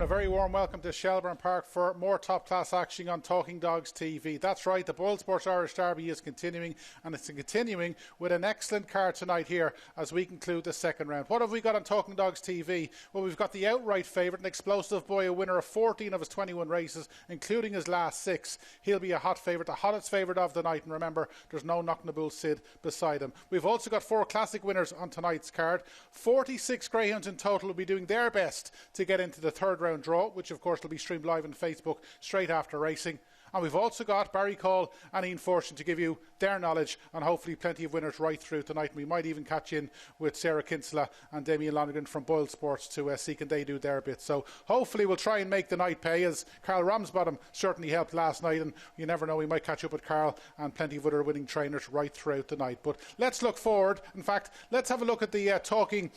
a very warm welcome to Shelbourne Park for more top-class action on Talking Dogs TV. That's right, the BoyleSports Irish Derby is continuing, and it's continuing with an excellent card tonight here as we conclude the second round. What have we got on Talking Dogs TV? Well, we've got the outright favourite, an explosive boy, a winner of 14 of his 21 races, including his last 6. He'll be a hot favourite, the hottest favourite of the night, and remember, there's no Knocknabull Sid beside him. We've also got 4 classic winners on tonight's card. 46 greyhounds in total will be doing their best to get into the third round draw, which of course will be streamed live on Facebook straight after racing. And we've also got Barry Cole and Ian Fortune to give you their knowledge, and hopefully plenty of winners right through tonight. And we might even catch in with Sarah Kinsella and Damien Lonergan from BoyleSports to see can they do their bit. So hopefully we'll try and make the night pay, as Carl Ramsbottom certainly helped last night, and you never know, we might catch up with Carl and plenty of other winning trainers right throughout the night. But let's look forward. In fact, let's have a look at the Talking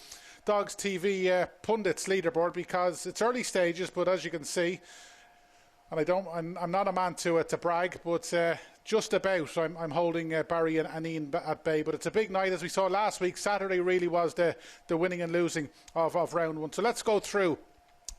Dogs TV pundits leaderboard, because it's early stages, but as you can see, and I'm not a man to brag, but just about I'm holding Barry and Ian at bay. But it's a big night, as we saw last week. Saturday really was the winning and losing of round 1. So let's go through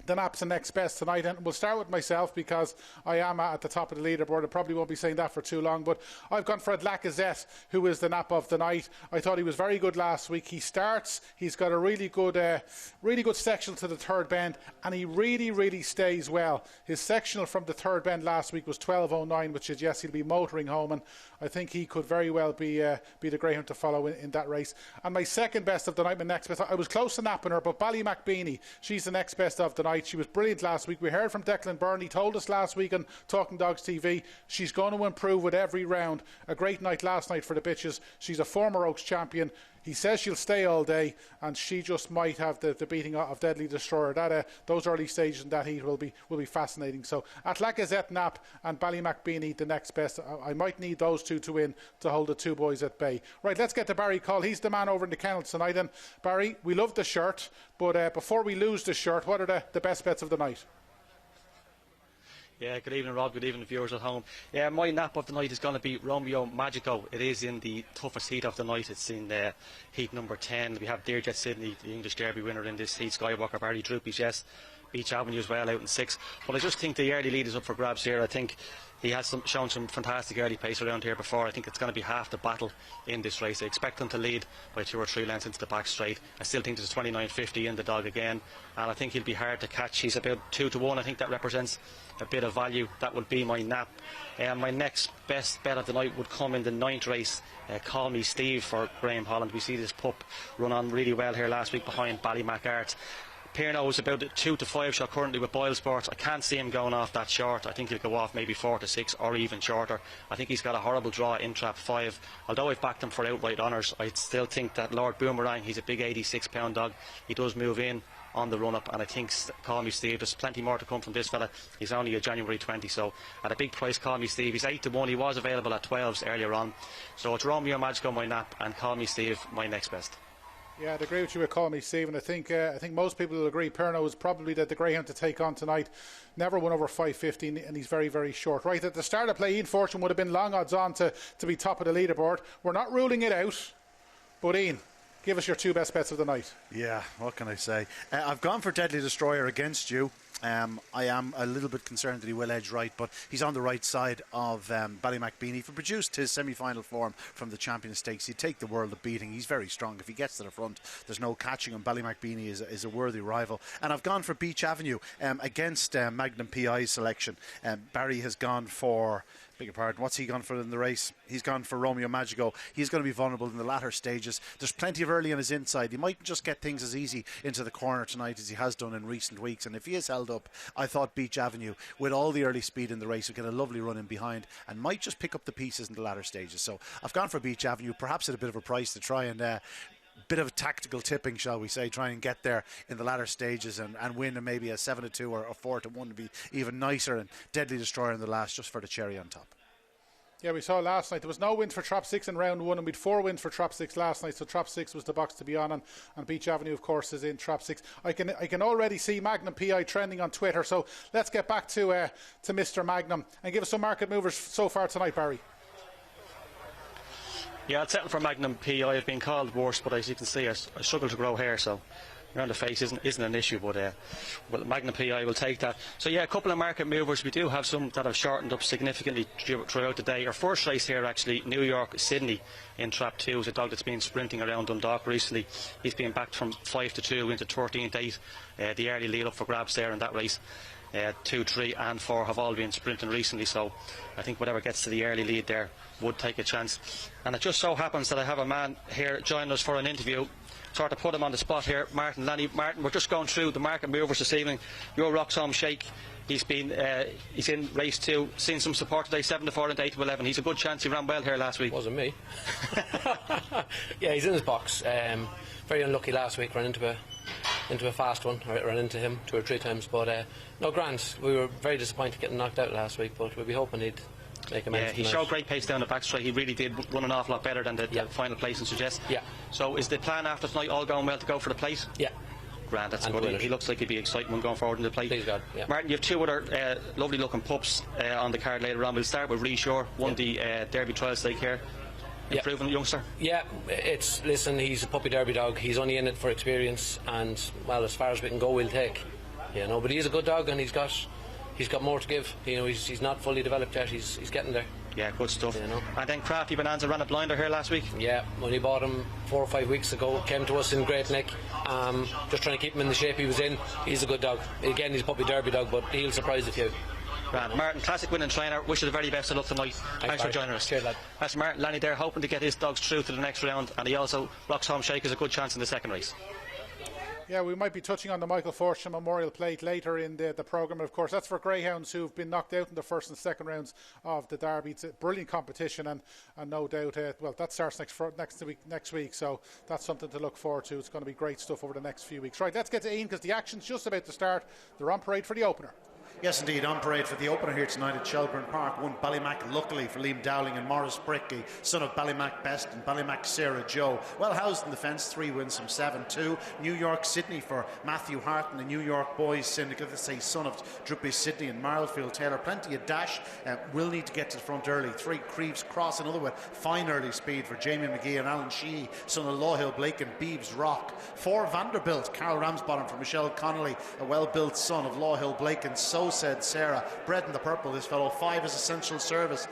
the naps and next best tonight, and we'll start with myself because I am at the top of the leaderboard. I probably won't be saying that for too long, but I've gone for Lacazette, who is the nap of the night. I thought he was very good last week. He's got a really good sectional to the third bend, and he really stays well. His sectional from the third bend last week was 12.09, which is, yes, he'll be motoring home, and I think he could very well be the greyhound to follow in that race. And my second best of the night, my next best, I was close to napping her, but BallyMacBeanie, she's the next best of the night. She was brilliant last week. We heard from Declan Byrne. He told us last week on Talking Dogs TV she's going to improve with every round. A great night last night for the bitches. She's a former Oaks champion. He says she'll stay all day, and she just might have the beating of Deadly Destroyer. Those early stages in that heat will be fascinating. So at Lacazette, Nap and BallyMacBeanie, the next best. I might need those two to win to hold the two boys at bay. Right, let's get to Barry Cole. He's the man over in the kennels tonight. And Barry, we love the shirt, but before we lose the shirt, what are the best bets of the night? Yeah, good evening, Rob. Good evening, viewers at home. Yeah, my nap of the night is going to be Romeo Magico. It is in the toughest heat of the night. It's in heat number 10. We have Dearjet Sydney, the English Derby winner in this heat. Skywalker, Barry Droopy's, yes. Beach Avenue as well, out in 6. But I just think the early lead is up for grabs here. I think he has shown some fantastic early pace around here before. I think it's going to be half the battle in this race. I expect him to lead by 2 or 3 lengths into the back straight. I still think there's 29.50 in the dog again, and I think he'll be hard to catch. He's about 2-1. I think that represents a bit of value. That would be my nap. My next best bet of the night would come in the 9th race, Call Me Steve for Graham Holland. We see this pup run on really well here last week behind BallyMacArt. Pierno is about a 2-5 shot currently with BoyleSports. I can't see him going off that short. I think he'll go off maybe 4-6 or even shorter. I think he's got a horrible draw in trap 5. Although I've backed him for outright honours, I still think that Lord Boomerang, he's a big 86-pound dog. He does move in on the run-up, and I think Call Me Steve, there's plenty more to come from this fella. He's only a January 20, so at a big price, Call Me Steve. He's 8-1. He was available at 12s earlier on. So it's Romeo Magico, my nap, and Call Me Steve, my next best. Yeah, I'd agree with you with Call Me Steve, and I think most people will agree Perno is probably the greyhound to take on tonight. Never won over 5.50, and he's very short. Right, at the start of play, Ian Fortune would have been long odds on to be top of the leaderboard. We're not ruling it out, but Ian, give us your 2 best bets of the night. Yeah, what can I say? I've gone for Deadly Destroyer against you. I am a little bit concerned that he will edge right, but he's on the right side of BallyMacBeanie. If he produced his semi-final form from the Champion Stakes, he'd take the world of beating. He's very strong. If he gets to the front, there's no catching him. BallyMacBeanie is a worthy rival. And I've gone for Beach Avenue against Magnum PI's selection. Barry has gone for... Beg your pardon, what's he gone for in the race? He's gone for Romeo Magico. He's going to be vulnerable in the latter stages. There's plenty of early on his inside. He might just get things as easy into the corner tonight as he has done in recent weeks. And if he is held up, I thought Beach Avenue, with all the early speed in the race, would get a lovely run in behind and might just pick up the pieces in the latter stages. So I've gone for Beach Avenue, perhaps at a bit of a price to try and... bit of a tactical tipping, shall we say, try and get there in the latter stages and win, and maybe a 7-2 or a 4-1 would be even nicer, and Deadly Destroyer in the last just for the cherry on top. Yeah, we saw last night there was no wins for Trap 6 in round 1, and we'd 4 wins for Trap 6 last night, so Trap 6 was the box to be on, and Beach Avenue of course is in Trap 6. I can already see Magnum PI trending on Twitter, so let's get back to Mr. Magnum and give us some market movers so far tonight, Barry. Yeah, I'd settle for Magnum PI. I've been called worse, but as you can see, I struggle to grow hair, so around the face isn't an issue, but well, Magnum PI will take that. So yeah, a couple of market movers. We do have some that have shortened up significantly throughout the day. Our first race here, actually, New York Sydney in Trap 2, is a dog that's been sprinting around Dundalk recently. He's been back from 5 to 2 into 13 to 8. The early lead up for grabs there in that race. 2, 3 and 4 have all been sprinting recently, so I think whatever gets to the early lead there would take a chance. And it just so happens that I have a man here joining us for an interview. Sort of put him on the spot here, Martin Lanny. Martin, we're just going through the market movers this evening. Your Roxham Shake, he's in race 2, seen some support today, 7 to 4 and 8 to 11. He's a good chance. He ran well here last week. Wasn't me. Yeah, he's in his box. Very unlucky last week, ran into a fast one. I ran into him 2 or 3 times, but no, grand. We were very disappointed getting knocked out last week, but we'll be hoping he'd make amends. Yeah, he showed great pace down the back straight. He really did run an awful lot better than the final placing suggests. Yeah. So is the plan after tonight all going well to go for the plate? Yeah. Grand, that's And good. He looks like he'd be exciting when going forward in the plate. Please God, yeah. Martin, you have 2 other lovely looking pups on the card later on. We'll start with Reashore, won the Derby Trial Stake here. Improving youngster. Yeah, listen, he's a puppy Derby dog. He's only in it for experience, and well, as far as we can go, we'll take. But he's a good dog, and he's got more to give. He's not fully developed yet. He's getting there. Yeah, good stuff. And then Crafty Bonanza ran a blinder here last week. Yeah, when he bought him 4 or 5 weeks ago, came to us in great nick. Just trying to keep him in the shape he was in. He's a good dog. Again, he's a puppy Derby dog, but he'll surprise a few. Grand. Martin, classic winning trainer. Wish you the very best of luck tonight. Thanks for joining us. Cheers, lad. That's Martin Lanny there, hoping to get his dogs through to the next round, and he also Roxham Shake has a good chance in the second race. Yeah, we might be touching on the Michael Fortune Memorial Plate later in the programme. Of course, that's for greyhounds who've been knocked out in the first and second rounds of the Derby. It's a brilliant competition, and no doubt, that starts next week, so that's something to look forward to. It's going to be great stuff over the next few weeks. Right, let's get to Ian, because the action's just about to start. They're on parade for the opener. Yes, indeed, on parade for the opener here tonight at Shelbourne Park. One Ballymac, luckily for Liam Dowling and Morris Bricky, son of Ballymac Best and Ballymac Sarah Joe. Well housed in the fence, 3 wins from 7-2. New York Sydney for Matthew Hart and the New York Boys Syndicate. Let's say son of Druppy Sydney and Marlfield Taylor. Plenty of dash. Will need to get to the front early. 3 Creeves Cross, another with fine early speed for Jamie McGee and Alan Sheehy, son of Lawhill Blake and Beeves Rock. 4 Vanderbilt, Carol Ramsbottom for Michelle Connolly, a well-built son of Lawhill Blake, and so said Sarah. Bred in the purple, this fellow. 5 is Essential Service.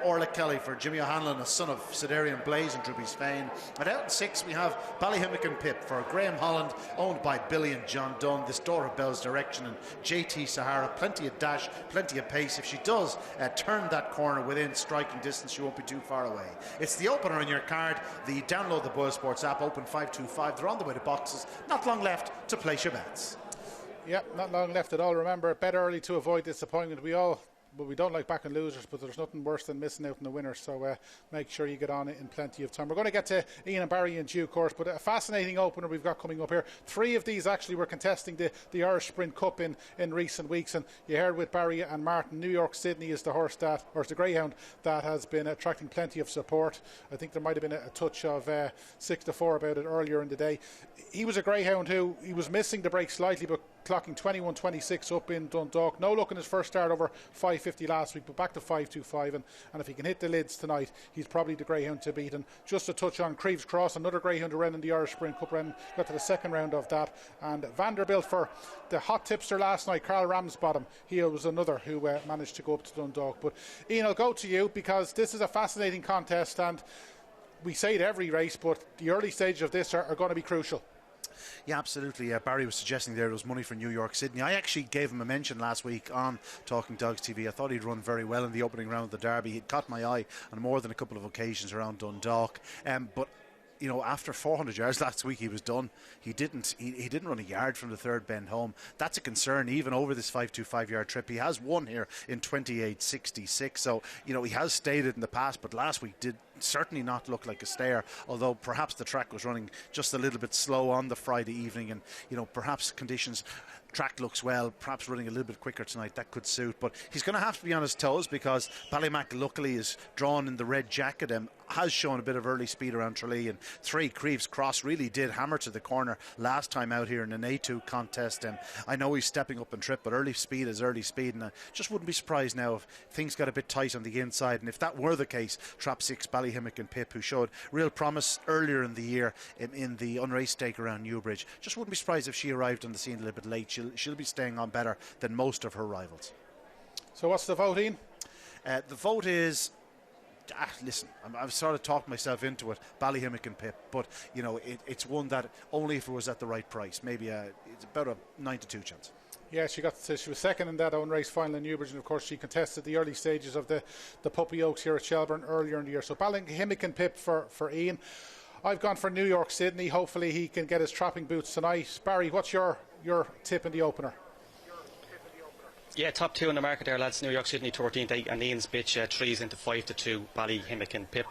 Orla Kelly for Jimmy O'Hanlon, a son of Siderian Blaze and Drubby's Fane. And out in 6 we have Ballyhimmick Pip for Graham Holland, owned by Billy and John Dunn. This Dora Bell's Direction and JT Sahara. Plenty of dash, plenty of pace. If she does turn that corner within striking distance, she won't be too far away. It's the opener on your card. Download the BoyleSports app, open 525. They're on the way to boxes. Not long left to place your bets. Yep, not long left at all. Remember, bet early to avoid disappointment. We don't like backing losers, but there's nothing worse than missing out on the winners, so make sure you get on it in plenty of time. We're going to get to Ian and Barry in due course, but a fascinating opener we've got coming up here. 3 of these actually were contesting the Irish Sprint Cup in recent weeks, and you heard with Barry and Martin, New York Sydney is the greyhound that has been attracting plenty of support. I think there might have been a touch of 6 to 4 about it earlier in the day. He was a greyhound who he was missing the break slightly, but clocking 21.26 up in Dundalk. No look in his first start over 5.50 last week, but back to 5.25, and if he can hit the lids tonight, he's probably the greyhound to beat. And just to touch on Creeves Cross, another greyhound who ran in the Irish Sprint Cup, got to the second round of that. And Vanderbilt for the hot tipster last night, Carl Ramsbottom, he was another who managed to go up to Dundalk. But Ian, I'll go to you, because this is a fascinating contest, and we say it every race, but the early stages of this are going to be crucial. Yeah, absolutely. Barry was suggesting there was money for New York Sydney. I actually gave him a mention last week on Talking Dogs TV. I thought he'd run very well in the opening round of the Derby. He'd caught my eye on more than a couple of occasions around Dundalk. But after 400 yards last week, he was done. He didn't run a yard from the third bend home. That's a concern, even over this 525-yard trip. He has won here in 28.66. So, he has stayed it in the past, but last week did certainly not look like a stayer, although perhaps the track was running just a little bit slow on the Friday evening, and, perhaps conditions... Track looks well, perhaps running a little bit quicker tonight, that could suit, but he's going to have to be on his toes, because Ballymac luckily is drawn in the red jacket and has shown a bit of early speed around Tralee. And 3 Creeves Cross really did hammer to the corner last time out here in an A2 contest. I know he's stepping up in trip, but early speed is early speed, and I just wouldn't be surprised now if things got a bit tight on the inside. And if that were the case, Trap 6 Ballyhimmick Ballyhimmick Pip, who showed real promise earlier in the year in the unraced stake around Newbridge. Just wouldn't be surprised if she arrived on the scene a little bit late. She'll be staying on better than most of her rivals. So what's the vote, Ian? The vote is... listen, I've sort of talked myself into it, Ballyhimmick Pip, but you know, it's one that only if it was at the right price, maybe it's about a 9-2 chance. Yeah, she was second in that own race final in Newbridge, and of course she contested the early stages of the Puppy Oaks here at Shelbourne earlier in the year. So Ballyhimmick Pip for Ian. I've gone for New York Sydney. Hopefully he can get his trapping boots tonight. Barry, what's your tip in the opener? Yeah, top two in the market there, lads. New York Sydney 13th, and Ian's bitch 3's into 5-2, Ballyhimmick Pip.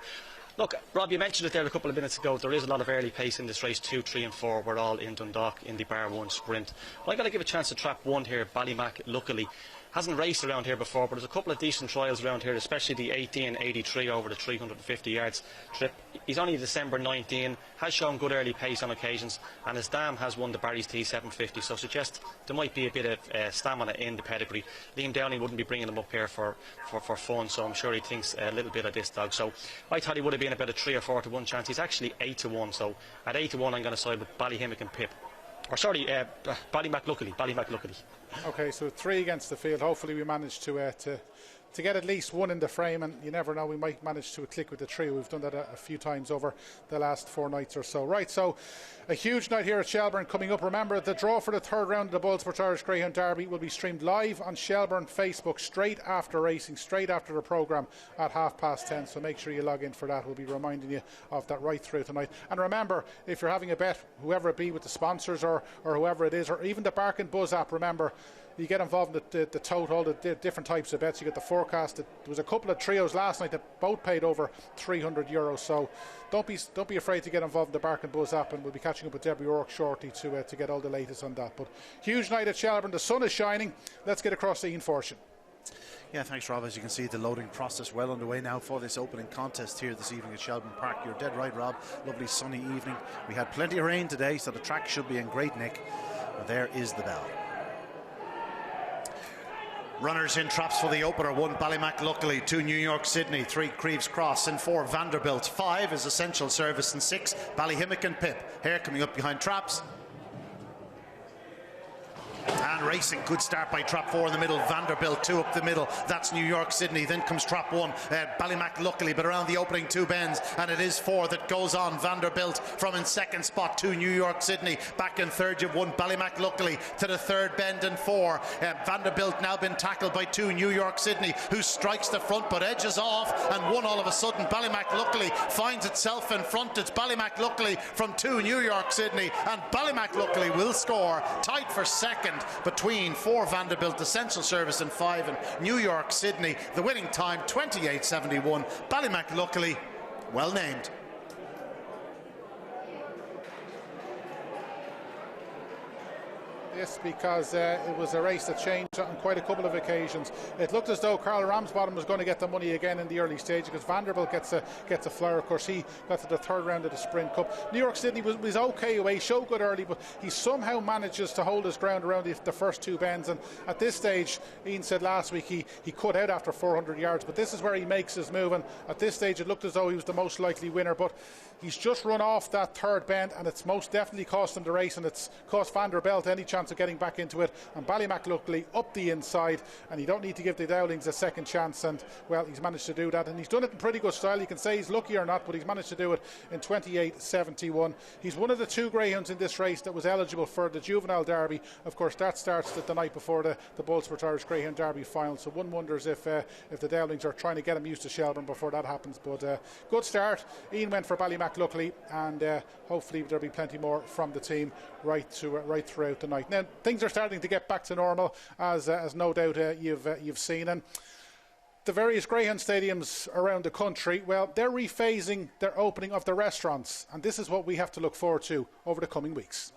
Look, Rob, you mentioned it there a couple of minutes ago. There is a lot of early pace in this race. 2, 3 and 4 were all in Dundalk in the Bar 1 sprint. Well, I'm going to give a chance to trap 1 here, Ballymac, luckily. Hasn't raced around here before, but there's a couple of decent trials around here, especially the 1883 over the 350 yards trip. He's only December 19, has shown good early pace on occasions, and his dam has won the Barry's T750, so suggest there might be a bit of stamina in the pedigree. Liam Downey wouldn't be bringing him up here for fun, so I'm sure he thinks a little bit of this dog. So I thought he would have been about a 3 or 4 to 1 chance. He's actually 8 to 1, so at 8 to 1 I'm going to side with Ballyhimmick Pip. Or sorry, Ballymac luckily. Okay, so 3 against the field. Hopefully we manage to get at least 1 in the frame, and you never know, we might manage to click with the trio. We've done that a few times over the last 4 nights or so. Right, so a huge night here at Shelbourne coming up. Remember, the draw for the third round of the BoyleSports Irish Greyhound Derby will be streamed live on Shelbourne Facebook straight after racing, straight after the programme at 10:30. So make sure you log in for that. We'll be reminding you of that right through tonight. And remember, if you're having a bet, whoever it be with the sponsors or whoever it is, or even the Bark and Buzz app, remember, you get involved in the total, the different types of bets. You get the forecast. There was a couple of trios last night that both paid over €300. So don't be afraid to get involved in the Bark and Buzz app, and we'll be catching up with Debbie O'Rourke shortly to get all the latest on that. But huge night at Shelbourne. The sun is shining. Let's get across to Ian Fortune. Yeah, thanks, Rob. As you can see, the loading process well underway now for this opening contest here this evening at Shelbourne Park. You're dead right, Rob. Lovely sunny evening. We had plenty of rain today, so the track should be in great nick. And there is the bell. Runners in traps for the opener. 1 Ballymac luckily, 2 New York Sydney, 3 Creeves Cross, and 4 Vanderbilt. 5 is Essential Service, and 6 Ballyhimmick Pip. Here coming up behind traps. And racing, good start by trap 4 in the middle, Vanderbilt 2 up the middle, that's New York Sydney. Then comes trap 1, Ballymac luckily, but around the opening 2 bends, and it is 4 that goes on. Vanderbilt from in second spot, 2 New York Sydney, back in third you've 1 Ballymac luckily to the third bend and 4. Vanderbilt now been tackled by 2 New York Sydney, who strikes the front but edges off, and 1 all of a sudden. Ballymac luckily finds itself in front. It's Ballymac luckily from 2 New York Sydney, and Ballymac luckily will score, tied for second between 4 Vanderbilt, Essential Service, and 5 and New York Sydney. The winning time 28.71. Ballymac luckily well named. This because it was a race that changed on quite a couple of occasions. It looked as though Carl Ramsbottom was going to get the money again in the early stage, because Vanderbilt gets a flyer. Of course, he got to the third round of the Sprint Cup. New York Sydney was okay away, showed good early, but he somehow manages to hold his ground around the first 2 bends. And at this stage, Ian said last week he cut out after 400 yards, but this is where he makes his move. And at this stage, it looked as though he was the most likely winner, but he's just run off that third bend, and it's most definitely cost him the race, and it's cost Vanderbilt any chance of getting back into it. And Ballymac luckily up the inside, and you don't need to give the Dowlings a second chance, and well, he's managed to do that, and he's done it in pretty good style. You can say he's lucky or not, but he's managed to do it in 28.71. He's one of the 2 greyhounds in this race that was eligible for the Juvenile Derby. Of course, that starts the night before the BoyleSports Irish Greyhound Derby final, so one wonders if the Dowlings are trying to get him used to Shelbourne before that happens. But good start. Ian went for Ballymac luckily, and hopefully there'll be plenty more from the team right throughout the night. Now things are starting to get back to normal, as no doubt you've seen, and the various greyhound stadiums around the country, well, they're rephasing their opening of the restaurants, and this is what we have to look forward to over the coming weeks.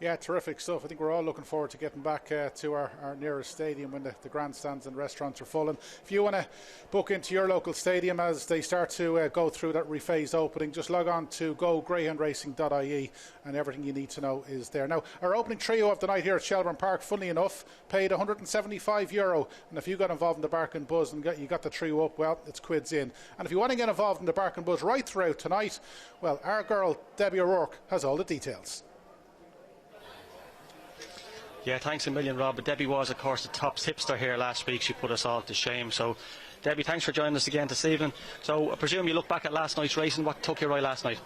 Yeah, terrific stuff. I think we're all looking forward to getting back to our nearest stadium when the grandstands and restaurants are full. And if you want to book into your local stadium as they start to go through that rephased opening, just log on to gogreyhoundracing.ie and everything you need to know is there. Now, our opening trio of the night here at Shelbourne Park, funnily enough, paid €175. And if you got involved in the Bark and Buzz and you got the trio up, well, it's quids in. And if you want to get involved in the Bark and Buzz right throughout tonight, well, our girl Debbie O'Rourke has all the details. Yeah, thanks a million, Rob. But Debbie was, of course, the top tipster here last week. She put us all to shame. So, Debbie, thanks for joining us again this evening. So, I presume you look back at last night's racing. What took you right last night?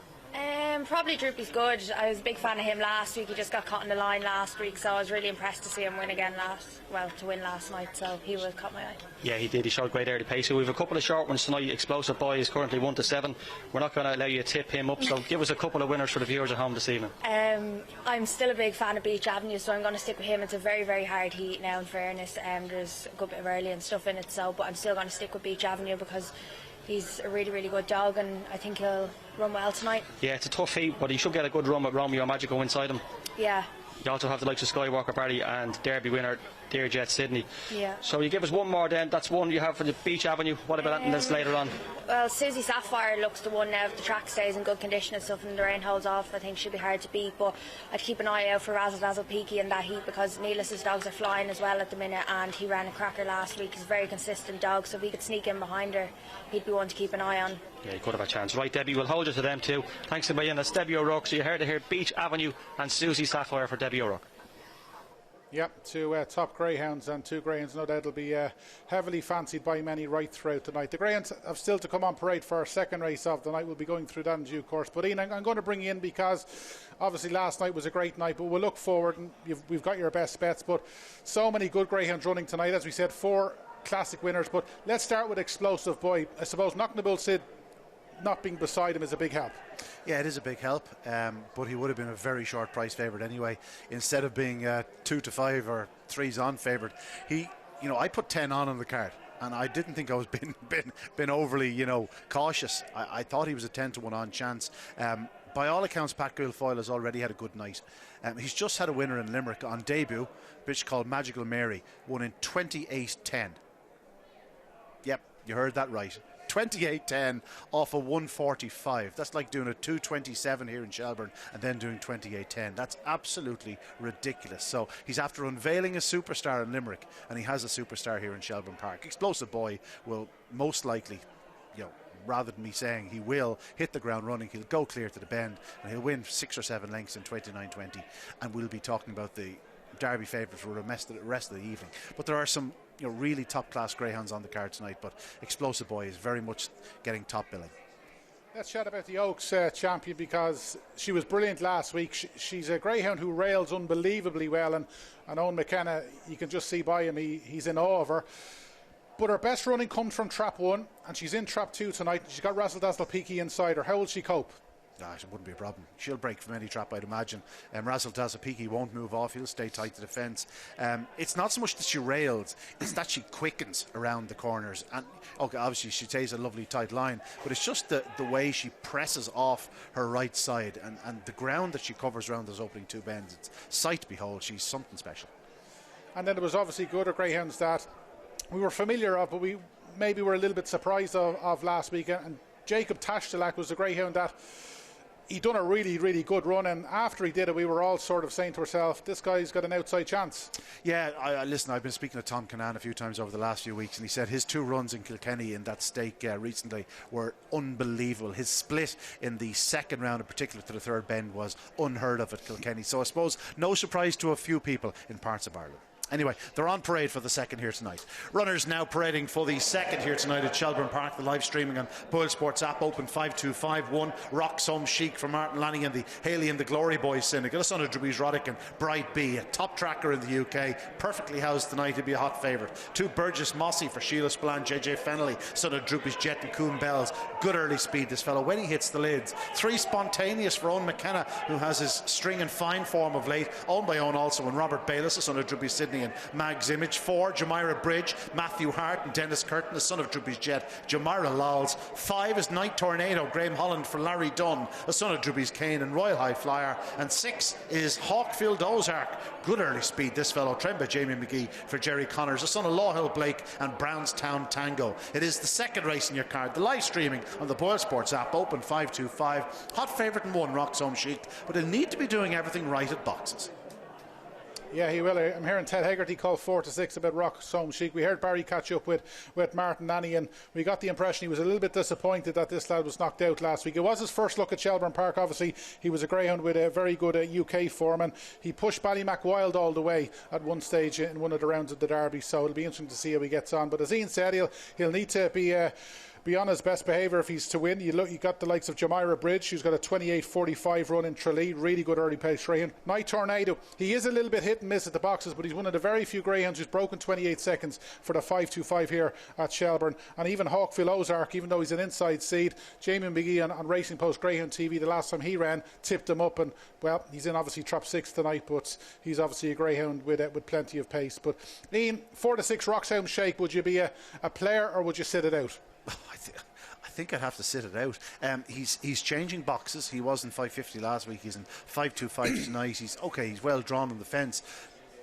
Probably Droopy's good. I was a big fan of him last week. He just got caught in the line last week, so I was really impressed to see him win again to win last night. So he was caught my eye. Yeah, he did. He showed great early pace. So we have a couple of short ones tonight. Explosive Boy is currently 1-7. We're not going to allow you to tip him up. So give us a couple of winners for the viewers at home this evening. I'm still a big fan of Beach Avenue, so I'm going to stick with him. It's a very, very hard heat now. In fairness, there's a good bit of early and stuff in it. So, but I'm still going to stick with Beach Avenue because he's a really, really good dog, and I think he'll run well tonight. Yeah, it's a tough heat, but he should get a good run with Romeo Magico inside him. Yeah. You also have the likes of Skywalker Barry and Derby winner Dearjet Sydney. Yeah. So you give us one more then. That's one you have for the Beach Avenue. What about anything else later on? Well, Susie Sapphire looks the one now. If the track stays in good condition and stuff and the rain holds off, I think she'll be hard to beat. But I'd keep an eye out for Razzle Dazzle Peaky in that heat because Neelis's dogs are flying as well at the minute, and he ran a cracker last week. He's a very consistent dog, so if he could sneak in behind her, he'd be one to keep an eye on. Yeah, he could have a chance. Right, Debbie, we'll hold you to them too. Thanks a million. That's Debbie O'Rourke. So you heard it here, Beach Avenue and Susie Sapphire for Debbie O'Rourke. Yep, two top greyhounds and two greyhounds. No doubt will be heavily fancied by many right throughout the night. The greyhounds have still to come on parade for our second race of the night. We'll be going through that in due course. But Ian, I'm going to bring you in because obviously last night was a great night, but we'll look forward and we've got your best bets. But so many good greyhounds running tonight. As we said, 4 classic winners. But let's start with Explosive Boy. I suppose Knocking the Bull Sid not being beside him is a big help. Yeah, it is a big help, but he would have been a very short price favourite anyway. Instead of being 2-5 or 3s on favourite, I put 10 on the card, and I didn't think I was been overly cautious. I thought he was a 10-1 on chance. By all accounts, Pat Guilfoyle has already had a good night. He's just had a winner in Limerick on debut, a bitch called Magical Mary, won in 28-10. Yep, you heard that right. 28-10 off a 145. That's like doing a 227 here in Shelbourne and then doing 28-10. That's absolutely ridiculous. So he's after unveiling a superstar in Limerick, and he has a superstar here in Shelbourne Park. Explosive Boy will most likely, rather than me saying he will hit the ground running, he'll go clear to the bend and he'll win 6 or 7 lengths in 29-20, and we'll be talking about the Derby favourites for the rest of the evening. But there are some really top class greyhounds on the card tonight, but Explosive Boy is very much getting top billing. Let's chat about the Oaks champion, because she was brilliant last week. She's a greyhound who rails unbelievably well, and Owen McKenna, you can just see by him, he's in awe of her. But her best running comes from trap 1, and she's in trap 2 tonight. She's got Razzle Dazzle Peaky inside her. How will she cope? It wouldn't be a problem. She'll break from any trap, I'd imagine. Razzle Dazzle Peaky won't move off. He'll stay tight to the fence. It's not so much that she rails, it's that she quickens around the corners. And obviously she takes a lovely tight line, but it's just the way she presses off her right side and the ground that she covers around those opening 2 bends. It's sight to behold. She's something special. And then there was obviously good greyhounds that we were familiar of, but we maybe were a little bit surprised of last week. And Jacob Tashtalak was a greyhound that he'd done a really, really good run, and after he did it, we were all sort of saying to ourselves, this guy's got an outside chance. Yeah, listen, I've been speaking to Tom Canan a few times over the last few weeks, and he said his 2 runs in Kilkenny in that stake recently were unbelievable. His split in the second round, in particular to the 3rd bend, was unheard of at Kilkenny. So I suppose no surprise to a few people in parts of Ireland. Anyway, they're on parade for the second here tonight. Runners now parading for the second here tonight at Shelbourne Park. The live streaming on BoyleSports app, open 5251. Rocks Home Chic for Martin Lanning and the Haley and the Glory Boys Syndicate. A son of Druids Roddick and Bright B, a top tracker in the UK. Perfectly housed tonight, he'll be a hot favourite. 2 Burgess Mossy for Sheila Spillane, JJ Fennelly, son of Droopy's Jet and Coon Bells. Good early speed, this fellow, when he hits the lids. 3 Spontaneous for Owen McKenna, who has his string and fine form of late. Owned by Owen also, and Robert Bayliss, a son of Droopy's Sydney O'Brien, Mag's Image. 4, Jamira Bridge, Matthew Hart and Dennis Curtin, the son of Drubby's Jet, Jamira Lawls. 5 is Night Tornado, Graham Holland for Larry Dunn, a son of Drubby's Kane and Royal High Flyer. And 6 is Hawkfield Ozark, good early speed this fellow, trained by Jamie McGee for Jerry Connors, a son of Lawhill Blake and Brownstown Tango. It is the second race in your card, the live streaming on the BoyleSports app, open 525. Hot favourite in 1, Roxholm Chic, but he'll need to be doing everything right at boxes. Yeah, he will. I'm hearing Ted Hegarty call 4-6 about Roxholm Chic. We heard Barry catch up with Martin Nanny, and we got the impression he was a little bit disappointed that this lad was knocked out last week. It was his first look at Shelbourne Park. Obviously, he was a greyhound with a very good UK form, and he pushed Ballymac wild all the way at one stage in one of the rounds of the Derby. So it'll be interesting to see how he gets on. But as Ian said, he'll need to be on his best behaviour if he's to win. You got the likes of Jamira Bridge, who's got a 28.45 run in Tralee, really good early pace greyhound. Night Tornado, he is a little bit hit and miss at the boxes, but he's one of the very few greyhounds who's broken 28 seconds for the 5.25 here at Shelbourne. And even Hawkfield Ozark, even though he's an inside seed, Jamie McGee on Racing Post Greyhound TV, the last time he ran, tipped him up, and well, he's in obviously trap 6 tonight, but he's obviously a greyhound with plenty of pace. But Ian, 4-6 Roxholm Shake, would you be a player or would you sit it out? I think I'd have to sit it out. He's changing boxes. He was in 550 last week. He's in 525 tonight. He's well drawn on the fence,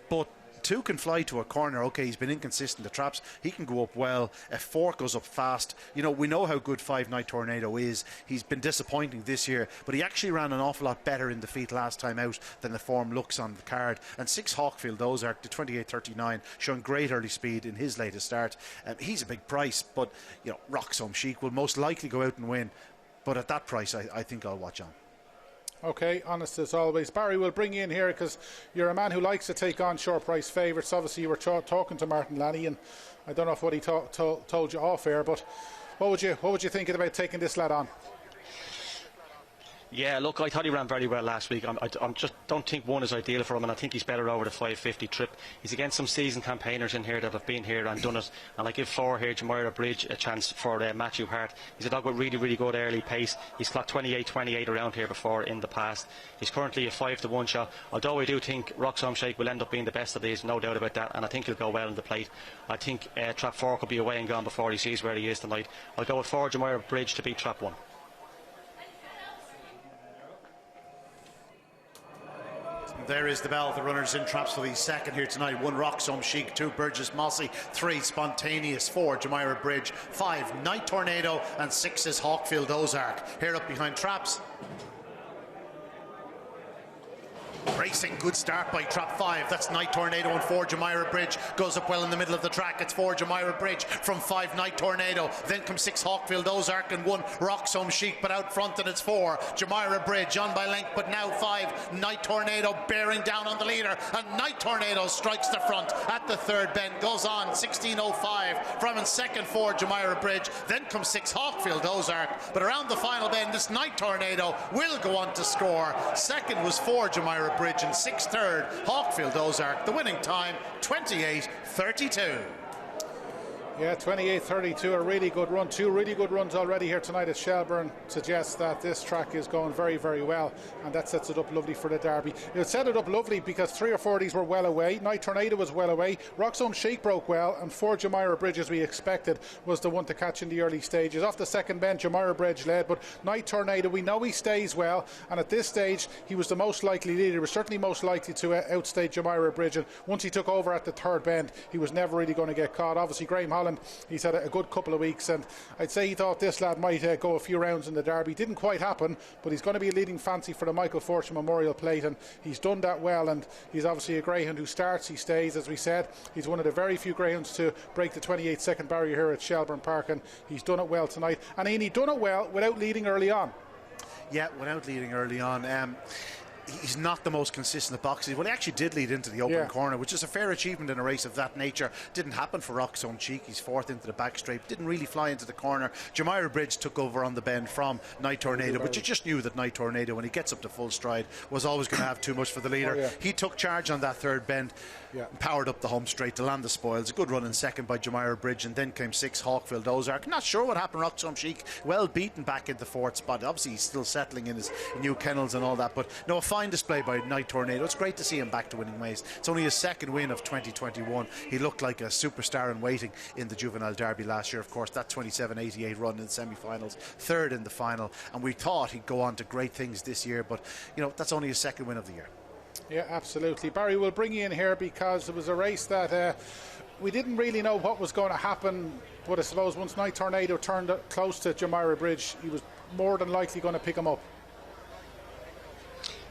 but 2 can fly to a corner. Okay, he's been inconsistent. The traps, he can go up well. 4 goes up fast. You know, we know how good 5 Night Tornado is. He's been disappointing this year, but he actually ran an awful lot better in defeat last time out than the form looks on the card. And 6 Hawkfield Ozark, the 28.39, showing great early speed in his latest start. He's a big price, but you know, Roxholm Chic will most likely go out and win. But at that price, I think I'll watch on. Okay, honest as always. Barry, we'll bring you in here because you're a man who likes to take on short price favourites. Obviously, you were talking to Martin Lanny, and I don't know if what he told you off air, but what would you think about taking this lad on? Yeah, look, I thought he ran very well last week. I just don't think 1 is ideal for him, and I think he's better over the 550 trip. He's against some seasoned campaigners in here that have been here and done it, and I give 4 here, Jamira Bridge, a chance for Matthew Hart. He's a dog with really, really good early pace. He's clocked 28.28 around here before in the past. He's currently a 5-1 shot, although I do think Roxholm Shake will end up being the best of these, no doubt about that, and I think he'll go well in the plate. I think trap 4 could be away and gone before he sees where he is tonight. I'll go with 4 Jamira Bridge to beat trap 1. There is the bell. The runners in traps for the second here tonight. 1 Roxholm Chic, 2 Burgess Mossy, 3 Spontaneous, 4 Jamira Bridge, 5 Night Tornado, and 6 is Hawkfield Ozark. Here up behind traps. Racing, good start by trap 5. That's Night Tornado, and 4 Jamira Bridge goes up well in the middle of the track. It's 4 Jamira Bridge from 5 Night Tornado. Then comes 6 Hawkfield Ozark and 1 Roxholm Chic, but out front, and it's 4 Jamira Bridge on by length, but now 5 Night Tornado bearing down on the leader, and Night Tornado strikes the front at the third bend, goes on 16.05 from in second 4 Jamira Bridge. Then comes 6 Hawkfield Ozark, but around the final bend, this Night Tornado will go on to score. Second was 4 Jamira Bridge, and 6th third Hawkfield Ozark. The winning time 28.32. Yeah, 28.32, a really good run. 2 really good runs already here tonight at Shelbourne suggests that this track is going very, very well, and that sets it up lovely for the Derby. It set it up lovely because 3 or 4 of these were well away. Night Tornado was well away. Roxholm Shake broke well, and 4 Jamira Bridge, as we expected, was the one to catch in the early stages. Off the second bend, Jamira Bridge led, but Night Tornado, we know he stays well, and at this stage, he was the most likely leader. He was certainly most likely to outstay Jamira Bridge, and once he took over at the third bend, he was never really going to get caught. Obviously, Graham Holland, he's had a good couple of weeks, and I'd say he thought this lad might go a few rounds in the Derby. Didn't quite happen, but he's going to be a leading fancy for the Michael Fortune Memorial Plate, and he's done that well, and he's obviously a greyhound who starts, he stays, as we said. He's one of the very few greyhounds to break the 28-second barrier here at Shelbourne Park, and he's done it well tonight, and he done it well without leading early on. Yeah, without leading early on. He's not the most consistent at boxes. Well, he actually did lead into the open corner, which is a fair achievement in a race of that nature. Didn't happen for Roxholm Chic. He's 4th into the back straight. Didn't really fly into the corner. Jamira Bridge took over on the bend from Night Tornado, but you just knew that Night Tornado, when he gets up to full stride, was always going to have too much for the leader. He took charge on that third bend, powered up the home straight to land the spoils. A good run in second by Jamira Bridge, and then came 6 Hawkfield Ozark. Not sure what happened. Roxholm Chic well beaten back into 4th spot. Obviously, he's still settling in his new kennels and all that, but no, a fine fine display by Night Tornado. It's great to see him back to winning ways. It's only his second win of 2021. He looked like a superstar in waiting in the Juvenile Derby last year, of course, that 27.88 run in the semi-finals, third in the final, and we thought he'd go on to great things this year, but that's only his second win of the year. Yeah, absolutely. Barry, we'll bring you in here because it was a race that we didn't really know what was going to happen, but I suppose once Night Tornado turned close to Jumeirah Bridge, he was more than likely going to pick him up.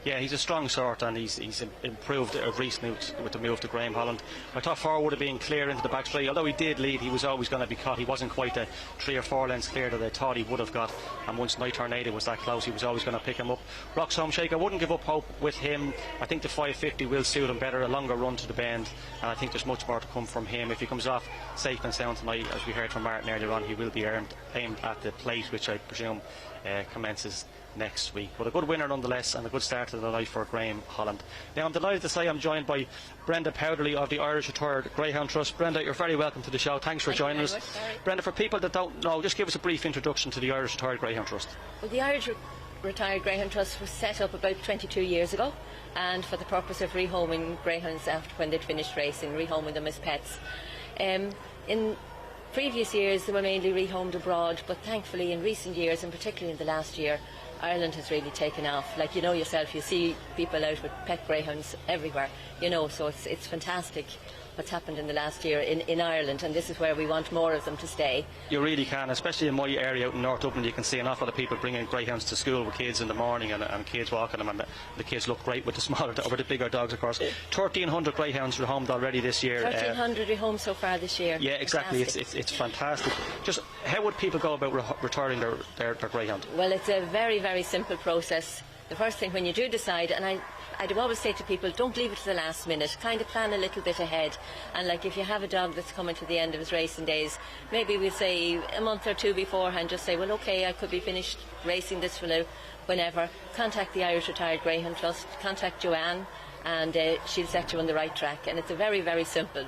Yeah, he's a strong sort, and he's improved recently with the move to Graham Holland. I thought forward would have been clear into the back straight. Although he did lead, he was always going to be caught. He wasn't quite the 3 or 4 lengths clear that I thought he would have got. And once Night Tornado was that close, he was always going to pick him up. Rock's Home Shake, I wouldn't give up hope with him. I think the 550 will suit him better, a longer run to the bend, and I think there's much more to come from him. If he comes off safe and sound tonight, as we heard from Martin earlier on, he will be aimed at the plate, which I presume commences next week. But a good winner nonetheless, and a good start to the night for Graham Holland. Now I'm delighted to say I'm joined by Brenda Powderly of the Irish Retired Greyhound Trust. Brenda, you're very welcome to the show. Thanks for joining us. Brenda, for people that don't know, just give us a brief introduction to the Irish Retired Greyhound Trust. Well, the Irish Retired Greyhound Trust was set up about 22 years ago, and for the purpose of rehoming greyhounds after when they'd finished racing, rehoming them as pets. In previous years they were mainly rehomed abroad, but thankfully in recent years, and particularly in the last year, Ireland has really taken off. Like yourself, you see people out with pet greyhounds everywhere, so it's fantastic what's happened in the last year in Ireland, and this is where we want more of them to stay. You really can, especially in my area out in North Dublin. You can see an awful lot of people bringing greyhounds to school with kids in the morning, and kids walking them, and the kids look great with the smaller or the bigger dogs, of course. 1,300 greyhounds rehomed already this year. 1,300 rehomed so far this year. Yeah, exactly. It's fantastic. Just how would people go about retiring their greyhound? Well, it's a very, very simple process. The first thing when you do decide, and I do always say to people, don't leave it to the last minute, kind of plan a little bit ahead. And like if you have a dog that's coming to the end of his racing days, maybe we'll say a month or two beforehand, just say, well, okay, I could be finished racing this fellow whenever. Contact the Irish Retired Greyhound Trust, contact Joanne, and she'll set you on the right track. And it's a very, very simple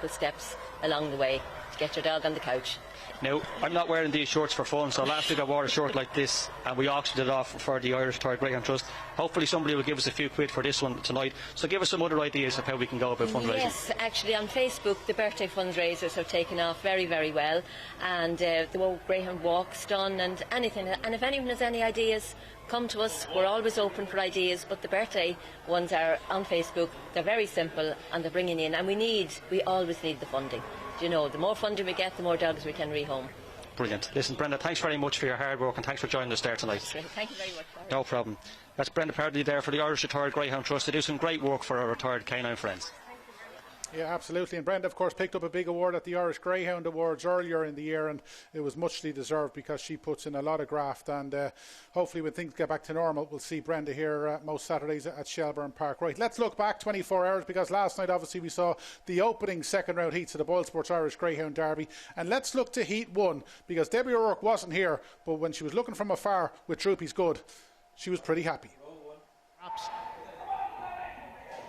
steps along the way to get your dog on the couch. Now, I'm not wearing these shorts for fun, so last week I wore a shirt like this and we auctioned it off for the Irish Retired Greyhound Trust. Hopefully somebody will give us a few quid for this one tonight. So give us some other ideas of how we can go about fundraising. Yes, actually on Facebook the birthday fundraisers have taken off very, very well, and the Greyhound Walk's done, and anything. And if anyone has any ideas, come to us. We're always open for ideas, but the birthday ones are on Facebook. They're very simple and they're bringing in, and we always need the funding. The more funding we get, the more dogs we can rehome. Brilliant. Listen, Brenda, thanks very much for your hard work, and thanks for joining us there tonight. Thank you very much. No problem. That's Brenda Powderly there for the Irish Retired Greyhound Trust. They do some great work for our retired canine friends. Yeah, absolutely. And Brenda, of course, picked up a big award at the Irish Greyhound Awards earlier in the year, and it was muchly deserved because she puts in a lot of graft. And hopefully, when things get back to normal, we'll see Brenda here most Saturdays at Shelbourne Park. Right, let's look back 24 hours, because last night, obviously, we saw the opening second round heats of the BoyleSports Irish Greyhound Derby. And let's look to Heat 1, because Debbie O'Rourke wasn't here, but when she was looking from afar with Droopy's Good, she was pretty happy.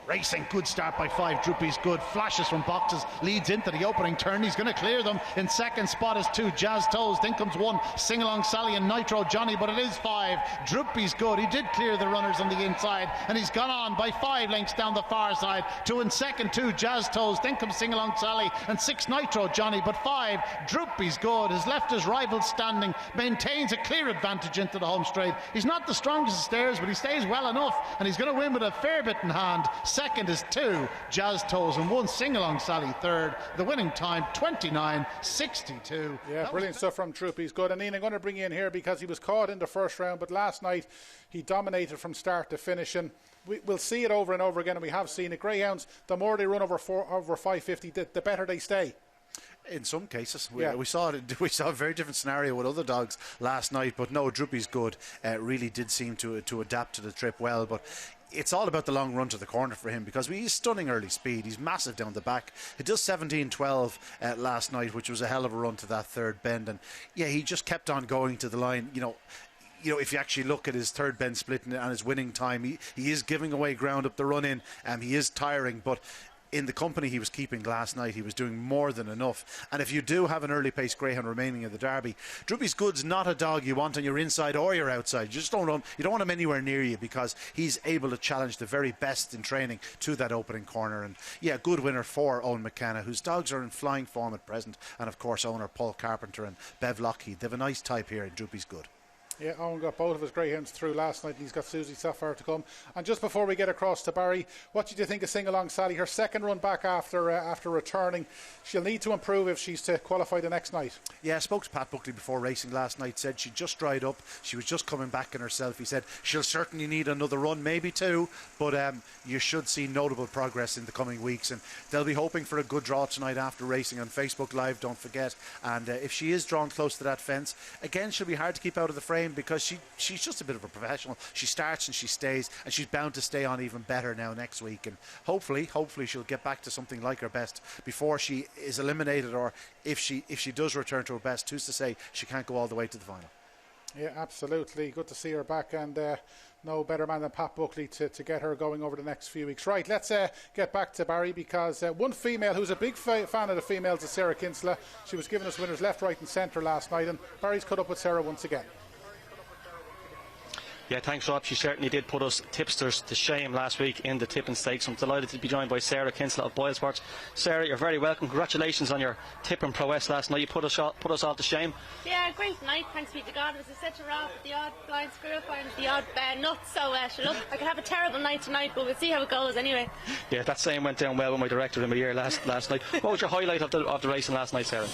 Racing, good start by 5. Droopy's Good, flashes from boxes, leads into the opening turn. He's going to clear them. In second spot is 2, Jazz Toes. Then comes 1, Sing Along Sally and Nitro Johnny, but it is 5. Droopy's Good. He did clear the runners on the inside, and he's gone on by 5 lengths down the far side. 2 in second, 2, Jazz Toes. Then comes Sing Along Sally, and 6, Nitro Johnny, but 5, Droopy's Good has left his rival standing, maintains a clear advantage into the home straight. He's not the strongest of stairs, but he stays well enough, and he's going to win with a fair bit in hand. Second is 2, Jazz Toes, and 1, Sing Along Sally third. The winning time 29.62. Yeah, brilliant stuff from Droopy's Good. And Ian, I'm going to bring you in here because he was caught in the first round, but last night he dominated from start to finish, and we'll see it over and over again, and we have seen it. Greyhounds, the more they run over 550, the better they stay. In some cases, we saw a very different scenario with other dogs last night, but no, Droopy's Good really did seem to adapt to the trip well. But it's all about the long run to the corner for him, because he's stunning early speed. He's massive down the back. He does 17.12 last night, which was a hell of a run to that third bend, and yeah, he just kept on going to the line. If you actually look at his third bend split and his winning time, he is giving away ground up the run in, and he is tiring, but in the company he was keeping last night, he was doing more than enough. And if you do have an early pace greyhound remaining in the Derby, Droopy's Good's not a dog you want on your inside or your outside. You just don't want him anywhere near you, because he's able to challenge the very best in training to that opening corner. And yeah, good winner for Owen McKenna, whose dogs are in flying form at present, and of course owner Paul Carpenter and Bev Lockheed. They have a nice type here in Droopy's Good. Yeah, Owen got both of his greyhounds through last night, and he's got Susie Sapphire to come. And just before we get across to Barry, what did you think of Sing Along Sally? Her second run back after returning. She'll need to improve if she's to qualify the next night. Yeah, I spoke to Pat Buckley before racing last night, said she just dried up, she was just coming back in herself. He said she'll certainly need another run, maybe two, but you should see notable progress in the coming weeks, and they'll be hoping for a good draw tonight after racing on Facebook Live, don't forget. And if she is drawn close to that fence, again, she'll be hard to keep out of the frame, because she's just a bit of a professional. She starts and she stays, and she's bound to stay on even better now next week, and hopefully she'll get back to something like her best before she is eliminated, or if she does return to her best, who's to say she can't go all the way to the final. Yeah, absolutely. Good to see her back, and no better man than Pat Buckley to get her going over the next few weeks. Right, let's get back to Barry, because one female who's a big fan of the females is Sarah Kinsella. She was giving us winners left, right and centre last night, and Barry's caught up with Sarah once again. Yeah, thanks Rob. She certainly did put us tipsters to shame last week in the tipping stakes. I'm delighted to be joined by Sarah Kinsella of BoyleSports. Sarah, you're very welcome. Congratulations on your tipping prowess last night. You put us all to shame. Yeah, great night. Thanks be to God. It was a set to Rob, the odd blind squirrel finds the odd nuts. So look, I could have a terrible night tonight, but we'll see how it goes anyway. Yeah, that same went down well with my director in my ear last night. What was your highlight of the racing last night, Sarah?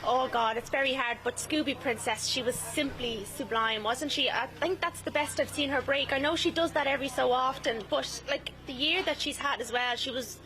Oh God, it's very hard, but Scooby Princess, she was simply sublime, wasn't she? I think that's the best I've seen her break. I know she does that every so often, but like the year that she's had as well, she was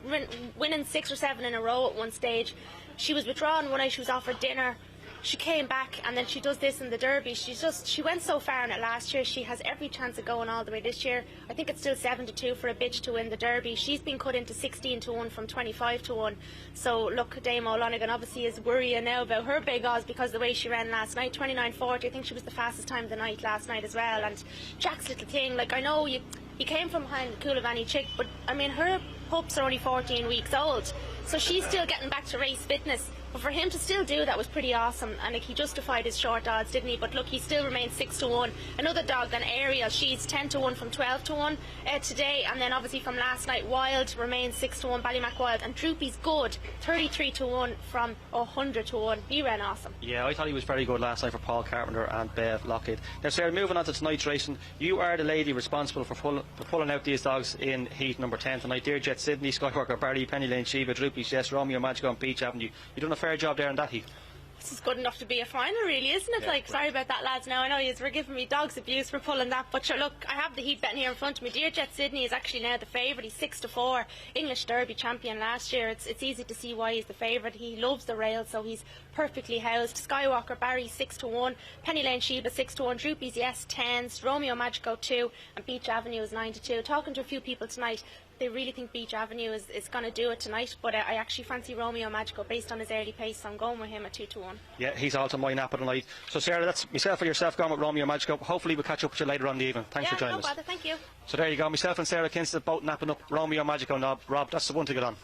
winning 6 or 7 in a row at one stage. She was withdrawn one night, she was offered dinner. She came back, and then she does this in the Derby. She went so far in it last year. She has every chance of going all the way this year. I think it's still 7-2 for a bitch to win the Derby. She's been cut into 16-1 from 25-1. So look, Dame O'Lonergan obviously is worrying now about her big odds, because of the way she ran last night, 29.40. I think she was the fastest time of the night last night as well. And Jack's little thing, like I know you came from behind the Coolavani chick, but I mean her pups are only 14 weeks old, so she's still getting back to race fitness. But for him to still do that was pretty awesome, and like, he justified his short odds, didn't he? But look, he still remains 6-1. Another dog then, Ariel, she's 10-1 from 12-1 today, and then obviously from last night, Wild remains 6-1, Ballymac Wild, and Droopy's Good 33-1 from 100-1. He ran awesome. Yeah, I thought he was very good last night for Paul Carpenter and Bev Lockheed. Now Sarah, moving on to tonight's racing, you are the lady responsible for pulling out these dogs in heat number 10 tonight. Dear Jet Sydney, Skywalker, Barry, Penny Lane, Sheba, Droopy's Yes, Romeo, Magico and Beach Avenue. You've done a fair job there in that heat. This is good enough to be a final, really, isn't it? Yeah, sorry about that, lads. Now I know you were giving me dogs abuse for pulling that, but sure, look, I have the heat betting here in front of me. Dear Jet Sydney is actually now the favourite. He's 6-4, English Derby champion last year. It's easy to see why he's the favourite. He loves the rail, so he's perfectly housed. Skywalker Barry 6-1, Penny Lane Sheba 6-1, Droopy's Yes 10s, Romeo Magico 2, and Beach Avenue is 9-2. Talking to a few people tonight, they really think Beach Avenue is going to do it tonight, but I actually fancy Romeo Magico based on his early pace, so I'm going with him at 2-1. Yeah, he's also my nap of the night. So Sarah, that's myself and yourself going with Romeo Magico. Hopefully we'll catch up with you later on in the evening. Thanks for joining us. No bother, thank you. So there you go, myself and Sarah Kinsella both napping up Romeo Magico. Rob, that's the one to get on.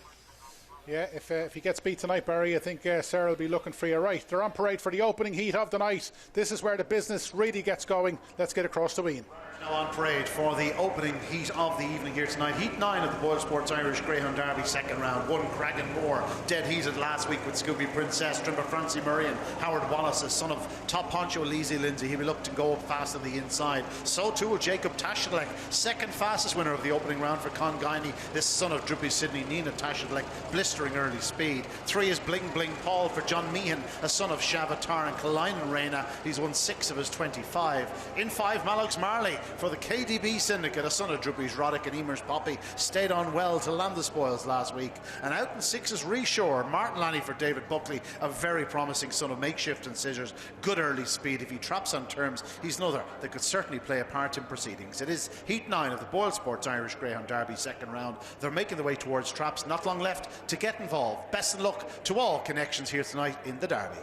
Yeah, if he gets beat tonight, Barry, I think Sarah will be looking for you. Right, they're on parade for the opening heat of the night. This is where the business really gets going. Let's get across to Wien. Now on parade for the opening heat of the evening here tonight. Heat 9 of the BoyleSports Irish Greyhound Derby, second round. One Cragan Moore, dead heated last week with Scooby Princess, Trimber Francie Murray and Howard Wallace, a son of top honcho Lizzie Lindsay. He will look to go up fast on the inside. So too will Jacob Tashadlek, second fastest winner of the opening round for Con Guiney, this son of Droopy Sydney, Nina Tashadlek, blistering early speed. 3 is Bling Bling Paul for John Meehan, a son of Shavatar and Kalinen Reina. He's won 6 of his 25. In 5, Mallox Marley for the KDB Syndicate, a son of Droopy's Roddick and Emer's Poppy, stayed on well to land the spoils last week. And out in 6 is Reshore, Martin Lanny for David Buckley, a very promising son of Makeshift and Scissors. Good early speed. If he traps on terms, he's another that could certainly play a part in proceedings. It is Heat 9 of the BoyleSports Irish Greyhound Derby, second round. They're making their way towards traps. Not long left to get involved. Best of luck to all connections here tonight in the Derby.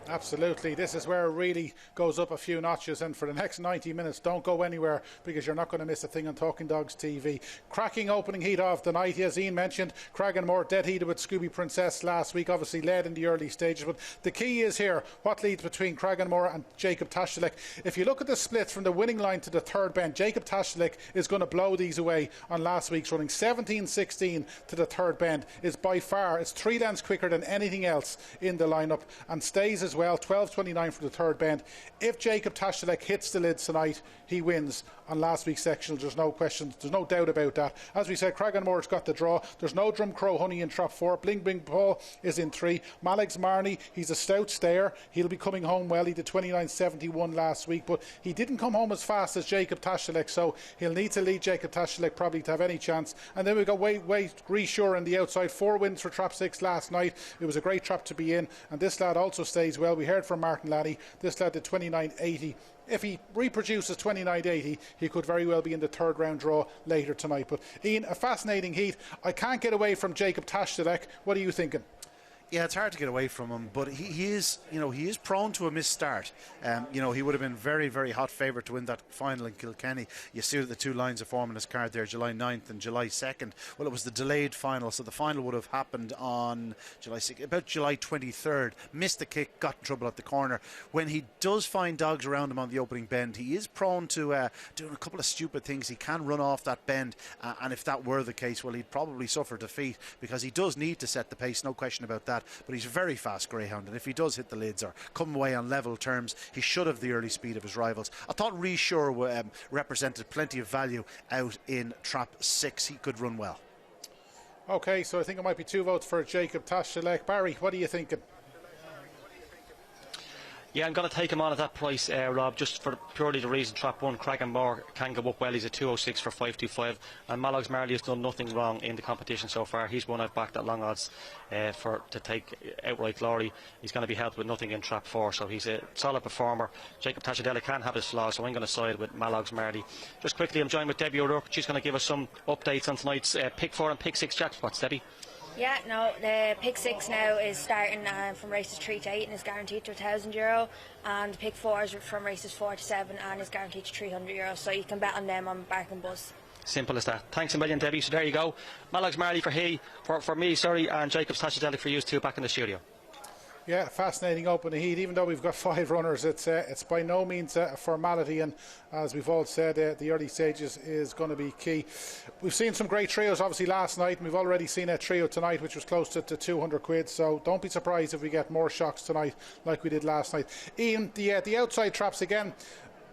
Absolutely. This is where it really goes up a few notches, and for the next 90 minutes don't go anywhere, because you're not going to miss a thing on Talking Dogs TV. Cracking opening heat of the night, as Ian mentioned. Cragganmore dead heated with Scooby Princess last week, obviously led in the early stages, but the key is here what leads between Cragganmore and Jacob Tashalek. If you look at the splits from the winning line to the third bend, Jacob Tashalek is going to blow these away on last week's running. 17-16 to the third bend is by far, it's 3 lengths quicker than anything else in the lineup, and stays as well. 12.29 for the third bend. If Jacob Tashalek hits the lids tonight, he wins on last week's sectional. There's no question, there's no doubt about that. As we said, Cragganmore's got the draw. There's no Drumcrow Honey in trap 4. Bling Bling Paul is in 3. Malix Marnie, he's a stout stayer. He'll be coming home well. He did 29.71 last week, but he didn't come home as fast as Jacob Tashalek, so he'll need to lead Jacob Tashalek probably to have any chance. And then we've got Wait Reassure in the outside. 4 wins for trap 6 last night. It was a great trap to be in, and this lad also stays well. We heard from Martin Laddie. This lad did 29.80. If he reproduces 29.80, he could very well be in the third round draw later tonight. But Ian, a fascinating heat. I can't get away from Jacob Tashalek. What are you thinking? Yeah, it's hard to get away from him, but he is prone to a misstart. He would have been very, very hot favourite to win that final in Kilkenny. You see that the 2 lines of form in his card there, July 9th and July 2nd. Well, it was the delayed final, so the final would have happened on about July 23rd. Missed the kick, got in trouble at the corner. When he does find dogs around him on the opening bend, he is prone to doing a couple of stupid things. He can run off that bend, and if that were the case, well, he'd probably suffer defeat, because he does need to set the pace, no question about that. But he's a very fast greyhound, and if he does hit the lids or come away on level terms, he should have the early speed of his rivals. I thought Reassure represented plenty of value out in trap 6. He could run well. Okay, so I think it might be 2 votes for Jacob Tashalek. Barry, what are you thinking? Yeah, I'm going to take him on at that price, Rob, just for purely the reason trap 1, Cragganmore can go up well. He's a 206 for 525, and Mallogs Marley has done nothing wrong in the competition so far. He's won out back at long odds to take outright glory. He's going to be helped with nothing in trap 4, so he's a solid performer. Jacob Tashalek can have his flaws, so I'm going to side with Mallogs Marley. Just quickly, I'm joined with Debbie O'Rourke. She's going to give us some updates on tonight's pick 4 and pick 6 jackpots. Debbie? Yeah, no, the pick 6 now is starting from races 3 to 8 and is guaranteed to €1,000, and pick 4 is from races 4 to 7 and is guaranteed to €300, so you can bet on them on Bark and Buzz. Simple as that. Thanks a million, Debbie. So there you go. Mallogs Marley for me, and Jacob Tashalek for you 2 back in the studio. Yeah, fascinating opening heat. Even though we've got 5 runners, it's by no means a formality, and as we've all said, the early stages is going to be key. We've seen some great trios obviously last night, and we've already seen a trio tonight which was close to 200 quid, so don't be surprised if we get more shocks tonight like we did last night. Ian, the outside traps again.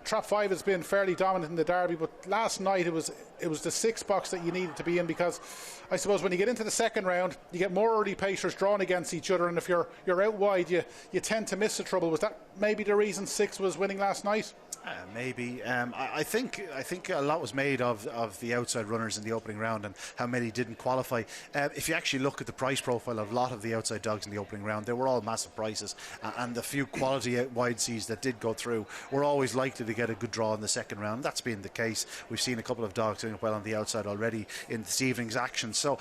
Trap 5 has been fairly dominant in the Derby, but last night it was the 6 box that you needed to be in, because I suppose when you get into the second round you get more early pacers drawn against each other, and if you're out wide you tend to miss the trouble. Was that maybe the reason 6 was winning last night? Maybe. I think a lot was made of the outside runners in the opening round and how many didn't qualify. If you actually look at the price profile of a lot of the outside dogs in the opening round, they were all massive prices, and the few quality wide seas that did go through were always likely to get a good draw in the second round. That's been the case. We've seen a couple of dogs doing well on the outside already in this evening's action, so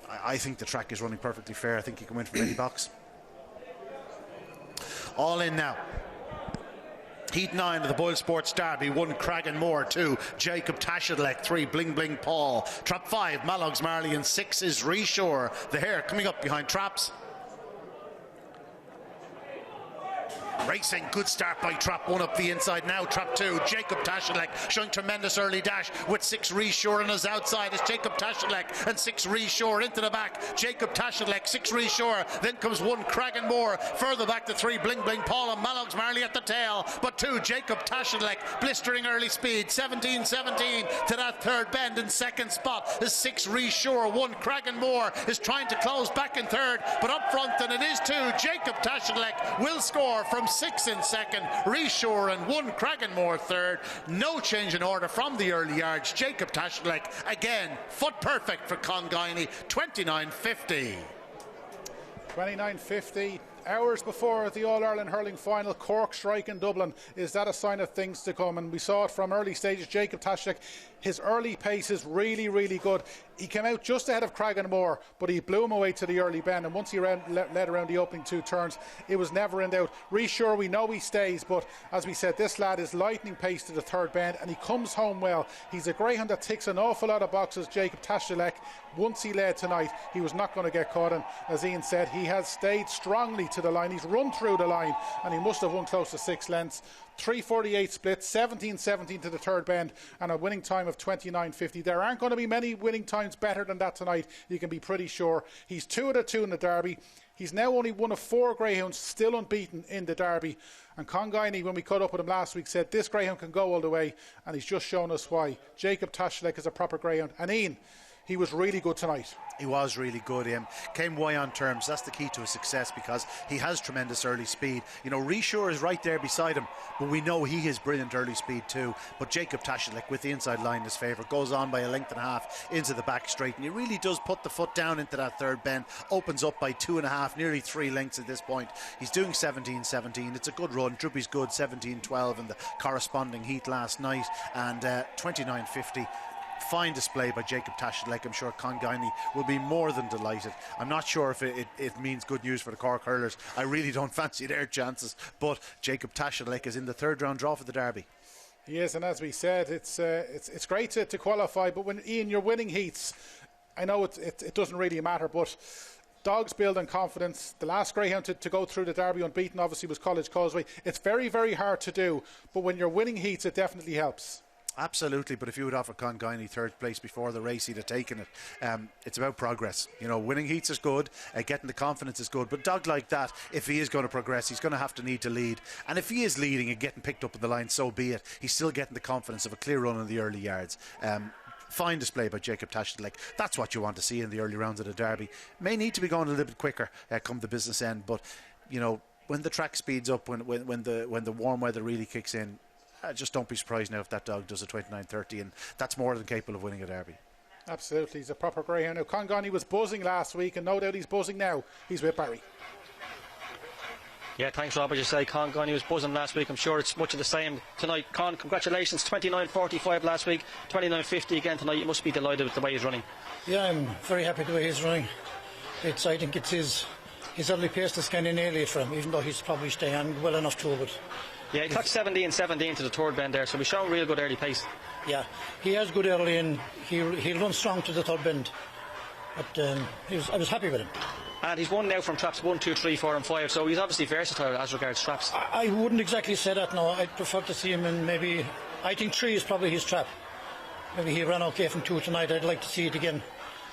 I think the track is running perfectly fair. I think you can win from any box. All in now. Heat 9 of the BoyleSports Derby. 1 Cragganmore, 2 Jacob Tashalek, 3 Bling Bling Paul. Trap 5 Mallogs Marley, and 6 is Reassure. The hare coming up behind traps. Racing, good start by trap 1 up the inside. Now trap 2, Jacob Tashalek showing tremendous early dash with 6 Reassure on his outside. It's Jacob Tashalek and 6 Reassure into the back. Jacob Tashalek, 6 Reassure. Then comes 1 Cragganmore. Further back to 3 Bling Bling Paul and Mallogs Marley at the tail. But 2 Jacob Tashalek, blistering early speed. 17-17 to that third bend. In second spot is 6 Reassure. 1 Cragganmore is trying to close back in third, but up front, and it is 2 Jacob Tashalek will score from 6 in second, Reassure and 1 Cragganmore third. No change in order from the early yards. Jacob Tashalek again foot perfect for Conguiney. 29.50. 29.50. Hours before the All-Ireland hurling final, Cork strike in Dublin. Is that a sign of things to come? And we saw it from early stages. Jacob Tashalek, His early pace is really, really good. He came out just ahead of Cragganmore, but he blew him away to the early bend, and once he led around the opening 2 turns, it was never in doubt. Reasure, we know he stays, but as we said, this lad is lightning pace to the 3rd bend, and he comes home well. He's a greyhound that ticks an awful lot of boxes, Jacob Tashalek. Once he led tonight, he was not going to get caught, and as Ian said, he has stayed strongly to the line. He's run through the line, and he must have won close to 6 lengths. 3:48 split, 17-17 to the 3rd bend, and a winning time of 29.50. There aren't going to be many winning times better than that tonight, you can be pretty sure. He's 2 out of 2 in the Derby. He's now only one of 4 greyhounds still unbeaten in the Derby. And Conguiney, when we caught up with him last week, said this greyhound can go all the way, and he's just shown us why. Jacob Tashalek is a proper greyhound. And Ian, he was really good tonight. He was really good. Came way on terms. That's the key to his success, because he has tremendous early speed. You know, Reasure is right there beside him, but we know he has brilliant early speed too. But Jacob Tashalek, with the inside line in his favour, goes on by a length and a half into the back straight, and he really does put the foot down into that 3rd bend. Opens up by 2.5, nearly 3 lengths at this point. He's doing 17-17. It's a good run. Droopy's good, 17-12 in the corresponding heat last night, and 29.50. Fine display by Jacob Tashalek. I'm sure Conguiney will be more than delighted. I'm not sure if it means good news for the Cork hurlers. I really don't fancy their chances, but Jacob Tashalek is in the 3rd round draw for the Derby. He is, and as we said, it's great to qualify, but when Ian, you're winning heats, I know it doesn't really matter, but dogs build on confidence. The last greyhound to go through the Derby unbeaten obviously was College Causeway. It's very, very hard to do, but when you're winning heats, it definitely helps. Absolutely, but if you would offer Conguiney 3rd place before the race, he'd have taken it. It's about progress. You know, winning heats is good, getting the confidence is good, but a dog like that, if he is going to progress, he's going to have to need to lead. And if he is leading and getting picked up in the line, so be it. He's still getting the confidence of a clear run in the early yards. Fine display by Jacob Tashalek. That's what you want to see in the early rounds of the Derby. May need to be going a little bit quicker come the business end, but you know, when the track speeds up, when the warm weather really kicks in, just don't be surprised now if that dog does a 29.30, and that's more than capable of winning a Derby. Absolutely, he's a proper greyhound. Now, Conguiney was buzzing last week, and no doubt he's buzzing now. He's with Barry. Yeah, thanks, Rob. As you say, Conguiney was buzzing last week. I'm sure it's much of the same tonight. Con, congratulations. 29.45 last week, 29.50 again tonight. You must be delighted with the way he's running. Yeah, I'm very happy with the way he's running. I think it's his early pace that's kind of nailed it for him, even though he's probably staying well enough through it. Yeah, he clocked 17 to the 3rd bend there, so he's showing real good early pace. Yeah, he has good early, and he'll run strong to the 3rd bend. But I was happy with him. And he's won now from traps 1, 2, 3, 4 and 5, so he's obviously versatile as regards traps. I wouldn't exactly say that, no. I'd prefer to see him in maybe, I think 3 is probably his trap. Maybe he ran okay from 2 tonight. I'd like to see it again.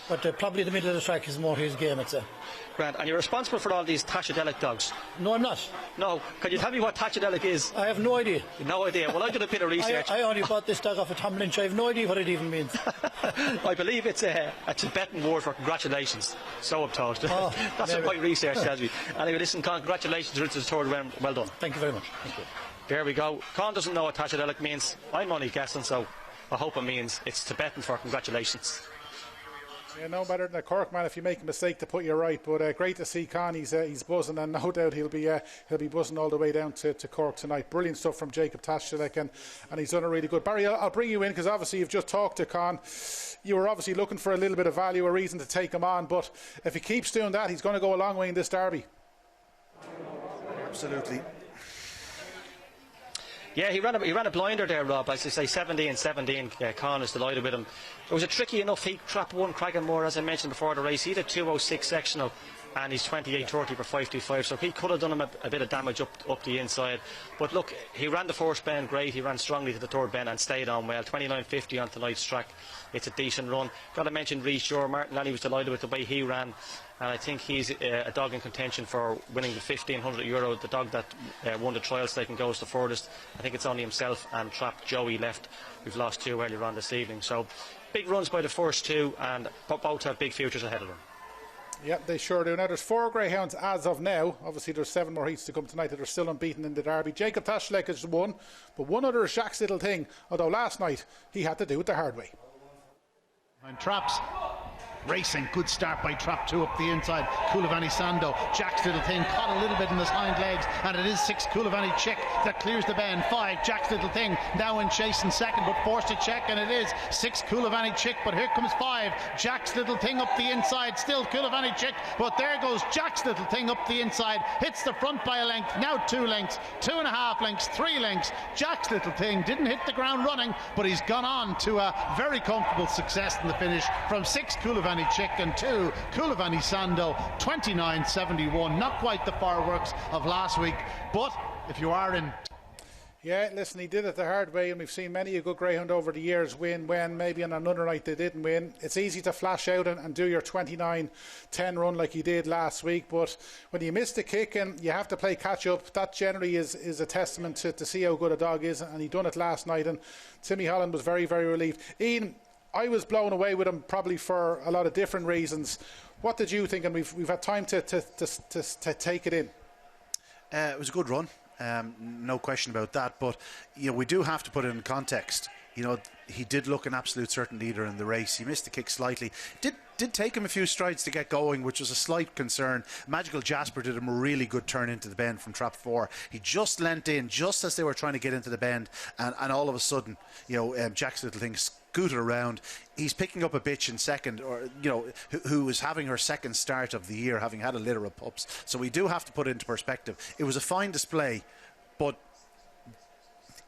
But probably the middle of the track is more his game, I'd say. Grant, and you're responsible for all these Tachadelic dogs? No, I'm not. No. Can you tell me what Tachadelic is? I have no idea. No idea. Well, I did a bit of research. I only bought this dog off of Tom Lynch. I have no idea what it even means. I believe it's a Tibetan word for congratulations. So I'm told. Oh, that's maybe. what my research tells me. Anyway, listen, Con, congratulations. It's a 3rd round. Well done. Thank you very much. Thank you. There we go. Con doesn't know what Tachadelic means. I'm only guessing, so I hope it means it's Tibetan for congratulations. Yeah, no better than a Cork man if you make a mistake to put you right. But great to see Con. He's buzzing, and no doubt he'll be buzzing all the way down to Cork tonight. Brilliant stuff from Jacob Tashalek, and he's done a really good. Barry, I'll bring you in because obviously you've just talked to Con. You were obviously looking for a little bit of value, a reason to take him on. But if he keeps doing that, he's going to go a long way in this Derby. Absolutely. Yeah, he ran a blinder there, Rob. As I say, 17-17. Con is delighted with him. It was a tricky enough heat. Trap 1, Cragganmore, as I mentioned before the race. He did 2:06 sectional, and he's 28.30 for 5.25. So he could have done him a bit of damage up the inside. But look, he ran the 1st bend great. He ran strongly to the 3rd bend and stayed on well. 29.50 on tonight's track. It's a decent run. Got to mention Reasure. Martin Lally was delighted with the way he ran. And I think he's a dog in contention for winning the €1,500. The dog that won the trial stake and goes the furthest. I think it's only himself and Trap Joey left. We've lost 2 earlier on this evening. So big runs by the first 2, and both have big futures ahead of them. Yep, they sure do. Now there's 4 greyhounds as of now. Obviously there's 7 more heats to come tonight that are still unbeaten in the Derby. Jacob Tashalek is 1, but one other is Jacques Little Thing, although last night he had to do it the hard way. And Traps Racing, good start by Trap 2 up the inside. Coulivanny Sando, Jack's Little Thing caught a little bit in his hind legs, and it is 6 Coulivanny Chick that clears the bend. 5 Jack's Little Thing now in chase in second, but forced to check, and it is 6 Coulivanny Chick, but here comes 5 Jack's Little Thing up the inside. Still Coulivanny Chick, but there goes Jack's Little Thing up the inside, hits the front by a length, now 2 lengths, 2.5 lengths, 3 lengths. Jack's Little Thing didn't hit the ground running, but he's gone on to a very comfortable success in the finish from 6 Coulivanny Chick and 2 Coulivanny Sando. 29.71, not quite the fireworks of last week, but if you are in... Yeah, listen, he did it the hard way, and we've seen many a good greyhound over the years win when maybe on another night they didn't win. It's easy to flash out and do your 29-10 run like he did last week, but when you miss the kick and you have to play catch up, that generally is a testament to see how good a dog is, and he done it last night, and Timmy Holland was very, very relieved. Ian, I was blown away with him probably for a lot of different reasons. What did you think? And we've had time to take it in. It was a good run. No question about that, but we do have to put it in context. He did look an absolute certain leader in the race. He missed the kick slightly. Did take him a few strides to get going, which was a slight concern. Magical Jasper did him a really good turn into the bend from trap 4. He just leant in just as they were trying to get into the bend, and all of a sudden, Jack's Little Thing scooted around. He's picking up a bitch in second, or who was having her second start of the year, having had a litter of pups. So we do have to put it into perspective. It was a fine display, but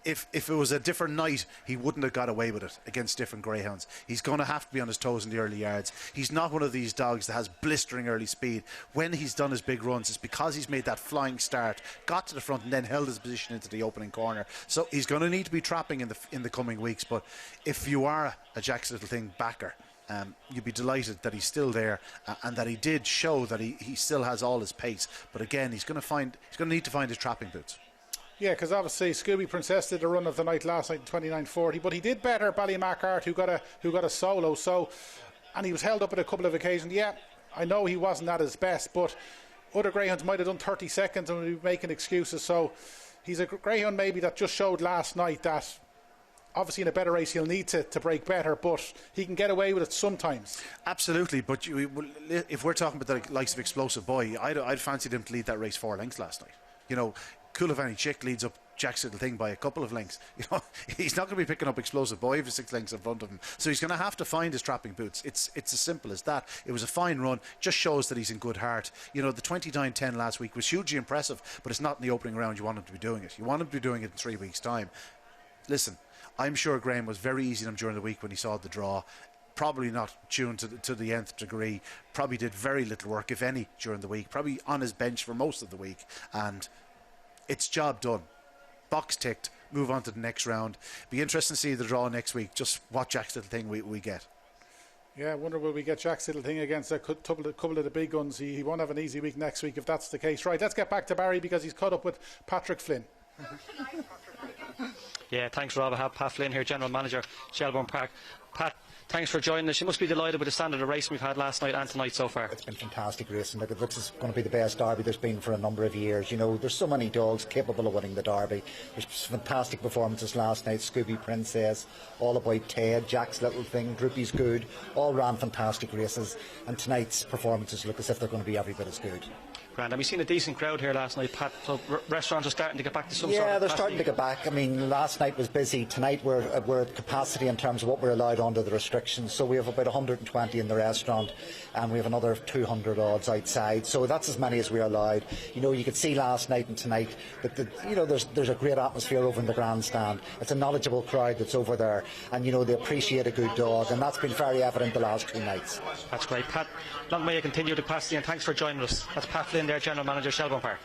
if it was a different night, he wouldn't have got away with it against different greyhounds. He's going to have to be on his toes in the early yards. He's not one of these dogs that has blistering early speed. When he's done his big runs, it's because he's made that flying start, got to the front, and then held his position into the opening corner. So he's going to need to be trapping in the coming weeks. But if you are a Jack's Little Thing backer, you'd be delighted that he's still there, and that he did show that he still has all his pace. But again, he's going to need to find his trapping boots. Yeah, because obviously Scooby Princess did the run of the night last night in 29.40, but he did better Ballymac who got a solo. So, and he was held up at a couple of occasions. Yeah, I know he wasn't at his best, but other greyhounds might have done 30 seconds and would be making excuses. So he's a greyhound maybe that just showed last night that obviously in a better race he'll need to break better, but he can get away with it sometimes. Absolutely, but if we're talking about the likes of Explosive Boy, I'd fancied him to lead that race 4 lengths last night. Coulivanny Chick leads up Jack's Little Thing by a couple of lengths. He's not going to be picking up Explosive Boy for 6 lengths in front of him. So he's going to have to find his trapping boots. It's as simple as that. It was a fine run. Just shows that he's in good heart. The 29-10 last week was hugely impressive, but it's not in the opening round you want him to be doing it. You want him to be doing it in 3 weeks' time. Listen, I'm sure Graham was very easy on him during the week when he saw the draw. Probably not tuned to the nth degree. Probably did very little work, if any, during the week. Probably on his bench for most of the week. And it's job done. Box ticked. Move on to the next round. Be interesting to see the draw next week. Just what Jack's Little Thing we get. Yeah, I wonder will we get Jack's Little Thing against a couple of the big guns. He won't have an easy week next week if that's the case. Right, let's get back to Barry because he's caught up with Patrick Flynn. Yeah, thanks Rob. I have Pat Flynn here, General Manager, Shelbourne Park. Pat, thanks for joining us. You must be delighted with the standard of racing we've had last night and tonight so far. It's been fantastic racing. Look, this is going to be the best derby there's been for a number of years. There's so many dogs capable of winning the derby. There's fantastic performances last night. Scooby Princess, All About Ted, Jack's Little Thing, Droopy's Good, all ran fantastic races. And tonight's performances look as if they're going to be every bit as good. Grand. And we've seen a decent crowd here last night, Pat, so restaurants are starting to get back to some sort of Yeah, they're capacity. starting to get back. I mean, last night was busy. Tonight we're at capacity in terms of what we're allowed under the restrictions. So we have about 120 in the restaurant and we have another 200 odds outside. So that's as many as we're allowed. You could see last night and tonight that there's a great atmosphere over in the grandstand. It's a knowledgeable crowd that's over there, and they appreciate a good dog, and that's been very evident the last 2 nights. That's great, Pat. Long may you continue the capacity, and thanks for joining us. That's Pat Flynn there, General Manager, Shelbourne Park.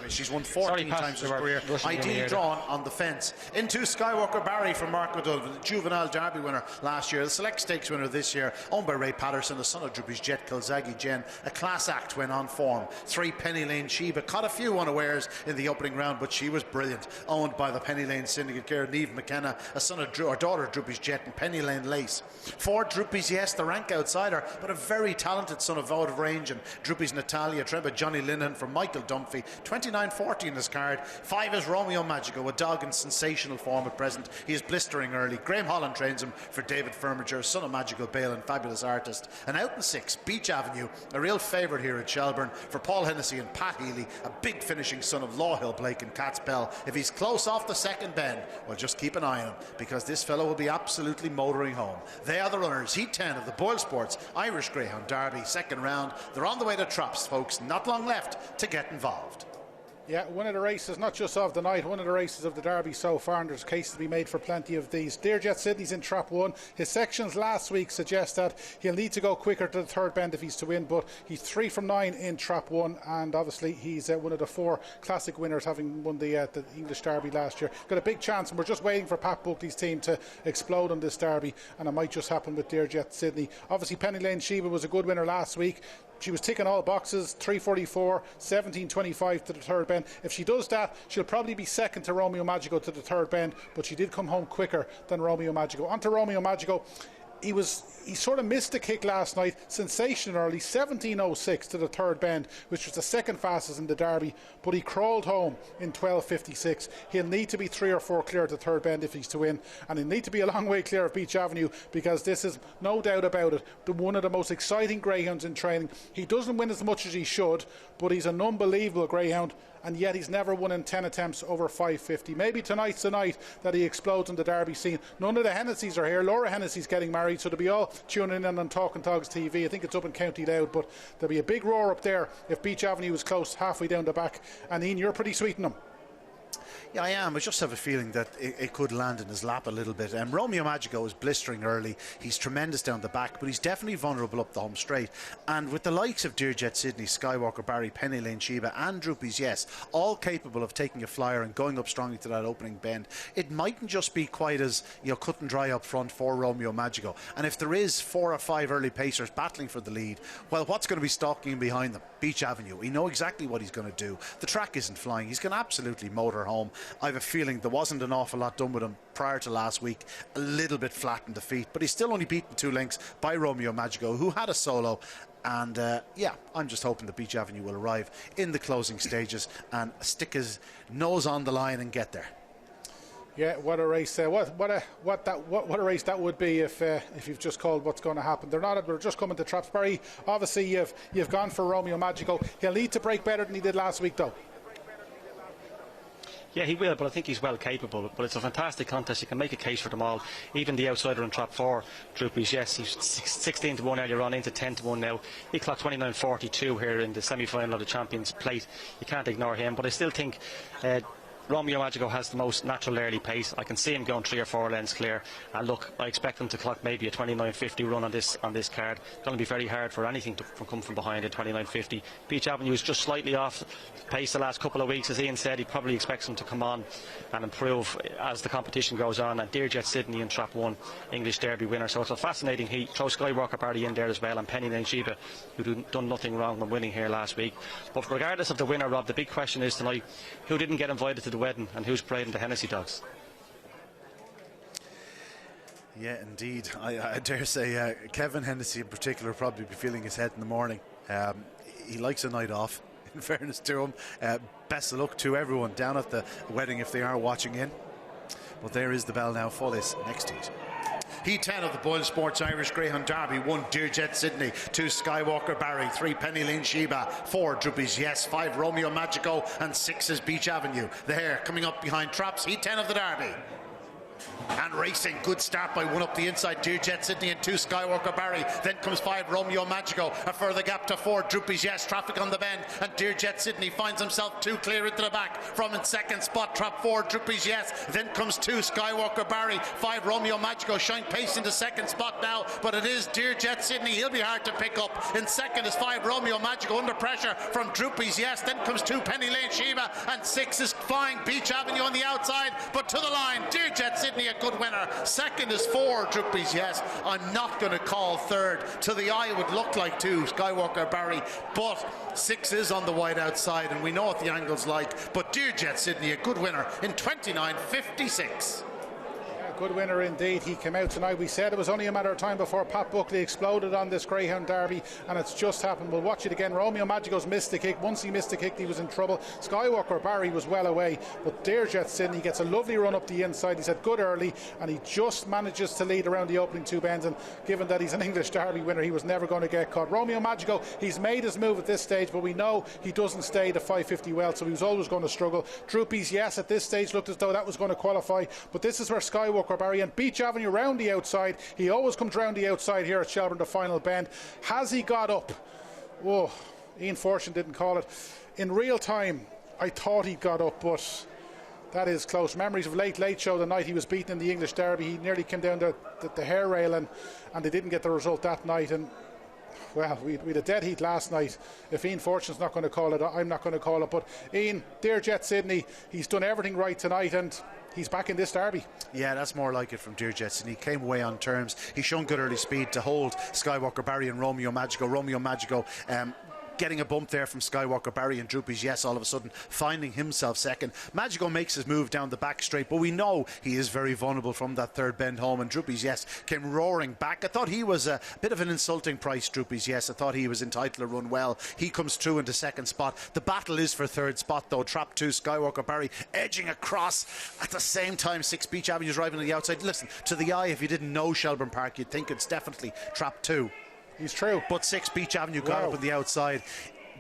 She's won 14 times in her career. Ideally drawn on the fence. Into Skywalker Barry from Mark O'Donovan, the juvenile Derby winner last year, the Select Stakes winner this year, owned by Ray Patterson, the son of Droopy's Jet, Kilzaggy Jen. A class act when on form. 3 Penny Lane Sheba caught a few unawares in the opening round, but she was brilliant. Owned by the Penny Lane syndicate, Garrett Neve McKenna, a son of or daughter of Droopy's Jet, and Penny Lane Lace. 4 Droopy's, yes, the rank outsider, but a very talented son of Out of Range, and Droopy's Natalia, trained by Johnny Linehan from Michael Dunphy. 29 29.40 in this card. 5 is Romeo Magico, a dog in sensational form at present. He is blistering early. Graham Holland trains him for David Firminger, son of Magical Bale and fabulous artist. And out in 6, Beach Avenue, a real favourite here at Shelbourne for Paul Hennessy and Pat Healy, a big finishing son of Law Hill Blake and Cat's Bell. If he's close off the second bend, well, just keep an eye on him, because this fellow will be absolutely motoring home. They are the runners. Heat 10 of the BoyleSports Irish Greyhound Derby, second round. They're on the way to Trops, folks. Not long left to get involved. Yeah, one of the races, not just of the night, one of the races of the Derby so far, and there's a case to be made for plenty of these. Dearjet Sydney's in trap 1. His sections last week suggest that he'll need to go quicker to the third bend if he's to win, but he's 3 from 9 in trap 1, and obviously he's one of the 4 classic winners, having won the English Derby last year. Got a big chance, and we're just waiting for Pat Buckley's team to explode on this Derby, and it might just happen with Dearjet Sydney. Obviously Penny Lane Sheba was a good winner last week. She was ticking all boxes, 3:44, 17:25 to the third bend. If she does that, she'll probably be second to Romeo Magico to the third bend, but she did come home quicker than Romeo Magico. On to Romeo Magico. He sort of missed the kick last night, sensational early, 17:06 to the third bend, which was the second fastest in the Derby, but he crawled home in 12:56. He'll need to be 3 or 4 clear at the third bend if he's to win, and he'll need to be a long way clear of Beach Avenue, because this is, no doubt about it, one of the most exciting greyhounds in training. He doesn't win as much as he should, but he's an unbelievable greyhound, and yet he's never won in 10 attempts over 550. Maybe tonight's the night that he explodes on the Derby scene. None of the Hennessy's are here. Laura Hennessy's getting married, so they'll be all tuning in on Talking Dogs TV. I think it's up in County Loud, but there'll be a big roar up there if Beach Avenue is close halfway down the back. And Ian, you're pretty sweet in them. Yeah, I am. I just have a feeling that it could land in his lap a little bit. Romeo Magico is blistering early. He's tremendous down the back, but he's definitely vulnerable up the home straight. And with the likes of Dearjet Sydney, Skywalker Barry, Penny Lane Sheba and Droopy's Yes, all capable of taking a flyer and going up strongly to that opening bend, it mightn't just be quite as cut and dry up front for Romeo Magico. And if there is 4 or 5 early pacers battling for the lead, well, what's going to be stalking behind them? Beach Avenue. We know exactly what he's going to do. The track isn't flying. He's going to absolutely motor home. I have a feeling there wasn't an awful lot done with him prior to last week. A little bit flat in defeat, but he's still only beaten 2 lengths by Romeo Magico, who had a solo. And I'm just hoping that Beach Avenue will arrive in the closing stages and stick his nose on the line and get there. Yeah, what a race! What a race that would be if you've just called what's going to happen. They're just coming to traps. Barry, obviously you've gone for Romeo Magico. He'll need to break better than he did last week, though. Yeah, he will, but I think he's well capable. But it's a fantastic contest. You can make a case for them all. Even the outsider in trap 4, Droopy's Yes, he's 16 to 1 earlier on, into 10 to 1 now. He clocked 29.42 here in the semi-final of the Champions Plate. You can't ignore him, but I still think Romeo Magico has the most natural early pace. I can see him going 3 or 4 lengths clear, and look, I expect him to clock maybe a 29.50 run on this card. It's going to be very hard for anything to come from behind at 29.50. Beach Avenue is just slightly off pace the last couple of weeks. As Ian said, he probably expects him to come on and improve as the competition goes on. And Dearjet Sydney in trap 1, English Derby winner, so it's a fascinating heat. Throw Skywalker Barry in there as well, and Penny Lane Sheba, who done nothing wrong when winning here last week. But regardless of the winner, Rob, the big question is tonight, who didn't get invited to the wedding and who's parading the Hennessy dogs? Yeah, indeed. I dare say Kevin Hennessy in particular will probably be feeling his head in the morning. He likes a night off, in fairness to him. Best of luck to everyone down at the wedding if they are watching in. But there is the bell now for this next heat. Heat 10 of the BoyleSports Irish Greyhound Derby. 1 Dearjet Sydney, 2 Skywalker Barry, 3 Penny Lane Sheba, 4 Droopy's Yes, 5 Romeo Magico, and 6 is Beach Avenue. The hare coming up behind traps. Heat 10 of the Derby. And racing, good start by 1 up the inside, Dearjet Sydney, and 2 Skywalker Barry. Then comes 5 Romeo Magico, a further gap to 4 Droopy's Yes, traffic on the bend, and Dearjet Sydney finds himself 2 clear into the back from in second spot. Trap 4 Droopy's Yes, then comes 2 Skywalker Barry, 5 Romeo Magico shine pace into second spot now, but it is Dearjet Sydney. He'll be hard to pick up. In second is 5 Romeo Magico under pressure from Droopy's Yes, then comes 2 Penny Lane Sheba, and 6 is flying Beach Avenue on the outside, but to the line Dearjet Sydney, a good winner. Second is 4 Droopy's Yes. I'm not going to call third. To the eye it would look like 2 Skywalker Barry, but 6 is on the wide outside, and we know what the angle's like. But Dearjet Sydney, a good winner in 29.56. good winner indeed. He came out tonight. We said it was only a matter of time before Pat Buckley exploded on this Greyhound Derby, and it's just happened. We'll watch it again. Romeo Magico's missed the kick. Once he missed the kick, he was in trouble. Skywalker Barry was well away, but Dearjet Sidney gets a lovely run up the inside. He's had good early, and he just manages to lead around the opening two bends, and given that he's an English Derby winner, he was never going to get caught. Romeo Magico, he's made his move at this stage, but we know he doesn't stay the 550 well, so he was always going to struggle. Droopies, yes, at this stage looked as though that was going to qualify, but this is where Skywalker Barry and Beach Avenue round the outside. He always comes round the outside here at Shelbourne, the final bend. Has he got up? Oh, Ian Fortune didn't call it. In real time, I thought he got up, but that is close. Memories of Late Show, the night he was beaten in the English Derby. He nearly came down the hair rail, and they didn't get the result that night. And well, we had a dead heat last night. If Ian Fortune's not going to call it, I'm not going to call it. But Ian, Dearjet Sidney, he's done everything right tonight, and he's back in this derby. Yeah, that's more like it from Dearjet Sidney. He came away on terms. He's shown good early speed to hold Skywalker Barry and Romeo Magico. Romeo Magico getting a bump there from Skywalker Barry and Droopies, yes, all of a sudden finding himself second. Magico makes his move down the back straight, but we know he is very vulnerable from that third bend home, and Droopies, yes, came roaring back. I thought he was a bit of an insulting price, Droopies, yes. I thought he was entitled to run well. He comes through into second spot. The battle is for third spot, though. Trap 2, Skywalker Barry edging across. At the same time, 6 Beach Avenue driving to the outside. Listen, to the eye, if you didn't know Shelbourne Park, you'd think it's definitely Trap 2. He's true. But 6 Beach Avenue got up on the outside.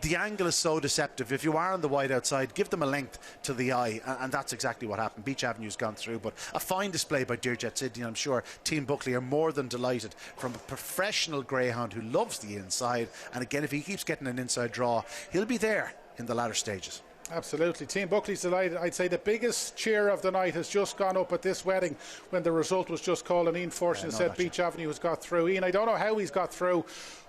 The angle is so deceptive. If you are on the wide outside, give them a length to the eye, and that's exactly what happened. Beach Avenue's gone through, but a fine display by Dearjet Sidney. I'm sure Team Buckley are more than delighted from a professional greyhound who loves the inside, and again, if he keeps getting an inside draw, he'll be there in the latter stages. Absolutely. Team Buckley's delighted. I'd say the biggest cheer of the night has just gone up at this wedding when the result was just called, and Ian Fortune said Beach Avenue has got through. Ian, I don't know how he's got through,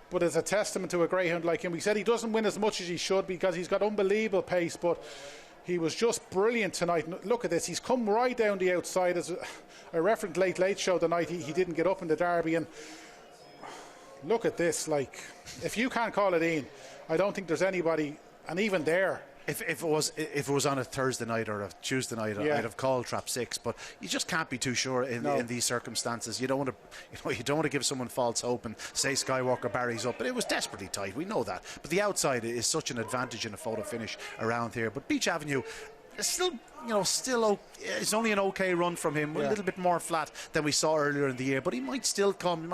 but it's a testament to a greyhound like him. We said he doesn't win as much as he should because he's got unbelievable pace, but he was just brilliant tonight. Look at this. He's come right down the outside. As I referenced Late Show the night he didn't get up in the Derby, and look at this. Like, if you can't call it, Ian, I don't think there's anybody, and even there, If it was on a Thursday night or a Tuesday night, I'd have called Trap 6. But you just can't be too sure in these circumstances. You don't want to give someone false hope and say Skywalker Barry's up. But it was desperately tight. We know that. But the outside is such an advantage in a photo finish around here. But Beach Avenue is still it's only an okay run from him, a little bit more flat than we saw earlier in the year, but he might still come.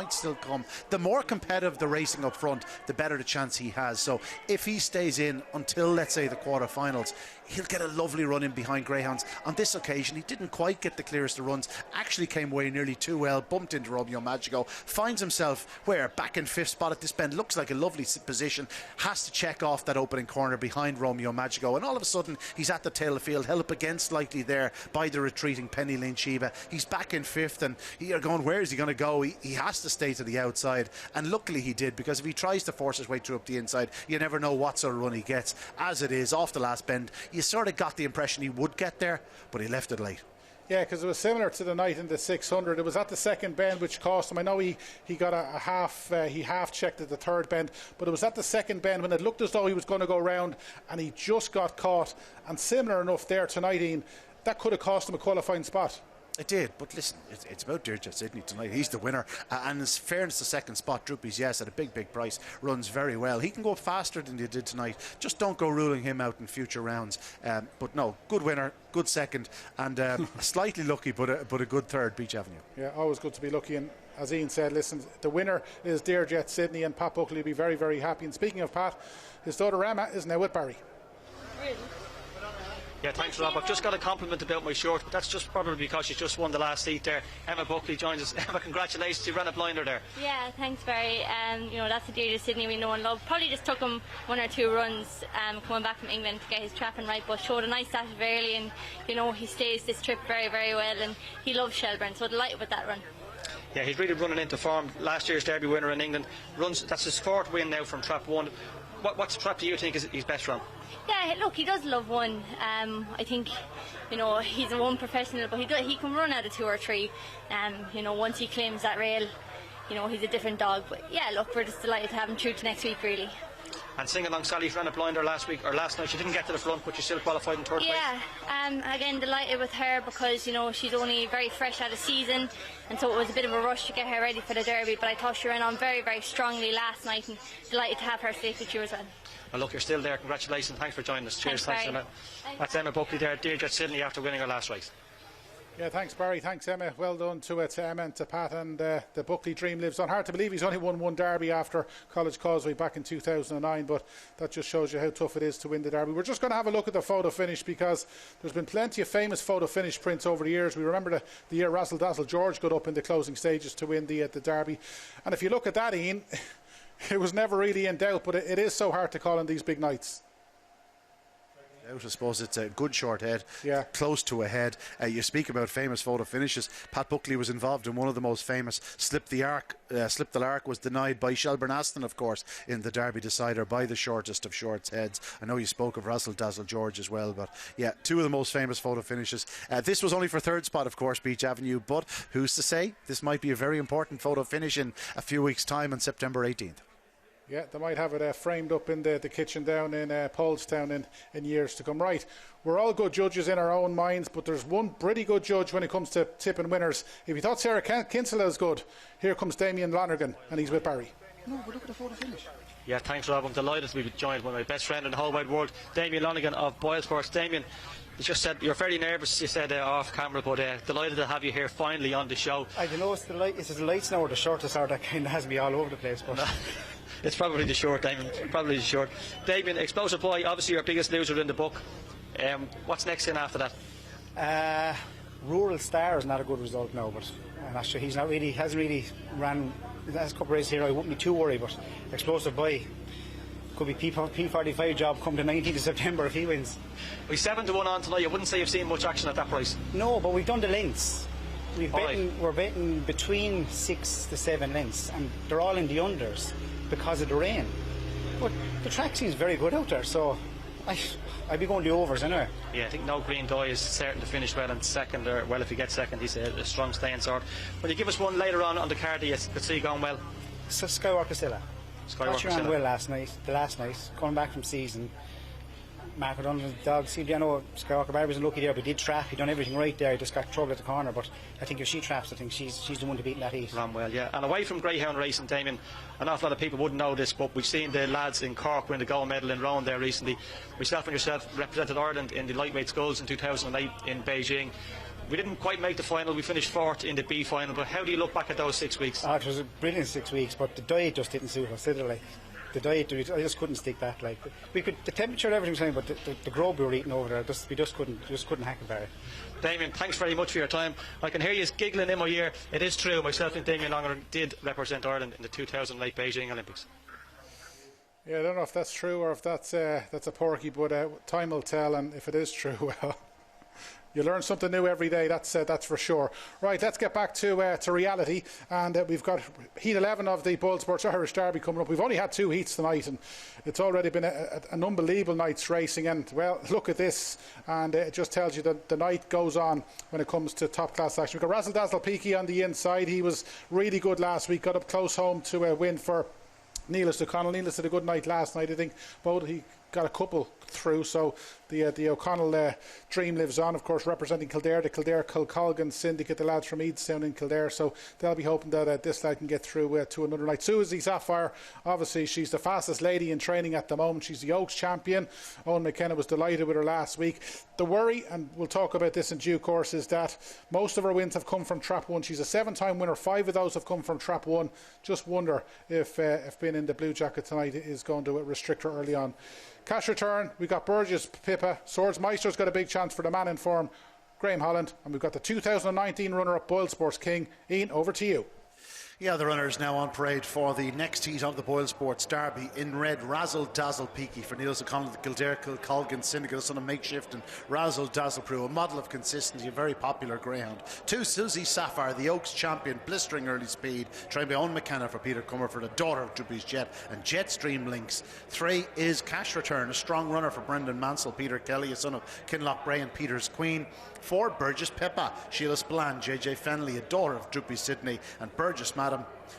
The more competitive the racing up front, the better the chance he has. So if he stays in until, let's say, the quarterfinals, he'll get a lovely run in behind greyhounds. On this occasion, he didn't quite get the clearest of runs, actually came away nearly too well, bumped into Romeo Magico, finds himself back in 5th spot at this bend. Looks like a lovely position, has to check off that opening corner behind Romeo Magico, and all of a sudden he's at the tail of the field, held up against slightly there by the retreating Penny Lane Sheba. He's back in 5th, and you're going, where is he going to go? He has to stay to the outside, and luckily he did, because if he tries to force his way through up the inside, you never know what sort of run he gets. As it is, off the last bend, you sort of got the impression he would get there, but he left it late. Yeah, because it was similar to the night in the 600. It was at the second bend which cost him. I know he got a half, he half checked at the third bend, but it was at the second bend when it looked as though he was going to go round, and he just got caught. And similar enough there tonight, Ian, that could have cost him a qualifying spot. It did, but listen, it's about Dearjet Sidney tonight. He's the winner, and in fairness, the second spot, Droopies, yes, at a big price, runs very well. He can go faster than he did tonight. Just don't go ruling him out in future rounds. But no, good winner, good second, and slightly lucky, but a good third, Beach Avenue. Yeah, always good to be lucky. And as Ian said, listen, the winner is Dearjet Sidney, and Pat Buckley will be very, very happy. And speaking of Pat, his daughter Emma is now with Barry. Really? Yeah, thanks, Rob. I've just got a compliment about my short, but that's just probably because she's just won the last seat there. Emma Buckley joins us. Emma, congratulations, you ran a blinder there. Yeah, thanks, Barry. That's the Dearjet Sidney we know and love. Probably just took him 1 or 2 runs coming back from England to get his trapping right, but showed a nice start early, and he stays this trip very, very well, and he loves Shelbourne, so delighted with that run. Yeah, he's really running into form. Last year's Derby winner in England. That's his 4th win now from Trap 1. What trap do you think is his best run? Yeah, look, he does love one. I think, he's a one professional, but he can run out of 2 or 3. Once he claims that rail, he's a different dog. But yeah, look, we're just delighted to have him through to next week, really. And Sing Along Sally ran a blinder last night. She didn't get to the front, but she still qualified in third place. Yeah, again, delighted with her because, you know, she's only very fresh out of season, and so it was a bit of a rush to get her ready for the Derby, but I thought she ran on very, very strongly last night, and delighted to have her safely through as well. And look, you're still there. Congratulations. Thanks for joining us. Cheers. Thanks Emma. That's Emma Buckley there, Deirdre Sidney, after winning her last race. Yeah, thanks Barry, thanks Emma, well done to Emma and to Pat, and the Buckley dream lives on. Hard to believe he's only won one Derby after College Causeway back in 2009, but that just shows you how tough it is to win the Derby. We're just going to have a look at the photo finish because there's been plenty of famous photo finish prints over the years. We remember the year Razzle Dazzle George got up in the closing stages to win the Derby, and if you look at that, Ian, it was never really in doubt, but it is so hard to call on these big nights. I suppose it's a good short head, yeah, close to a head. You speak about famous photo finishes. Pat Buckley was involved in one of the most famous. Slip the Lark was denied by Shelbourne Aston, of course, in the Derby decider by the shortest of shorts heads. I know you spoke of Razzle Dazzle George as well, but yeah, two of the most famous photo finishes. This was only for third spot, of course, Beach Avenue, but who's to say? This might be a very important photo finish in a few weeks' time on September 18th. Yeah, they might have it framed up in the kitchen down in Paulstown in years to come. Right, we're all good judges in our own minds, but there's one pretty good judge when it comes to tipping winners. If you thought Sarah Kinsella is good, here comes Damien Lonergan, and he's with Barry. No, but look at the photo finish. Yeah, thanks Rob. I'm delighted to be joined by my best friend in the whole wide world, Damien Lonergan of BoyleSports. Damien, you just said you're very nervous, you said off camera, but delighted to have you here finally on the show. I don't know, it's the lights now or the shortest are that kind of has me all over the place, but... It's probably the short, Damien. Probably the short. Damien, Explosive Boy, obviously your biggest loser in the book. What's next in after that? Rural Star is not a good result now, but I'm not sure. Hasn't really ran the last couple of races here. I wouldn't be too worried, but Explosive Boy could be P45 job come the 19th of September if he wins. We're 7-1 on tonight. I wouldn't say you've seen much action at that price. No, but we've done the lengths. We're betting between 6 to 7 lengths, and they're all in the unders because of the rain. But the track seems very good out there, so I'd be going the overs anyway. Yeah, I think No Green Dye is certain to finish well in second, or well, if he gets second, he's a strong staying sort. Will you give us one later on the card that you could see going well? So Skywalker Silla. Skywalker ran well the last night, coming back from season. Mark O'Donnell's dog, see, I know Skywalker Barry was unlucky there, but he did trap. He done everything right there. He just got trouble at the corner. But I think if she traps, I think she's the one to beat in that heat. Ran well, yeah. And away from greyhound racing, Damien, an awful lot of people wouldn't know this, but we've seen the lads in Cork win the gold medal in Rowan there recently. Myself and yourself represented Ireland in the lightweight sculls in 2008 in Beijing. We didn't quite make the final. We finished fourth in the B final. But how do you look back at those 6 weeks? It was a brilliant 6 weeks, but the diet just didn't suit us, did it? Like, the diet, I just couldn't stick that. Like, we could, the temperature, everything's fine, but the grub we were eating over there, we just couldn't hack it, Barry. Damien, thanks very much for your time. I can hear you giggling in my ear. It is true. Myself and Damien Lonergan did represent Ireland in the 2008 Beijing Olympics. Yeah, I don't know if that's true or if that's a porky, but time will tell. And if it is true, well, you learn something new every day, that's for sure. Right, let's get back to reality, and we've got heat 11 of the BoyleSports Irish Derby coming up. We've only had 2 heats tonight, and it's already been an unbelievable night's racing. And well, look at this, and it just tells you that the night goes on when it comes to top class action. We've got Razzle Dazzle Peaky on the inside. He was really good last week, got up close home to a win for Neelis O'Connell. Neelis had a good night last night, I think. Both he got a couple through, so the O'Connell dream lives on, of course, representing Kildare, the Kildare Kilcolgan syndicate, the lads from Eadstown in Kildare, so they'll be hoping that this lad can get through to another night. Susie Sapphire, obviously she's the fastest lady in training at the moment. She's the Oaks champion. Owen McKenna was delighted with her last week. The worry, and we'll talk about this in due course, is that most of her wins have come from Trap 1. She's a 7-time winner. 5 of those have come from Trap 1. Just wonder if being in the blue jacket tonight is going to restrict her early on. Cash return, we got Burgess Pippa. Swordsmeister's got a big chance for the man in form, Graham Holland, and we've got the 2019 runner-up BoyleSports King. Ian, over to you. Yeah, the runners now on parade for the next heat of the BoyleSports Derby. In red, Razzle Dazzle Peaky for Neelis O'Connell, the Kildare Kilcolgan syndicate, son of Meg Shifton. Razzle Dazzle Prue, a model of consistency, a very popular greyhound. 2, Susie Sapphire, the Oaks champion, blistering early speed, trained by Owen McKenna for Peter Comerford, a daughter of Drippy's Jet and Jetstream Links. 3 is Cash Return, a strong runner for Brendan Mansell, Peter Kelly, a son of Kinloch Bray and Peter's Queen. 4, Burgess Pippa, Sheila Spillane, JJ Fenley, a daughter of Drippy Sydney, and Burgess Madam.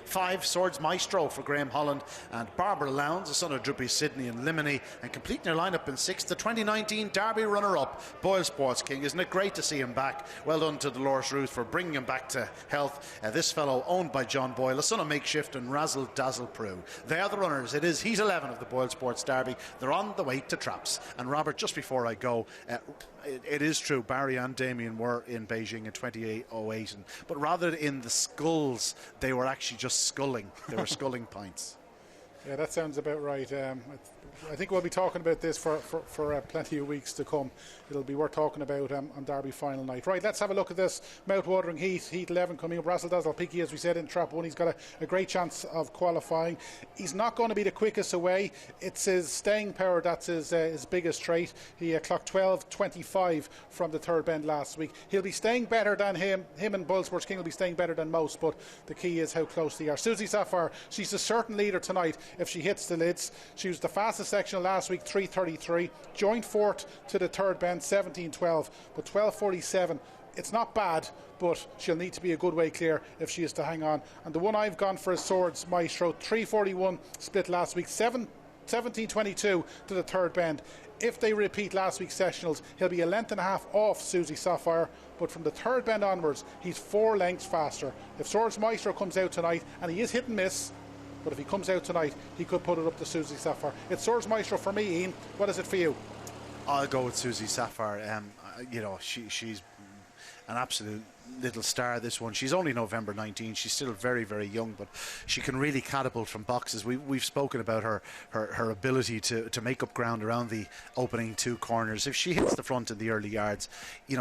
5 Swords Maestro for Graham Holland and Barbara Lowndes, the son of Droopy Sydney and Limini, and completing their lineup in 6th, the 2019 Derby runner-up, BoyleSports King. Isn't it great to see him back? Well done to Dolores Ruth for bringing him back to health. This fellow owned by John Boyle, the son of Makeshift and Razzle Dazzle Prue. They are the runners. It is Heat 11 of the BoyleSports Derby. They're on the way to traps. And Robert, just before I go, it is true, Barry and Damien were in Beijing in 28:08, but rather in the skulls, they were actually just sculling. They were sculling pints. Yeah, that sounds about right. I think we'll be talking about this for plenty of weeks to come. It'll be worth talking about on Derby final night. Right, let's have a look at this mouth-watering Heat 11 coming up. Razzle Dazzle Peaky, as we said, in Trap 1. He's got a great chance of qualifying. He's not going to be the quickest away. It's his staying power that's his biggest trait. He clocked 12:25 from the third bend last week. He'll be staying better than him and BoyleSports King will be staying better than most, but the key is how close they are. Susie Sapphire, she's a certain leader tonight if she hits the lids. She was the fastest sectional last week, 3:33. Joined fourth to the third bend, 17:12, but 12:47. It's not bad, but she'll need to be a good way clear if she is to hang on. And the one I've gone for is Swords Maestro, 3:41 split last week, 17:22 to the third bend. If they repeat last week's sessionals, he'll be a length and a half off Susie Sapphire, but from the third bend onwards, he's 4 lengths faster. If Swords Maestro comes out tonight, and he is hit and miss, but if he comes out tonight, he could put it up to Susie Sapphire. It's Swords Maestro for me, Ian. What is it for you? I'll go with Susie Sapphire. She's an absolute little star, this one. She's only November 19. She's still very, very young, but she can really catapult from boxes. We've spoken about her ability to make up ground around the opening 2 corners. If she hits the front in the early yards,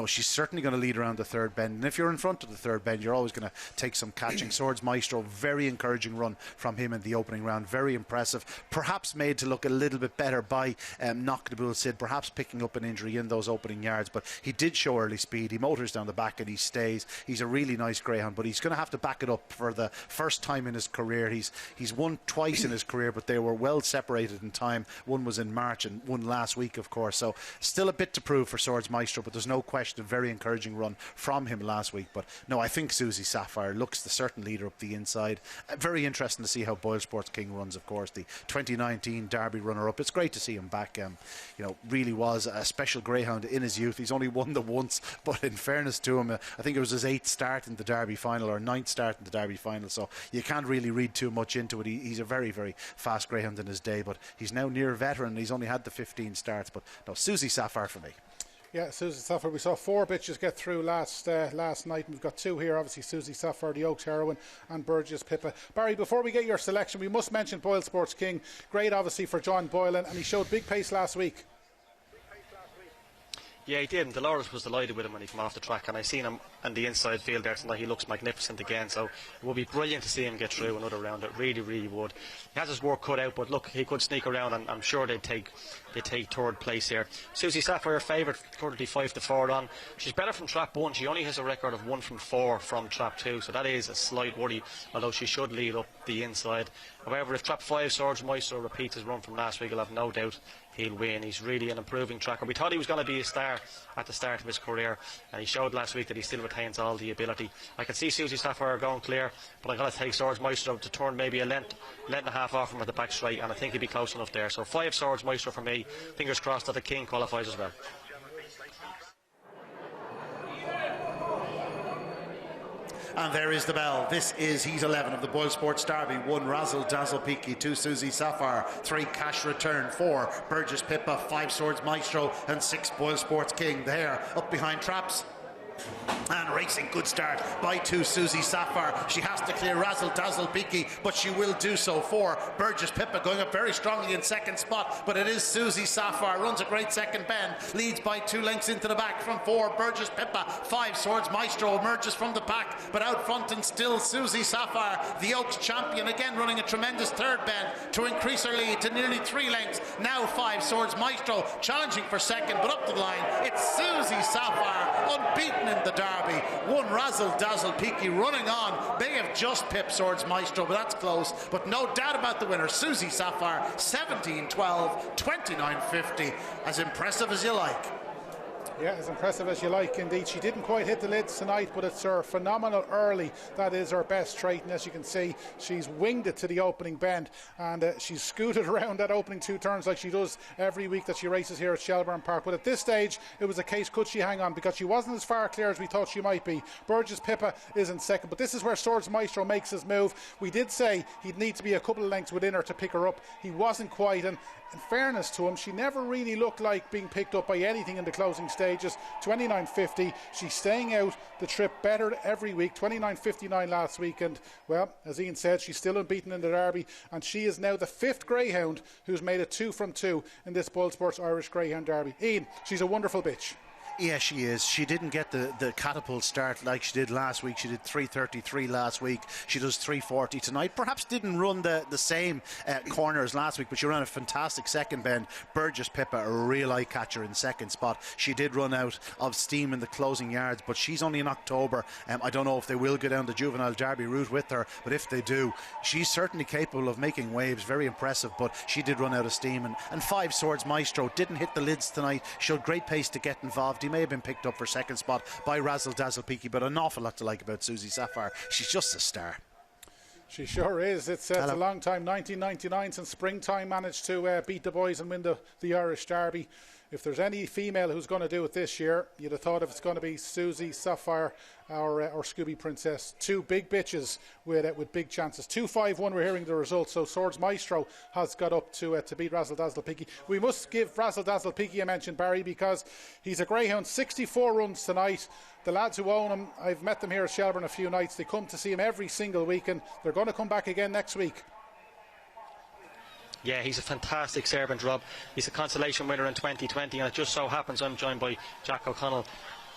she's certainly going to lead around the third bend. And if you're in front of the third bend, you're always going to take some catching. Swords Maestro, very encouraging run from him in the opening round. Very impressive. Perhaps made to look a little bit better by Knocknabull Sid, perhaps picking up an injury in those opening yards. But he did show early speed. He motors down the back and he stays. He's a really nice greyhound, but he's going to have to back it up for the first time in his career. He's won twice in his career, but they were well separated in time. One was in March and one last week, of course. So still a bit to prove for Swords Maestro, but there's no question, a very encouraging run from him last week. But no, I think Susie Sapphire looks the certain leader up the inside. Very interesting to see how BoyleSports King runs, of course, the 2019 Derby runner-up. It's great to see him back. Really was a special greyhound in his youth. He's only won the once, but in fairness to him, I think it was his 8th start in the Derby final, or 9th start in the Derby final, so you can't really read too much into it. He's a very, very fast greyhound in his day, but he's now near veteran. He's only had the 15 starts, but no, Susie Sapphire for me. Yeah, Susie Sapphire. We saw 4 bitches get through last night, and we've got 2 here. Obviously, Susie Sapphire, the Oaks Heroine, and Burgess Pippa. Barry, before we get your selection, we must mention BoyleSports King. Great, obviously, for John Boylan, and he showed big pace last week. Yeah, he did, and Dolores was delighted with him when he came off the track, and I seen him in the inside field there tonight. He looks magnificent again, so it would be brilliant to see him get through another round. It really, really would. He has his work cut out, but look, he could sneak around, and I'm sure they'd take third place here. Susie Sapphire favourite, currently 5-4 on. She's better from trap 1. She only has a record of 1 from 4 from trap 2, so that is a slight worry, although she should lead up the inside. However, if trap 5 Swords Maestro repeats his run from last week, I'll have no doubt he'll win. He's really an improving tracker. We thought he was going to be a star at the start of his career, and he showed last week that he still retains all the ability. I can see Susie Sapphire going clear, but I'm going to take Swords Maestro to turn maybe a length and a half off him at the back straight, and I think he'll be close enough there. So 5 Swords Maestro for me. Fingers crossed that the King qualifies as well. And there is the bell. This is Heat 11 of the BoyleSports Derby. 1 Razzle Dazzle Peaky, 2 Susie Sapphire, 3 Cash Return, 4 Burgess Pippa, 5 Swords Maestro, and 6 BoyleSports King. There, up behind traps. And racing, good start by 2 Susie Sapphire. She has to clear Razzle Dazzle Peaky, but she will do so. 4 Burgess Pippa going up very strongly in second spot, but it is Susie Sapphire. Runs a great second bend, leads by 2 lengths into the back from 4 Burgess Pippa. 5 Swords Maestro emerges from the pack, but out front and still Susie Sapphire, the Oaks champion, again running a tremendous third bend to increase her lead to nearly 3 lengths. Now 5 Swords Maestro challenging for second, but up to the line it's Susie Sapphire, unbeaten in the Derby. 1 Razzle Dazzle Peaky running on. They have just pipped Swords Maestro, but that's close. But no doubt about the winner, Susie Sapphire, 17-12, 29-50. As impressive as you like. Yeah, as impressive as you like indeed. She didn't quite hit the lids tonight, but it's her phenomenal early that is her best trait, and as you can see, she's winged it to the opening bend, and she's scooted around that opening 2 turns like she does every week that she races here at Shelbourne Park. But at this stage it was a case, could she hang on, because she wasn't as far clear as we thought she might be. Burgess Pippa is in second, but this is where Swords Maestro makes his move. We did say he'd need to be a couple of lengths within her to pick her up. He wasn't quite, and in fairness to him, she never really looked like being picked up by anything in the closing stages. 29.50. She's staying out the trip better every week. 29.59 last week, and well, as Ian said, she's still unbeaten in the Derby, and she is now the 5th greyhound who's made it 2 from 2 in this BoyleSports Irish Greyhound Derby. Ian, she's a wonderful bitch. Yeah, she is. She didn't get the catapult start like she did last week. She did 3:33 last week. She does 3:40 tonight. Perhaps didn't run the same corners last week, but she ran a fantastic second bend. Burgess Pippa, a real eye catcher in second spot. She did run out of steam in the closing yards, but she's only in October. I don't know if they will go down the juvenile Derby route with her, but if they do, she's certainly capable of making waves. Very impressive, but she did run out of steam. And 5 Swords Maestro didn't hit the lids tonight. Showed great pace to get involved. He may have been picked up for second spot by Razzle Dazzle Peaky, but an awful lot to like about Susie Sapphire. She's just a star. She sure is. It's a long time, 1999 since Springtime managed to beat the boys and win the Irish Derby. If there's any female who's going to do it this year, you'd have thought if it's going to be Susie Sapphire or Scooby Princess. 2 big bitches with big chances. 2-5-1, we're hearing the results. So Swords Maestro has got up to beat Razzle Dazzle Peaky. We must give Razzle Dazzle Peaky a mention, Barry, because he's a greyhound. 64 runs tonight. The lads who own him, I've met them here at Shelbourne a few nights. They come to see him every single week, and they're going to come back again next week. Yeah, he's a fantastic servant, Rob. He's a consolation winner in 2020, and it just so happens I'm joined by Jack O'Connell.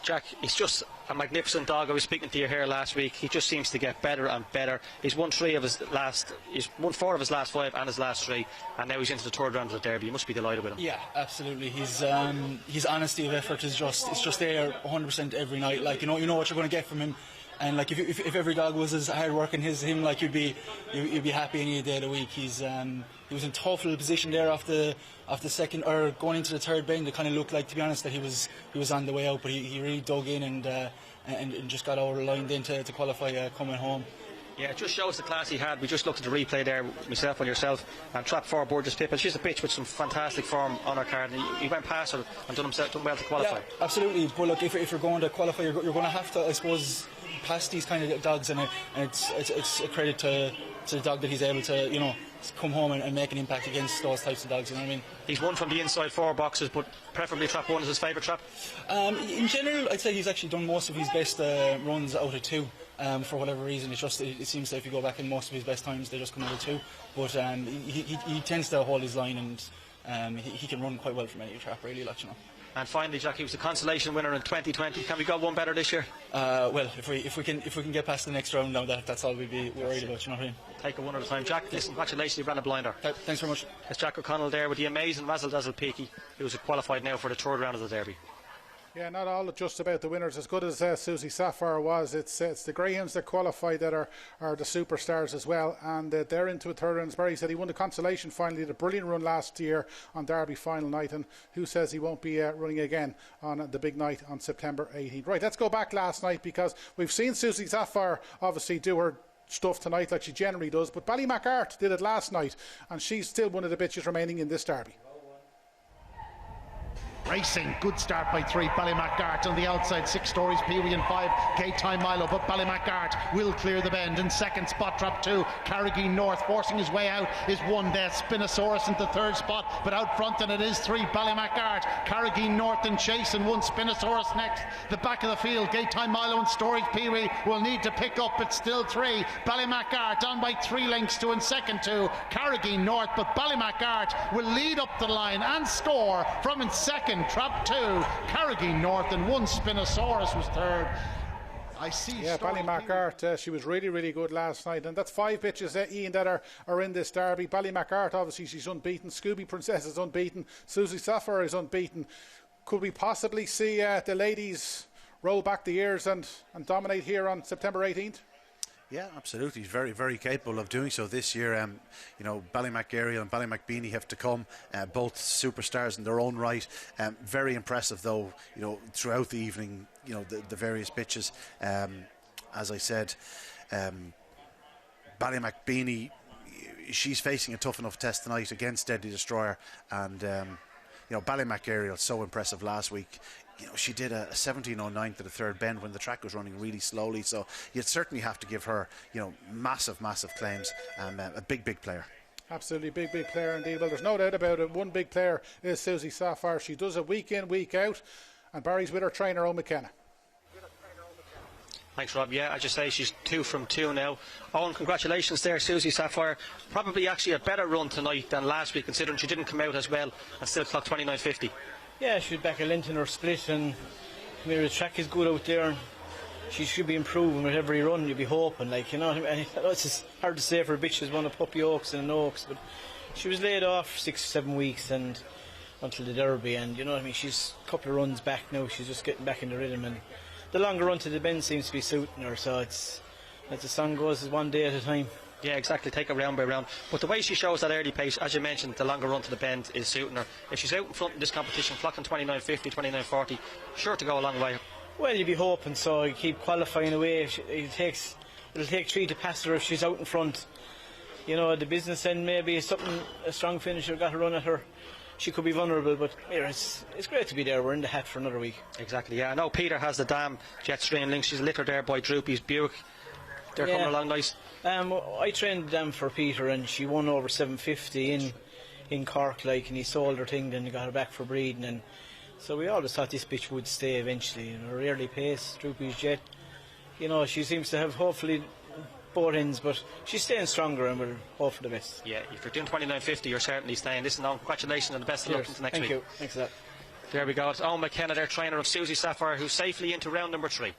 Jack, he's just a magnificent dog. I was speaking to you here last week. He just seems to get better and better. He's won 4 of his last 5 and his last 3, and now he's into the 3rd round of the Derby. You must be delighted with him. Yeah, absolutely. His honesty of effort is just there 100% every night. Like you know what you're going to get from him. And like if every dog was as hard working as him, like you'd be happy any day of the week. He was in tough little position there off the second or going into the 3rd bend. It kind of looked like, to be honest, that he was on the way out, but he really dug in and just got over the line then to qualify coming home. Yeah, it just shows the class he had. We just looked at the replay there, myself and yourself, and trapped 4 Burgess Pippa. She's a bitch with some fantastic form on her card, and he went past her and done well to qualify. Yeah, absolutely. But look, if you're going to qualify, you're going to have to, I suppose, pass these kind of dogs, and it's a credit to the dog that he's able to, come home and make an impact against those types of dogs. You know what I mean? He's won from the inside 4 boxes, but preferably trap 1 is his favourite trap. In general, I'd say he's actually done most of his best runs out of 2. For whatever reason, it seems that if you go back in most of his best times, they just come out of 2. But he tends to hold his line, and he can run quite well from any trap, really, And finally, Jack, he was the consolation winner in 2020. Can we go one better this year? Well, if we can get past the next round now, that's all we'd be worried about. You know what I mean? Take it one at a time. Jack, listen, congratulations, you ran a blinder. Thanks very much. It's Jack O'Connell there with the amazing Razzle Dazzle Peaky, who's qualified now for the 3rd round of the Derby. Yeah, not all just about the winners. As good as Susie Sapphire was, it's the greyhounds that qualify that are the superstars as well, and they're into a 3rd round. As Barry said, he won the consolation finally, did a brilliant run last year on Derby final night, and who says he won't be running again on the big night on September 18th. Right, let's go back last night, because we've seen Susie Sapphire obviously do her stuff tonight like she generally does, but Ballymacart did it last night, and she's still one of the bitches remaining in this Derby. Racing, good start by 3, Ballymacart on the outside, 6 Stories, Pee-wee and 5, Gate Time Milo, but Ballymacart will clear the bend. In second spot, trap 2, Carrigy North, forcing his way out is 1 there, Spinosaurus into 3rd spot, but out front, and it is 3, Ballymacart, Carrigy North in chase, and 1 Spinosaurus next. The back of the field, Gate Time Milo and Storage Pee-wee will need to pick up, it's still 3, Ballymacart on by 3 lengths to in second 2, Carrigy North, but Ballymacart will lead up the line and score from in second. Trap 2, Carrigy North, and 1 Spinosaurus was 3rd. I see. Yeah, Ballymacart, she was really, really good last night, and that's 5 bitches, Ian, that are in this Derby. Ballymacart, obviously, she's unbeaten. Scooby Princess is unbeaten. Susie Sapphire is unbeaten. Could we possibly see the ladies roll back the years and dominate here on September 18th? Yeah, absolutely. He's very, very capable of doing so this year. Ballymac Ariel and Ballymac Beanie have to come, both superstars in their own right. Very impressive, though, throughout the evening, the various pitches. As I said, Ballymac Beanie, she's facing a tough enough test tonight against Deadly Destroyer. And, Ballymac Ariel, so impressive last week. She did a 17.09 to the third bend when the track was running really slowly, so you'd certainly have to give her, massive claims, and a big player. Absolutely big player indeed. Well, there's no doubt about it. One big player is Susie Sapphire. She does it week in, week out, and Barry's with her trainer, Owen McKenna. Thanks, Rob. Yeah, as you say, she's 2 from 2 now. Owen, congratulations there, Susie Sapphire. Probably actually a better run tonight than last week, considering she didn't come out as well and still clocked 29.50. Yeah, she's back a length in her split, and the track is good out there, and she should be improving with every run. You'd be hoping, and it's just hard to say for a bitch she's won a puppy Oaks and an Oaks, but she was laid off 6-7 weeks and until the Derby, and she's a couple of runs back now. She's just getting back in the rhythm, and the longer run to the bend seems to be suiting her. So it's, as the song goes, it's one day at a time. Yeah, exactly. Take it round by round. But the way she shows that early pace, as you mentioned, the longer run to the bend is suiting her. If she's out in front in this competition, clocking 29.50, 29.40, sure to go a long way. Well, you'd be hoping so. You keep qualifying away. It'll take 3 to pass her if she's out in front. The business end maybe is something, a strong finisher got a run at her. She could be vulnerable, but it's great to be there. We're in the hat for another week. Exactly, yeah. I know Peter has the damn Jetstream link. She's littered there by Droopy's Buick. They're coming along nice. I trained them for Peter, and she won over 750 in Cork, and he sold her thing, then he got her back for breeding, and so we always thought this bitch would stay eventually. Her early pace, Droopy's Jet, she seems to have hopefully both ends, but she's staying stronger, and we'll hope for the best. Yeah, if you're doing 29.50, you're certainly staying. Listen, congratulations and the best of luck into next week. Thank you. Thanks for that. There we go. It's Owen McKenna, their trainer of Susie Sapphire, who's safely into round number 3.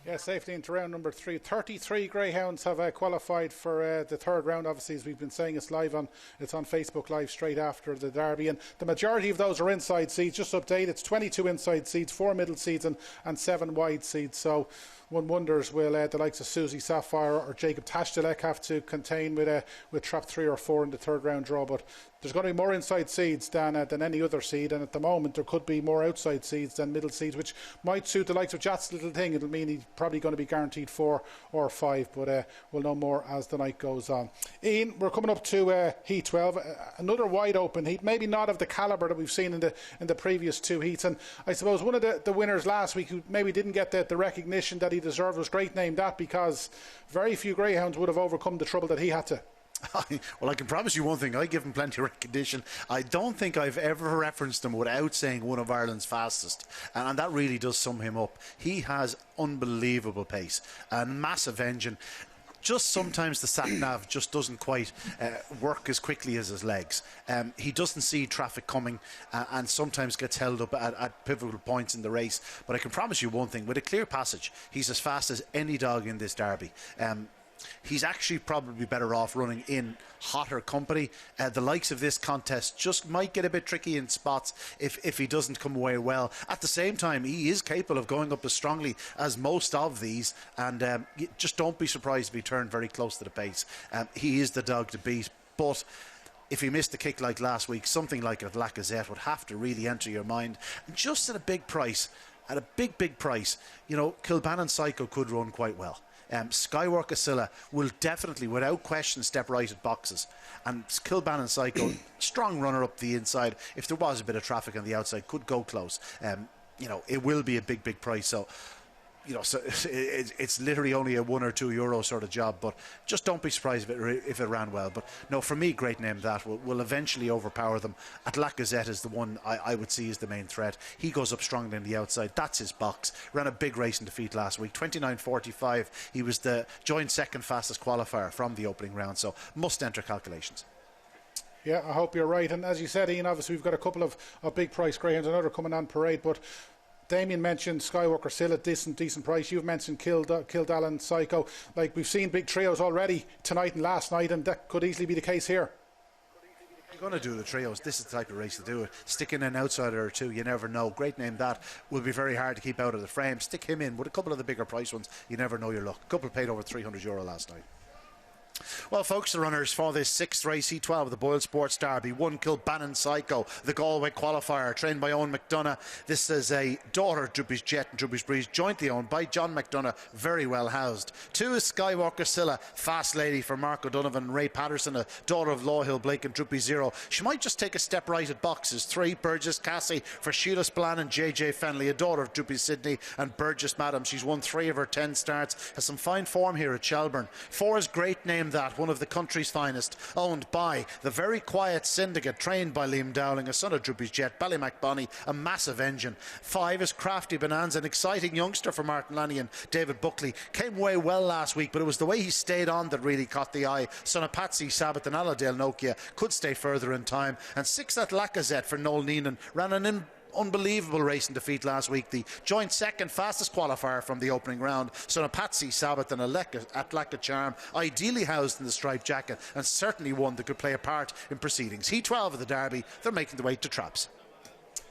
Yeah, safely into round number 3. 33 greyhounds have qualified for the third round. Obviously, as we've been saying, it's on Facebook Live straight after the Derby, and the majority of those are inside seeds. Just update, it's 22 inside seeds, 4 middle seeds and 7 wide seeds. So one wonders, will the likes of Susie Sapphire or Jacob Tashdalek have to contain with trap 3 or 4 in the third round draw? But there's going to be more inside seeds than any other seed, and at the moment there could be more outside seeds than middle seeds, which might suit the likes of Jat's little thing. It'll mean he's probably going to be guaranteed 4 or 5, but we'll know more as the night goes on. Ian, we're coming up to Heat 12, another wide open heat, maybe not of the calibre that we've seen in the previous 2 heats, and I suppose one of the winners last week who maybe didn't get the recognition that he deserved was Great Name That, because very few greyhounds would have overcome the trouble that he had to. Well, I can promise you one thing, I give him plenty of recognition. I don't think I've ever referenced him without saying one of Ireland's fastest, and that really does sum him up. He has unbelievable pace and massive engine. Just sometimes the sat-nav just doesn't quite work as quickly as his legs. He doesn't see traffic coming and sometimes gets held up at pivotal points in the race. But I can promise you one thing, with a clear passage, he's as fast as any dog in this Derby. He's actually probably better off running in hotter company. The likes of this contest just might get a bit tricky in spots if he doesn't come away well. At the same time, he is capable of going up as strongly as most of these, and just don't be surprised if he turned very close to the pace. He is the dog to beat, but if he missed a kick like last week, something like a Lacazette would have to really enter your mind. And just at a big price, at a big price, Kilbannon Psycho could run quite well. Skywork Asilla will definitely, without question, step right at boxes. And Kilbannon Psycho, strong runner up the inside. If there was a bit of traffic on the outside, could go close. It will be a big price. So, so it's literally only a €1 or €2 sort of job. But just don't be surprised if it ran well. But no, for me, Great Name That will eventually overpower them. At Lacazette is the one I would see as the main threat. He goes up strongly on the outside. That's his box. Ran a big race in defeat last week, 29.45. He was the joint second fastest qualifier from the opening round. So must enter calculations. Yeah, I hope you're right. And as you said, Ian, obviously we've got a couple of big price greyhounds. Another coming on parade, but Damien mentioned Skywalker still at decent price. You've mentioned Kildallan Psycho. Like, we've seen big trios already tonight and last night, and that could easily be the case here. You're going to do the trios. This is the type of race to do it. Stick in an outsider or two, you never know. Great name that will be very hard to keep out of the frame. Stick him in with a couple of the bigger price ones. You never know your luck. A couple paid over €300 last night. Well, folks, the runners for this sixth race, E12 of the BoyleSports Derby. One Kilbannon Psycho, the Galway qualifier, trained by Owen McDonough. This is a daughter of Droopy's Jet and Droopy's Breeze, jointly owned by John McDonough, very well housed. Two is Skywalker Scylla, fast lady for Mark O'Donovan, Ray Patterson, a daughter of Lawhill Blake and Droopy Zero. She might just take a step right at boxes. Three, Burgess Cassie for Sheila Splann and JJ Fenley, a daughter of Droopy Sydney and Burgess Madam. She's won 3 of her 10 starts, has some fine form here at Shelbourne. 4 is Great Name That, one of the country's finest, owned by the very quiet syndicate, trained by Liam Dowling, a son of Droopy's Jet, Ballymac Bonnie, a massive engine. 5 is Crafty Bonanza, an exciting youngster for Martin Lanny and David Buckley. Came away well last week, but it was the way he stayed on that really caught the eye. Son of Patsy Sabbath and Aladale Nokia, could stay further in time. And 6 at Lacazette for Noel Neenan, ran an unbelievable race and defeat last week. The joint second fastest qualifier from the opening round. Son of Patsy Sabbath and Atlaka Charm, ideally housed in the striped jacket, and certainly one that could play a part in proceedings. He-12 of the Derby, they're making the way to Traps.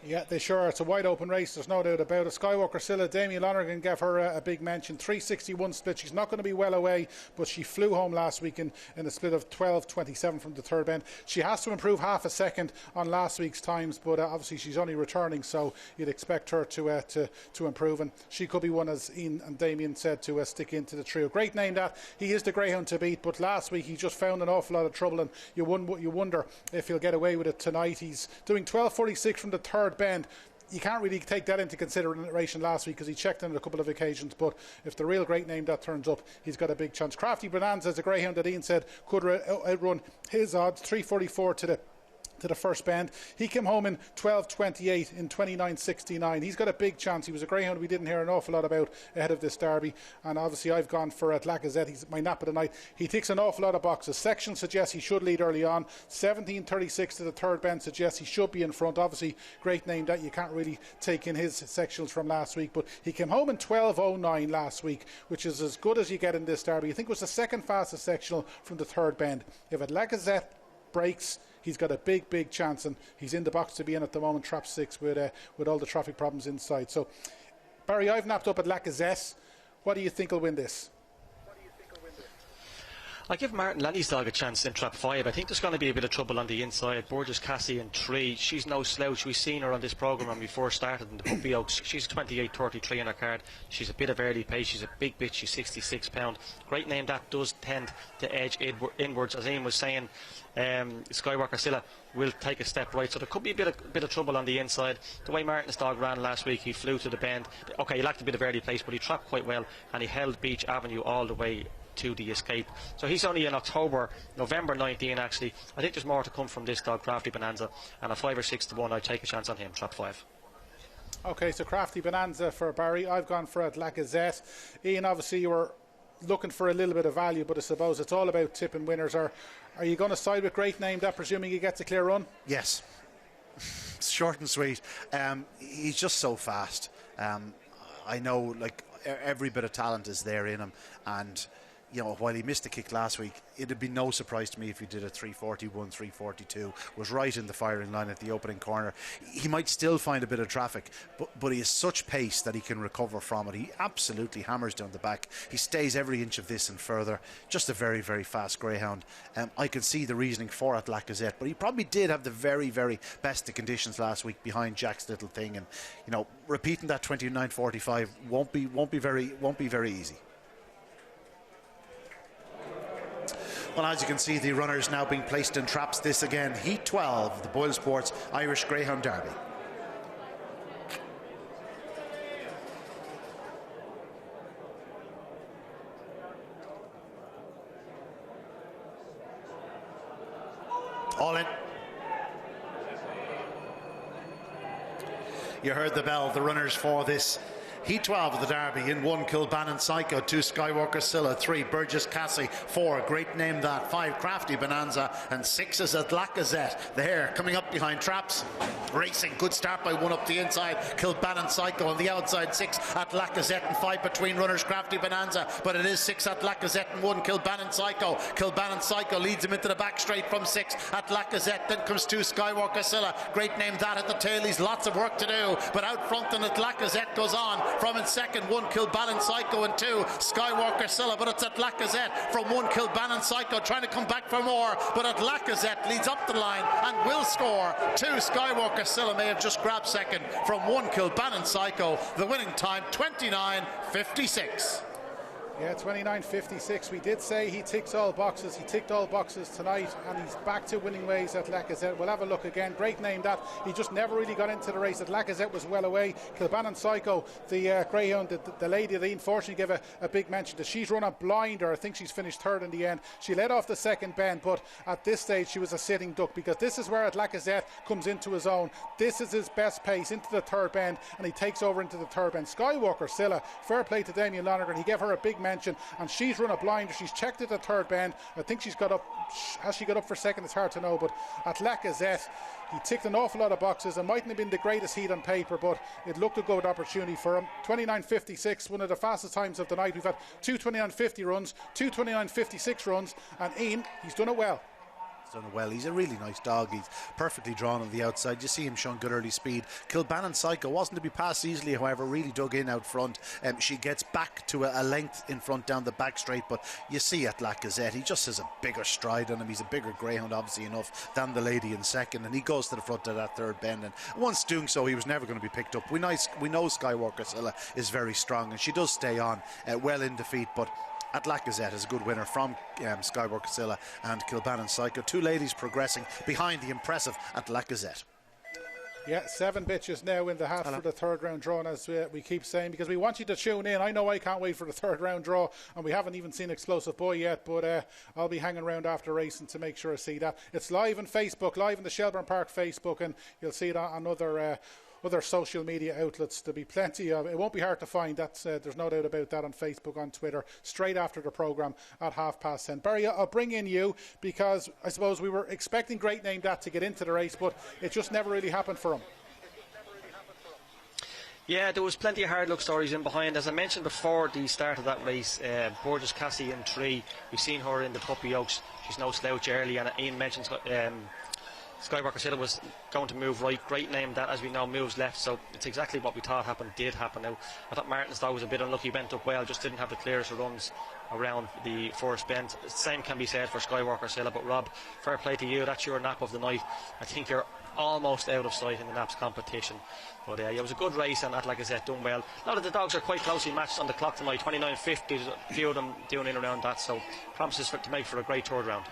Yeah, they sure are. It's a wide open race, there's no doubt about it. Skywalker Scylla, Damien Lonergan gave her a big mention. 361 split. She's not going to be well away, but she flew home last week in a split of 12.27 from the third bend. She has to improve half a second on last week's times, but obviously she's only returning, so you'd expect her to improve, and she could be one, as Ian and Damien said, to stick into the trio. Great name that. He is the greyhound to beat, but last week he just found an awful lot of trouble, and you wonder if he'll get away with it tonight. He's doing 12.46 from the third bend. You can't really take that into consideration last week because he checked in a couple of occasions, but if the real Great Name That turns up, he's got a big chance. Crafty Bonanza is a greyhound that Ian said could outrun his odds. 3.44 to the first bend. He came home in 12.28 in 29.69. He's got a big chance. He was a greyhound we didn't hear an awful lot about ahead of this Derby, and obviously I've gone for Lacazette. He's my nap of the night. He ticks an awful lot of boxes. Section suggests he should lead early on. 17.36 to the third bend suggests he should be in front. Obviously, Great Name That, you can't really take in his sectionals from last week, but he came home in 12.09 last week, which is as good as you get in this Derby. I think it was the second fastest sectional from the third bend. If Lacazette breaks, he's got a big chance, and he's in the box to be in at the moment, trap 6, with all the traffic problems inside. So, Barry, I've napped up at Lacazette. What do you think will win this? I give Martin Lanny's dog a chance in trap 5. I think there's going to be a bit of trouble on the inside. Burgess Cassie in 3. She's no slouch. We've seen her on this programme when we first started in the Puppy Oaks. She's 28.33 in her card. She's a bit of early pace. She's a big bitch. She's 66 pound. Great Name That does tend to edge inwards. As Ian was saying, Skywalker Scylla will take a step right, so there could be a bit of trouble on the inside. The way Martin's dog ran last week, he flew to the bend. Okay, he lacked a bit of early pace, but he trapped quite well, and he held Beach Avenue all the way to the escape. So he's only in November 19 actually. I think there's more to come from this dog, Crafty Bonanza, and a 5 or 6 to 1, I'd take a chance on him, trap 5. Okay, so Crafty Bonanza for Barry. I've gone for Lacazette. Ian, obviously you were looking for a little bit of value, but I suppose it's all about tipping winners. Are you going to side with Great Name That, presuming he gets a clear run? Yes. It's short and sweet. He's just so fast. I know, like, every bit of talent is there in him, and you know, while he missed the kick last week, it'd be no surprise to me if he did a 341, 342, was right in the firing line at the opening corner. He might still find a bit of traffic, but he has such pace that he can recover from it. He absolutely hammers down the back. He stays every inch of this and further. Just a very, very fast greyhound. I can see the reasoning for it, Lacazette, but he probably did have the very, very best of conditions last week behind Jack's Little Thing, and you know, repeating that 29.45 won't be very easy. Well, as you can see, the runners now being placed in traps. This again, Heat 12, the BoyleSports Irish Greyhound Derby. All in. You heard the bell. The runners for this Heat 12 of the Derby in 1 Kilbannon Psycho, 2 Skywalker Scylla, 3 Burgess Cassie, 4 Great Name That, 5 Crafty Bonanza, and 6 is at Lacazette. There, coming up behind Traps. Racing, good start by 1 up the inside. Kilbannon Psycho on the outside, 6 at Lacazette and 5 between runners. Crafty Bonanza, but it is 6 at Lacazette and 1 Kilbannon Psycho. Kilbannon Psycho leads him into the back straight from 6 at Lacazette. Then comes 2 Skywalker Scylla. Great Name That at the tail. He's lots of work to do, but out front and at Lacazette goes on from in second. 1 Kilbannon Psycho and 2 Skywalker Scylla, but it's at Lacazette from 1 Kilbannon Psycho trying to come back for more, but at Lacazette leads up the line and will score. 2 Skywalker Scylla may have just grabbed second from 1 Kilbannon Psycho. The winning time 29:56. Yeah, 29:56. We did say he ticks all boxes. He ticked all boxes tonight, and he's back to winning ways at Lacazette. We'll have a look again. Great Name That. He just never really got into the race. At Lacazette was well away. Kilbannon Psycho, the greyhound, the lady that he unfortunately gave a big mention to. She's run a blinder. I think she's finished third in the end. She led off the second bend, but at this stage she was a sitting duck, because this is where at Lacazette comes into his own. This is his best pace into the third bend, and he takes over into the third bend. Skywalker Scylla, fair play to Damien Lonergan. He gave her a big mention, and she's run a blinder. She's checked at the third bend. I think she's got up. Has she got up for second? It's hard to know, but at Lacazette he ticked an awful lot of boxes. It mightn't have been the greatest heat on paper, but it looked a good opportunity for him. 29:56, one of the fastest times of the night. We've had 2 29:50 runs, 2 29:56 runs, and Ian, he's done it well. Done well. He's a really nice dog. He's perfectly drawn on the outside. You see him showing good early speed. Kilbannon Psycho wasn't to be passed easily, however, really dug in out front. She gets back to a length in front down the back straight, but you see at Lacazette, he just has a bigger stride on him. He's a bigger greyhound, obviously enough, than the lady in second, and he goes to the front of that third bend, and once doing so, he was never going to be picked up. We know Skywalker Scylla is very strong, and she does stay on well in defeat, but at Lacazette is a good winner from Skywalker Scylla and Kilbannon Psycho. 2 ladies progressing behind the impressive at Lacazette. Yeah, 7 bitches now in the hat for the third round draw, and as we keep saying, because we want you to tune in. I know I can't wait for the third round draw, and we haven't even seen Explosive Boy yet, but I'll be hanging around after racing to make sure I see that. It's live on Facebook, live in the Shelbourne Park Facebook, and you'll see it on other social media outlets. There'll be plenty of it. Won't be hard to find. There's no doubt about that, on Facebook, on Twitter, straight after the programme at 10:30. Barry, I'll bring in you, because I suppose we were expecting Great Name That to get into the race, but it just never really happened for him. Yeah, there was plenty of hard luck stories in behind. As I mentioned before the start of that race, Burgess Cassie in 3, we've seen her in the Puppy Oaks. She's no slouch early, and Ian mentioned Skywalker Scylla was going to move right. Great Name That, as we know, moves left, so it's exactly what we thought did happen. Now, I thought Martin's dog was a bit unlucky, went up well, just didn't have the clearest of runs around the first bend. Same can be said for Skywalker Scylla, but Rob, fair play to you. That's your nap of the night. I think you're almost out of sight in the naps competition, but it was a good race, and Lacazette done well. A lot of the dogs are quite closely matched on the clock tonight. 29:50, a few of them doing in around that, so promises to make for a great third round.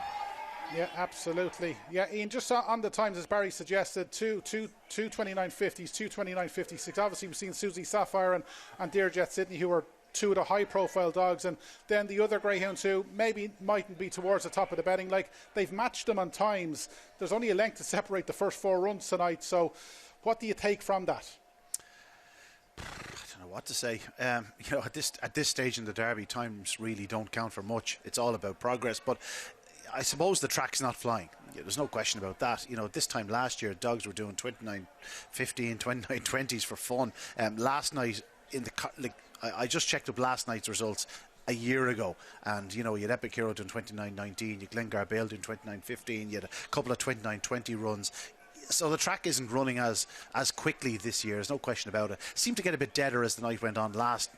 Yeah, absolutely. Yeah, Ian, just on the times, as Barry suggested, two 29:50s, 2 29:56. Obviously, we've seen Susie Sapphire and Dear Jet Sydney, who are 2 of the high-profile dogs, and then the other greyhounds who maybe mightn't be towards the top of the betting, like, they've matched them on times. There's only a length to separate the first 4 runs tonight, so what do you take from that? I don't know what to say. At this stage in the Derby, times really don't count for much. It's all about progress, but I suppose the track's not flying. There's no question about that. This time last year, dogs were doing 29:15, 29:20s for fun. Last night, I just checked up last night's results a year ago, and you had Epic Hero doing 29:19, you had Glengar Bale doing 29:15, you had a couple of 29:20 runs. So the track isn't running as quickly this year. There's no question about it. Seemed to get a bit deader as the night went on last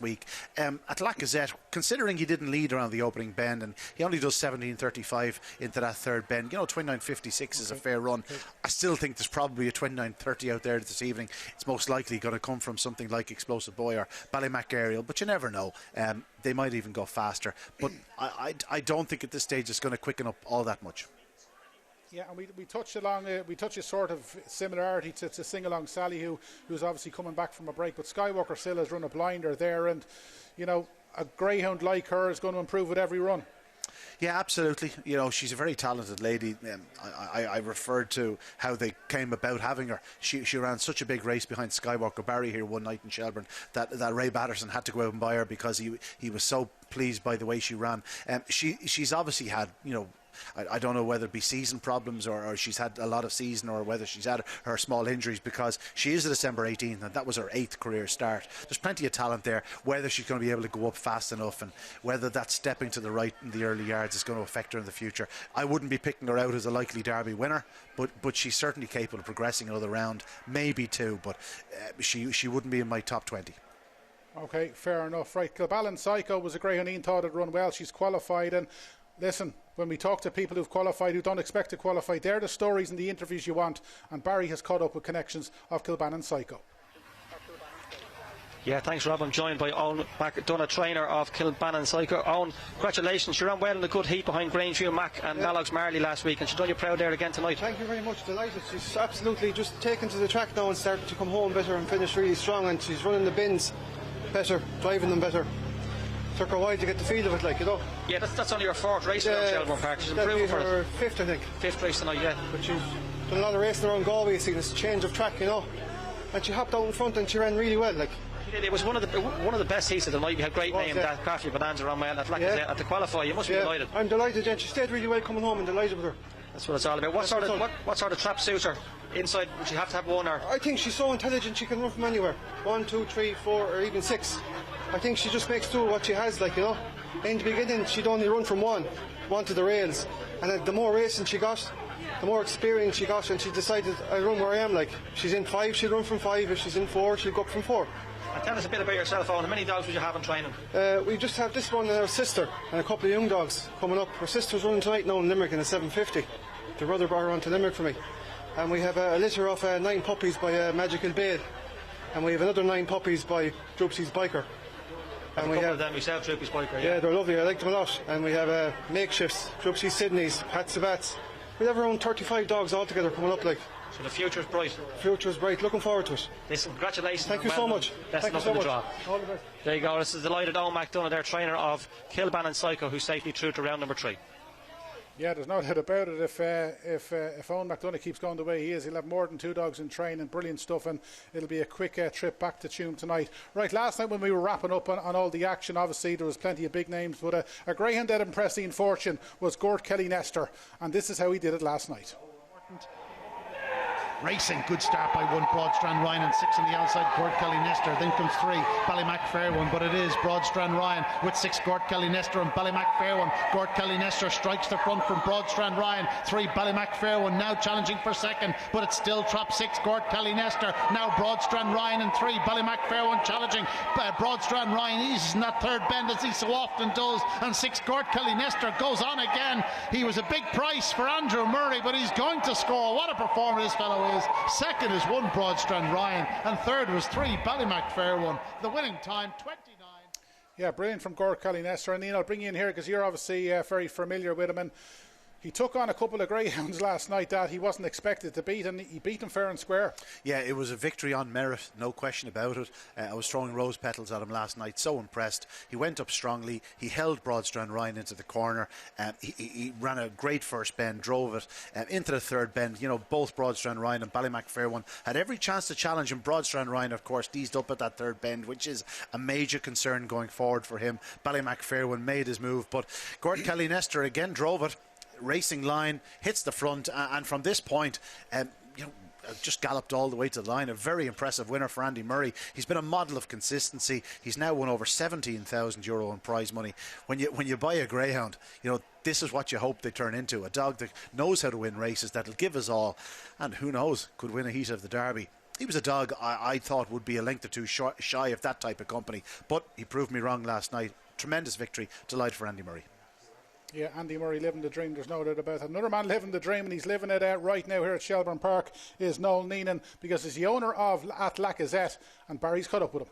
week. At Lacazette, considering he didn't lead around the opening bend, and he only does 17:35 into that third bend, 29:56 is a fair run. I still think there's probably a 29:30 out there this evening. It's most likely going to come from something like Explosive Boy or Ballymac Aerial, but you never know. They might even go faster. But I don't think at this stage it's going to quicken up all that much. Yeah, and we touched a sort of similarity to Sing Along Sally, who's obviously coming back from a break, but Skywalker Scylla's run a blinder there, and a greyhound like her is going to improve with every run. Yeah, absolutely. You know, she's a very talented lady. I referred to how they came about having her. She ran such a big race behind Skywalker Barry here one night in Shelbourne that Ray Batterson had to go out and buy her because he was so pleased by the way she ran. She's obviously had, you know, I don't know whether it be season problems or she's had a lot of season or whether she's had her small injuries, because she is a December 18th and that was her 8th career start. There's plenty of talent there. Whether she's going to be able to go up fast enough and whether that stepping to the right in the early yards is going to affect her in the future, I wouldn't be picking her out as a likely Derby winner, but she's certainly capable of progressing another round, maybe 2, but she wouldn't be in my top 20. Okay, fair enough. Right, Kilballen Psycho was a greyhound Ian thought had run well. She's qualified, and listen, when we talk to people who've qualified who don't expect to qualify, they're the stories and the interviews you want, and Barry has caught up with connections of Kilbannon Psycho. Yeah, thanks Rob. I'm joined by Owen McDonough, trainer of Kilbannon Psycho. Owen, congratulations, she ran well in a good heat behind Grangeview Mac and Mallows Marley last week, and she's done you proud there again tonight. Thank you very much, delighted. She's absolutely just taken to the track now and started to come home better and finish really strong, and she's running the bins better, driving them better. Took her a while to get the feel of it, like, you know. Yeah, that's only her 4th race around Shelbourne Park. She's improving for her 5th, I think. 5th race tonight, yeah. But she's done a lot of racing around Galway, you see, this change of track, you know. And she hopped out in front and she ran really well, like. It was one of the best heats of the night. We had great name, that Crafty Bonanza ran well at the qualifier. You must be delighted. I'm delighted, Jen. She stayed really well coming home, and delighted with her. That's what it's all about. What sort of trap suits her? Inside, would she have to have one, or? I think she's so intelligent she can run from anywhere. 1, 2, 3, 4, or even 6. I think she just makes do with what she has, like, you know. In the beginning, she'd only run from one to the rails, and the more racing she got, the more experience she got, and she decided, I run where I am. Like, she's in 5, she'll run from 5. If she's in 4, she'll go up from 4. And tell us a bit about yourself, Owen. How many dogs would you have in training? We just have this one and her sister, and a couple of young dogs coming up. Her sister's running tonight now in Limerick in a 750. The brother brought her on to Limerick for me. And we have a litter of 9 puppies by Magical Bale, and we have another 9 puppies by Droopsy's Biker. And we have of them yourself, Droopy's Biker. Yeah, they're lovely. I like them a lot. And we have makeshifts, Droopsy's Sydneys, Pat Sabats. We have around 35 dogs altogether coming up, like. So the future's bright. Future's bright. Looking forward to it. Listen, congratulations. Thank you so much. Best of luck in the draw. All the best. There you go. This is delighted Owen McDonough, their trainer of Kilbannon Psycho, who's safely through to round number 3. Yeah, there's no doubt about it. If Owen McDonough keeps going the way he is, he'll have more than 2 dogs in training. Brilliant stuff, and it'll be a quick trip back to Tuam tonight. Right, last night when we were wrapping up on all the action, obviously there was plenty of big names, but a greyhound that impressed Ian Fortune was Gord Kelly Nestor, and this is how he did it last night. Racing, good start by 1 Broadstrand Ryan and 6 on the outside, Gord Kelly Nestor. Then comes 3 Ballymac Fair One, but it is Broadstrand Ryan with 6 Gord Kelly Nestor and Ballymac Fair One. Gord Kelly Nestor strikes the front from Broadstrand Ryan. 3 Ballymac Fair One now challenging for second, but it's still trap 6 Gord Kelly Nestor. Now Broadstrand Ryan and 3 Ballymac Fair One challenging. Broadstrand Ryan eases in that third bend as he so often does, and 6 Gord Kelly Nestor goes on again. He was a big price for Andrew Murray, but he's going to score. What a performer this fellow is. Second is 1 Broadstrand Ryan, and third was 3 Ballymac Fair One. The winning time 29. Yeah, brilliant from Gord Kelly Nestor. And Ian, I'll bring you in here because you're obviously very familiar with him, and he took on a couple of greyhounds last night that he wasn't expected to beat, and he beat them fair and square. Yeah, it was a victory on merit, no question about it. I was throwing rose petals at him last night, so impressed. He went up strongly, he held Broadstrand Ryan into the corner, he ran a great first bend, drove it into the third bend. You know, both Broadstrand Ryan and Ballymac Fair One had every chance to challenge him. Broadstrand Ryan, of course, eased up at that third bend, which is a major concern going forward for him. Ballymac Fair One made his move, but Gord Kelly Nestor again drove it. Racing line, hits the front, and from this point, just galloped all the way to the line. A very impressive winner for Andy Murray. He's been a model of consistency. He's now won over €17,000 in prize money. When you buy a greyhound, you know, this is what you hope they turn into. A dog that knows how to win races, that'll give us all, and who knows, could win a heat of the Derby. He was a dog I thought would be a length or two shy of that type of company, but he proved me wrong last night. Tremendous victory. Delighted for Andy Murray. Yeah, Andy Murray living the dream, there's no doubt about it. Another man living the dream, and he's living it out right now here at Shelbourne Park, is Noel Neenan, because he's the owner of At Lacazette, and Barry's caught up with him.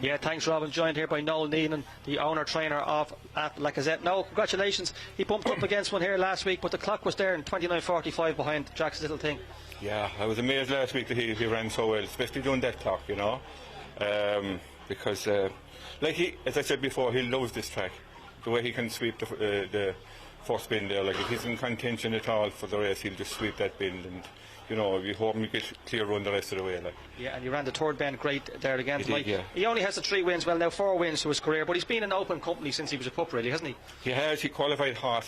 Yeah, thanks Robin. Joined here by Noel Neenan, the owner trainer of At Lacazette. Noel, congratulations. He bumped up against one here last week, but the clock was there in 29.45 behind Jack's little thing. Yeah, I was amazed last week that he ran so well, especially doing that clock, you know, because like as I said before, he loves this track. the way he can sweep the first bend there, like if he's in contention at all for the race, he'll just sweep that bend, and we hope he gets clear run the rest of the way. Like. Yeah, and he ran the third bend great there again tonight. Yeah. He only has the 3 wins, well now 4 wins to his career, but he's been in open company since he was a pup, really, hasn't he? He has. He qualified hot,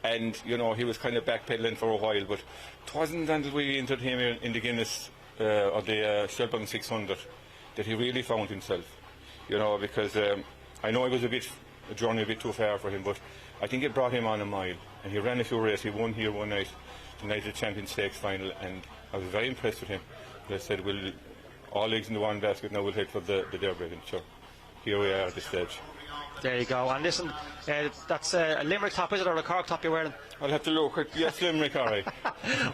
and he was kind of backpedaling for a while, but it wasn't until we entered him in the Guinness or the Shelbourne 600 that he really found himself. Because I know it was a journey a bit too far for him, but I think it brought him on a mile, and he ran a few races. He won here one night, the night of the Champion Stakes final, and I was very impressed with him. They said, "We'll all eggs in the one basket. Now we'll head for the Derby." And sure, here we are at this stage. There you go. And listen, that's a Limerick top, is it, or a Cork top you're wearing? I'll have to look at yes, Limerick, all right.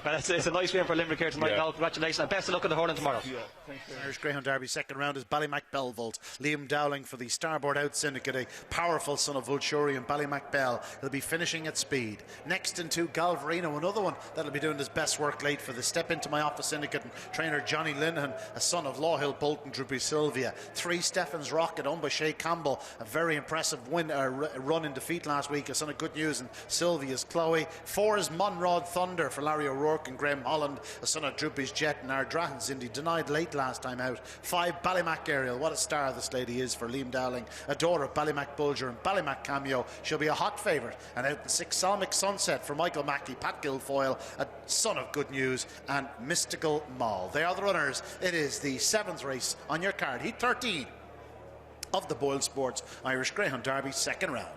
Well, it's a nice win for Limerick here tonight. Yeah. Congratulations, and best of luck in the hurling tomorrow. Yeah. Irish Greyhound Derby second round is Ballymac Belvolt. Liam Dowling for the Starboard Out Syndicate, a powerful son of Vulturi and Ballymac Bell. He'll be finishing at speed. Next into Galvarino, another one that'll be doing his best work late for the Step Into My Office Syndicate and trainer Johnny Linehan, a son of Lawhill Bolton Druby Sylvia. 3 Stephen's Rocket owned by Shay Campbell, a very impressive run in defeat last week, a son of Good News and Sylvia's Chloe. 4 is Monrod Thunder for Larry O'Rourke and Graham Holland, a son of Droopy's Jet and Ardrahan's Indy, denied late last time out. 5 Ballymac Ariel, what a star this lady is for Liam Dowling, a daughter of Ballymac Bulger and Ballymac Cameo. She'll be a hot favourite. And out in 6, Salmic Sunset for Michael Mackey, Pat Guilfoyle, a son of Good News, and Mystical Mall. They are the runners. It is the 7th race on your card, Heat 13 of the BoyleSports Irish Greyhound Derby second round.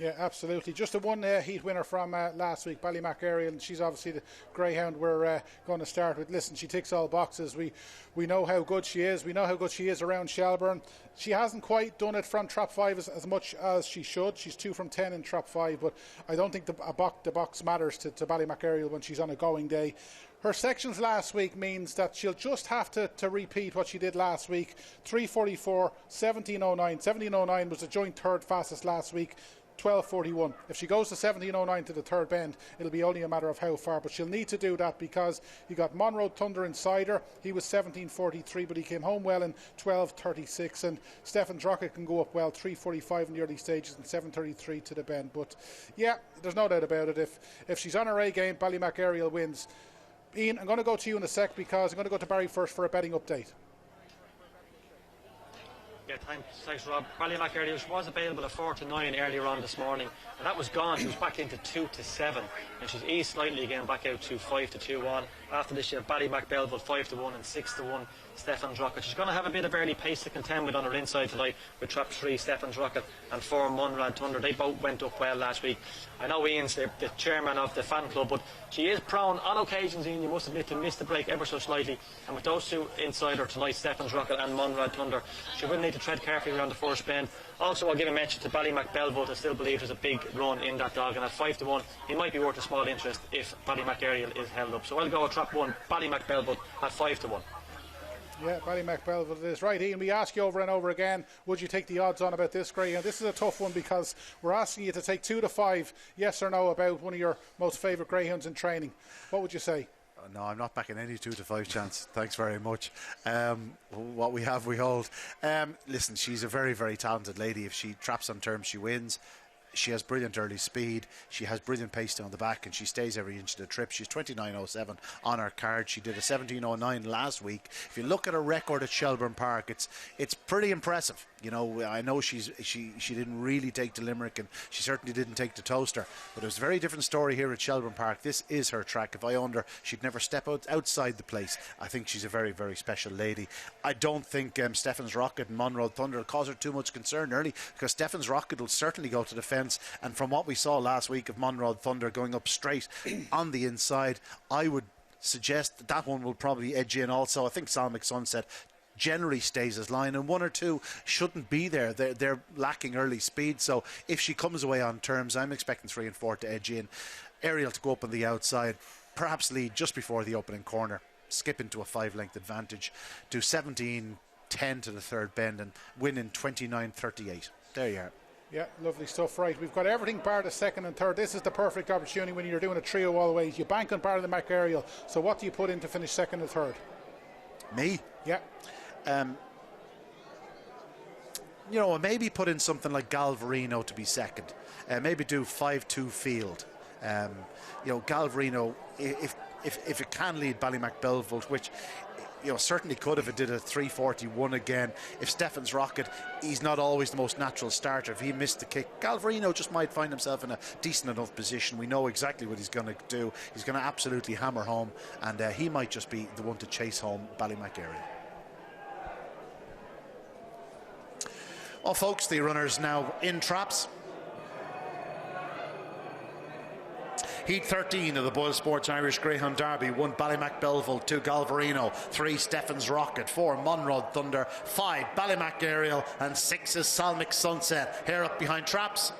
Yeah, absolutely. Just a one heat winner from last week, Ballymac Ariel, and she's obviously the greyhound we're going to start with. Listen, she ticks all boxes. We know how good she is. We know how good she is around Shelbourne. She hasn't quite done it from Trap 5 as much as she should. She's 2 from 10 in Trap 5, but I don't think the box matters to Ballymac Ariel when she's on a going day. Her sections last week means that she'll just have to repeat what she did last week. 3:44, 17:09. 17:09 was the joint third fastest last week. 12:41. If she goes to 17:09 to the third bend, it'll be only a matter of how far, but she'll need to do that because you got Monroe Thunder inside her. He was 17:43, but he came home well in 12:36, and Stephen Drockett can go up well, 3:45 in the early stages and 7:33 to the bend. But yeah, there's no doubt about it. If she's on her A game, Ballymac Ariel wins. Ian, I'm going to go to you in a sec because I'm going to go to Barry first for a betting update. Yeah, thanks Rob. Ballymac Ariel was available at 4 to 9 earlier on this morning, and that was gone. She was back into 2 to 7, and she's eased slightly again, back out to 5 to 2-1. After this, she had Ballymac Belvolt 5 to 1 and 6 to 1. Stephen Drockett. She's going to have a bit of early pace to contend with on her inside tonight with Trap 3, Stephen Drockett, and 4, Monrad Thunder. They both went up well last week. I know Ian's the chairman of the fan club, but she is prone on occasions, Ian, you must admit, to miss the break ever so slightly. And with those 2 inside her tonight, Stephen Drockett and Monrad Thunder, she will need to tread carefully around the first bend. Also, I'll give a mention to Ballymac Belvolt. I still believe there's a big run in that dog, and at 5 to 1, he might be worth a small interest if Ballymac Ariel is held up. So I'll go with Trap 1, Ballymac Belvolt at 5 to 1. Yeah, Ballymac Belvolt is right. Ian, we ask you over and over again, would you take the odds on about this greyhound? This is a tough one because we're asking you to take 2 to 5, yes or no, about one of your most favourite greyhounds in training. What would you say? No, I'm not backing any 2 to 5 chance. Thanks very much. What we have, we hold. Listen, she's a very, very talented lady. If she traps on terms, she wins. She has brilliant early speed. She has brilliant pace down the back, and she stays every inch of the trip. She's 29.07 on her card. She did a 17.09 last week. If you look at her record at Shelbourne Park, it's pretty impressive. You know, I know she didn't really take to Limerick, and she certainly didn't take to Toaster, but it was a very different story here at Shelbourne Park. This is her track. If I owned her, she'd never step outside the place. I think she's a very, very special lady. I don't think Stephen's Rocket and Monroe Thunder will cause her too much concern early, because Stephen's Rocket will certainly go to the fence, and from what we saw last week of Monroe Thunder going up straight on the inside, I would suggest that one will probably edge in also. I think Salmic Sunset generally stays as line, and 1 or 2 shouldn't be there. They're lacking early speed, so if she comes away on terms, I'm expecting 3 and 4 to edge in. Ariel to go up on the outside, perhaps lead just before the opening corner, skip into a 5-length advantage, do 17-10 to the third bend and win in 29.38. There you are. Yeah, lovely stuff. Right, we've got everything bar the second and third. This is the perfect opportunity when you're doing a trio all the way. You bank on bar the Mac Ariel. So what do you put in to finish second and third? Me? Yeah. you know, maybe put in something like Galvarino to be second. Maybe do 5-2 field. You know, Galvarino, if it can lead Ballymac Belvolt, which, you know, certainly could if it did a 3:41 again. If Stefan's Rocket, he's not always the most natural starter. If he missed the kick, Galvarino just might find himself in a decent enough position. We know exactly what he's going to do. He's going to absolutely hammer home, and he might just be the one to chase home Ballymac area. Well, folks, the runners now in traps. Heat 13 of the BoyleSports Irish Greyhound Derby. 1 Ballymac Belvolt, 2 Galvarino, 3 Stefan's Rocket, 4 Monrod Thunder, 5 Ballymac Aerial, and 6 is Salmic Sunset. Here up behind traps.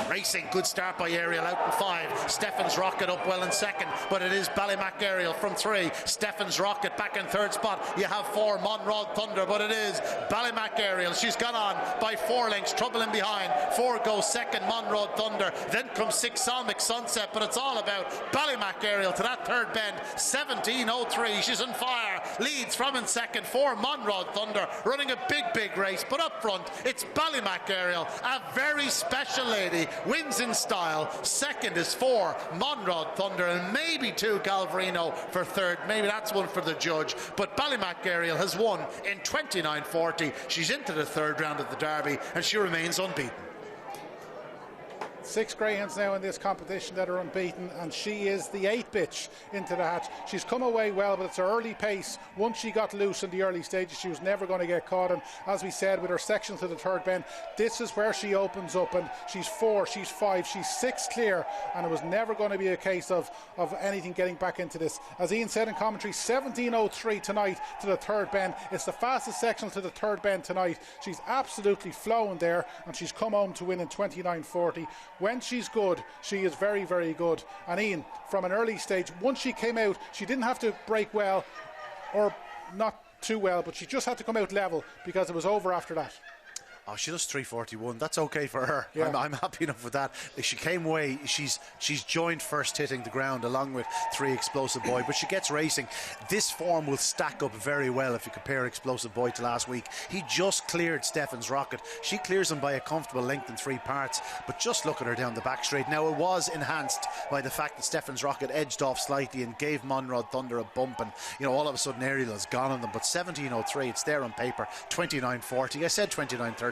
Racing, good start by Aerial out in 5. Stefan's Rocket up well in second, but it is Ballymac Aerial from 3. Stefan's Rocket back in third spot. You have 4 Monrod Thunder, but it is Ballymac Aerial. She's gone on by 4 lengths, trouble in behind. 4 goes second, Monrod Thunder. Then comes 6 Salmic Sunset, but it's all about Ballymac Aerial to that third bend. 17:03. She's on fire. Leads from in second. 4 Monrod Thunder running a big race, but up front it's Ballymac Aerial, a very special lady. Wins in style. Second is 4 Monrod Thunder, and maybe 2 Galvarino for third. Maybe that's one for the judge, but Ballymac Aerial has won in 29:40. She's into the third round of the Derby, and she remains unbeaten. 6 greyhounds now in this competition that are unbeaten, and she is the 8th bitch into the hatch. She's come away well, but it's her early pace. Once she got loose in the early stages, she was never going to get caught, and as we said, with her section to the third bend, this is where she opens up, and she's 4, she's 5, she's 6 clear, and it was never going to be a case of anything getting back into this. As Ian said in commentary, 17:03 tonight to the third bend. It's the fastest section to the third bend tonight. She's absolutely flowing there, and she's come home to win in 29:40. When she's good, she is very good. And Ian, from an early stage, once she came out, she didn't have to break well or not too well, but she just had to come out level because it was over after that. Oh, she does 3:41. That's okay for her. Yeah. I'm happy enough with that. She came away. She's joined first hitting the ground along with 3 Explosive Boy, but she gets racing. This form will stack up very well if you compare Explosive Boy to last week. He just cleared Stefan's Rocket. She clears him by a comfortable length in 3 parts, but just look at her down the back straight. Now, it was enhanced by the fact that Stefan's Rocket edged off slightly and gave Monrod Thunder a bump, and you know, all of a sudden Aerial has gone on them. But 17:03, it's there on paper. 29:40. I said 29:38.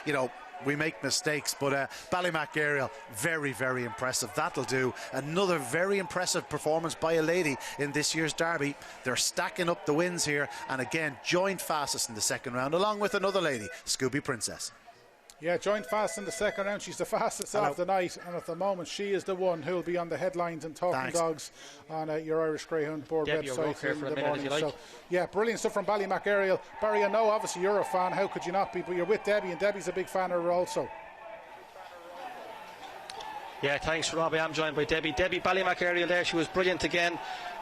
You know, we make mistakes, but Ballymac Aerial, very impressive. That'll do. Another very impressive performance by a lady in this year's Derby. They're stacking up the wins here, and again, joined fastest in the second round, along with another lady, Scooby Princess. Yeah, joined fast in the second round. She's the fastest of the night, and at the moment she is the one who will be on the headlines and talking dogs on your Irish Greyhound Board website in the morning. So, yeah, brilliant stuff from Ballymac Aerial. Barry, I know obviously you're a fan. How could you not be? But you're with Debbie, and Debbie's a big fan of her also. Yeah, thanks, Rob. I am joined by Debbie. Debbie, Ballymac Aerial there. She was brilliant again.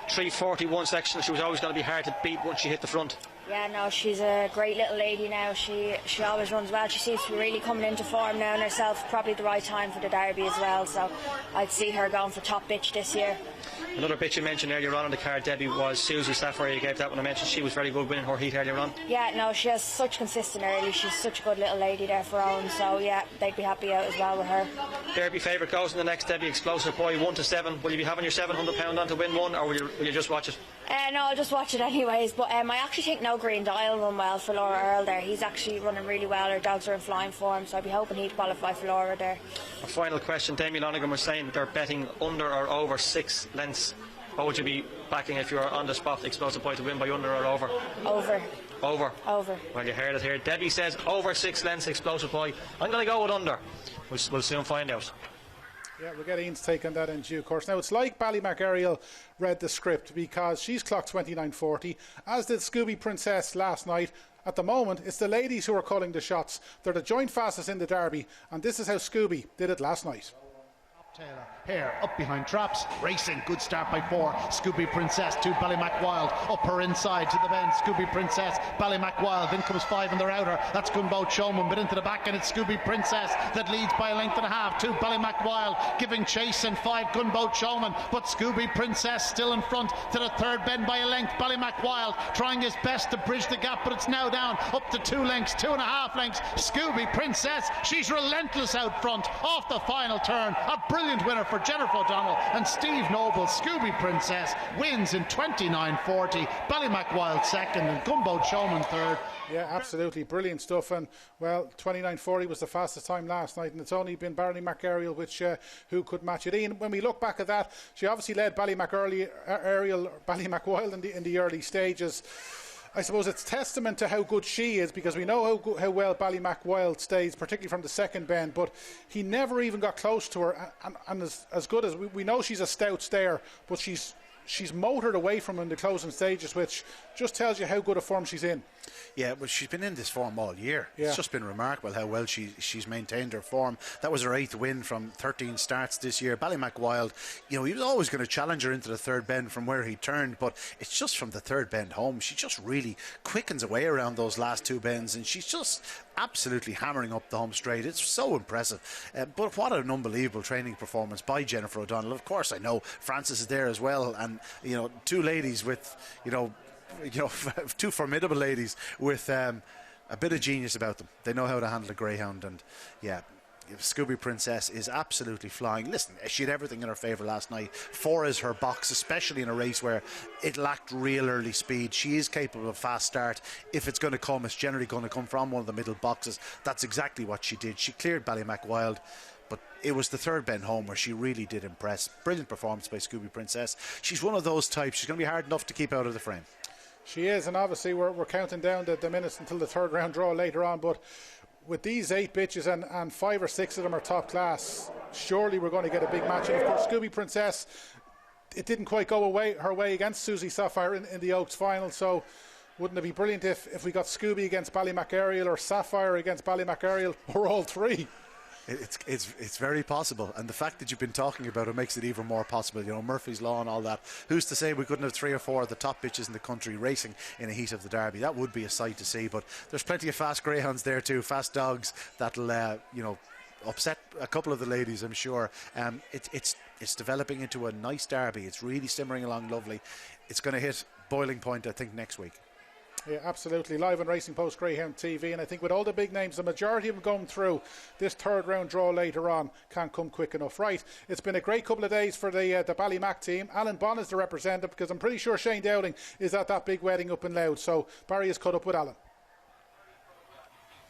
3:41 section. She was always going to be hard to beat once she hit the front. Yeah, no, she's a great little lady now. She always runs well. She seems to be really coming into form now in herself. Probably the right time for the Derby as well. So I'd see her going for top bitch this year. Another bitch you mentioned earlier on in the card, Debbie, was Susie Sapphire. You gave that one I mentioned. She was very good winning her heat earlier on. Yeah, no, she has such consistent early. She's such a good little lady there for Owen. So yeah, they'd be happy out as well with her. Derby favourite goes in the next Debbie, Explosive Boy, 1 to 7. Will you be having your £700 on to win one, or will you just watch it? No, I'll just watch it anyways. But I actually think No Green Dial run well for Laura Earl there. He's actually running really well. Her dogs are in flying form, so I'd be hoping he'd qualify for Laura there. A final question. Damien Lonigan was saying they're betting under or over 6 lengths. What would you be backing if you were on the spot, Explosive Boy, to win by under or over? Over. Over? Over. Well, you heard it here. Debbie says over 6 lengths, Explosive Boy. I'm going to go with under. We'll soon find out. Yeah, we'll get Ian's take on that in due course. Now, it's like Ballymac Aerial read the script, because she's clocked 29:40, as did Scooby Princess last night. At the moment, it's the ladies who are calling the shots. They're the joint fastest in the Derby, and this is how Scooby did it last night. Taylor, Hare up behind traps, racing, good start by 4. Scooby Princess to Ballymac Wild, up her inside to the bend. Scooby Princess, Ballymac Wild, then comes 5 in their outer. That's Gunboat Showman, but into the back, and it's Scooby Princess that leads by a length and a half to Ballymac Wild, giving chase and 5 Gunboat Showman, but Scooby Princess still in front to the third bend by a length. Ballymac Wild trying his best to bridge the gap, but it's now down up to 2 lengths, 2.5 lengths. Scooby Princess, she's relentless out front off the final turn. A brilliant winner for Jennifer O'Donnell and Steve Noble. Scooby Princess wins in 29.40. Ballymac Wild second and Gunboat Showman third. Yeah, absolutely brilliant stuff. And well, 29.40 was the fastest time last night, and it's only been Ballymac Ariel which who could match it. Ian, when we look back at that, she obviously led Ballymac Wild in the early stages. I suppose it's testament to how good she is, because we know how well Ballymac Wild stays, particularly from the second bend, but he never even got close to her, and as good as we know she's a stout stayer, but she's motored away from him in the closing stages, which just tells you how good a form she's in. Yeah, but she's been in this form all year. Yeah. It's just been remarkable how well she's maintained her form. That was her 8th win from 13 starts this year. Ballymac Wild, he was always going to challenge her into the third bend from where he turned, but it's just from the third bend home. She just really quickens away around those last 2 bends, and she's just absolutely hammering up the home straight. It's so impressive. But what an unbelievable training performance by Jennifer O'Donnell. Of course, I know Frances is there as well, and 2 ladies with 2 formidable ladies with a bit of genius about them. They know how to handle a greyhound, and yeah, Scooby Princess is absolutely flying. Listen, she had everything in her favour last night. 4 is her box, especially in a race where it lacked real early speed. She is capable of fast start. If it's going to come, it's generally going to come from one of the middle boxes. That's exactly what she did. She cleared Ballymac Wild, but it was the third bend home where she really did impress. Brilliant performance by Scooby Princess. She's one of those types. She's going to be hard enough to keep out of the frame. She is, and obviously we're counting down the minutes until the third round draw later on, but with these 8 bitches and 5 or 6 of them are top class, surely we're going to get a big match. And of course, Scooby Princess, it didn't quite go her way against Susie Sapphire in the Oaks final, so wouldn't it be brilliant if we got Scooby against Ballymac Ariel, or Sapphire against Ballymac Ariel, or all 3? It's very possible, and the fact that you've been talking about it makes it even more possible. Murphy's Law and all that. Who's to say we couldn't have 3 or 4 of the top bitches in the country racing in a heat of the Derby? That would be a sight to see. But there's plenty of fast greyhounds there too, fast dogs that'll upset a couple of the ladies, I'm sure. It's developing into a nice Derby. It's really simmering along lovely. It's going to hit boiling point, I think, next week. Yeah, absolutely. Live on Racing Post Greyhound TV, and I think with all the big names, the majority of them going through, this third round draw later on can't come quick enough. Right, it's been a great couple of days for the Ballymac team. Alan Bond is the representative, because I'm pretty sure Shane Dowding is at that big wedding up in Loud, so Barry is caught up with Alan.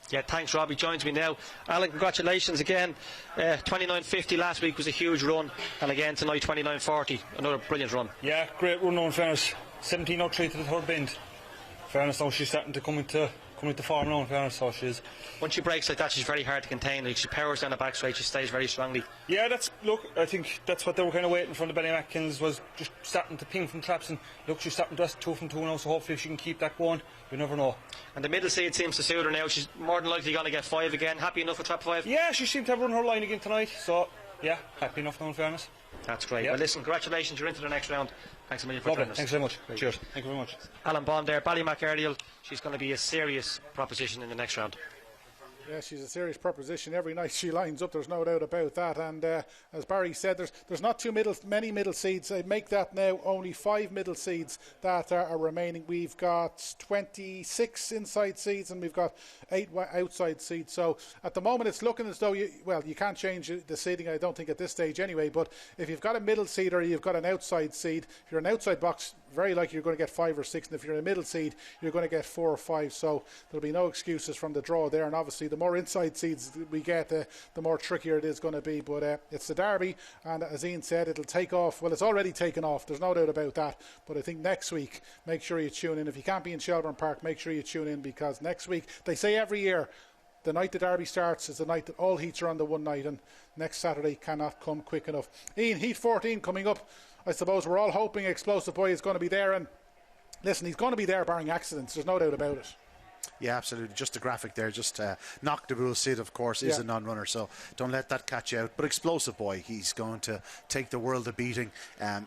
Yeah, thanks, Robbie. Joins me now. Alan, congratulations again. 29.50 last week was a huge run, and again tonight 29.40, another brilliant run. Yeah, great run, in fairness. 17.03 to the third bend. Fairness, now she's starting to come into form now, in fairness, so she is. Once she breaks like that, she's very hard to contain. Like, she powers down the back straight, she stays very strongly. Yeah, I think that's what they were kind of waiting from the Ballymacans, was just starting to ping from traps, and look, she's starting to rest 2 from 2 now, so hopefully she can keep that going. You never know. And the middle seed seems to suit her now. She's more than likely going to get 5 again. Happy enough with trap 5? Yeah, she seemed to have run her line again tonight, so yeah, happy enough now, in fairness. That's great. Yeah. Well, listen, congratulations, you're into the next round. Thanks a million for joining us. Thanks very much. Great. Cheers. Thank you very much. Alan Bond there, Ballymac Ariel. She's going to be a serious proposition in the next round. Yeah, she's a serious proposition. Every night she lines up, there's no doubt about that. And as Barry said, there's not many middle seeds. I make that now only 5 middle seeds that are remaining. We've got 26 inside seeds and we've got 8 outside seeds. So at the moment it's looking as though you can't change the seeding, I don't think, at this stage anyway. But if you've got a middle seed or you've got an outside seed, if you're an outside box, very likely you're going to get 5 or 6, and if you're in a middle seed, you're going to get 4 or 5. So there'll be no excuses from the draw there. And obviously the more inside seeds we get, the more trickier it is going to be. But it's the Derby, and as Ian said, it'll take off. Well, it's already taken off, there's no doubt about that. But I think next week, make sure you tune in. If you can't be in Shelbourne Park, make sure you tune in, because next week, they say every year, the night the Derby starts is the night that all heats are on the one night, and next Saturday cannot come quick enough. Ian, Heat 14 coming up. I suppose we're all hoping Explosive Boy is going to be there, and listen, he's going to be there barring accidents, there's no doubt about it. Yeah, absolutely. Just a graphic there. Just Knock the Bull Sid, of course, is a non-runner, so don't let that catch you out. But Explosive Boy, he's going to take the world a beating.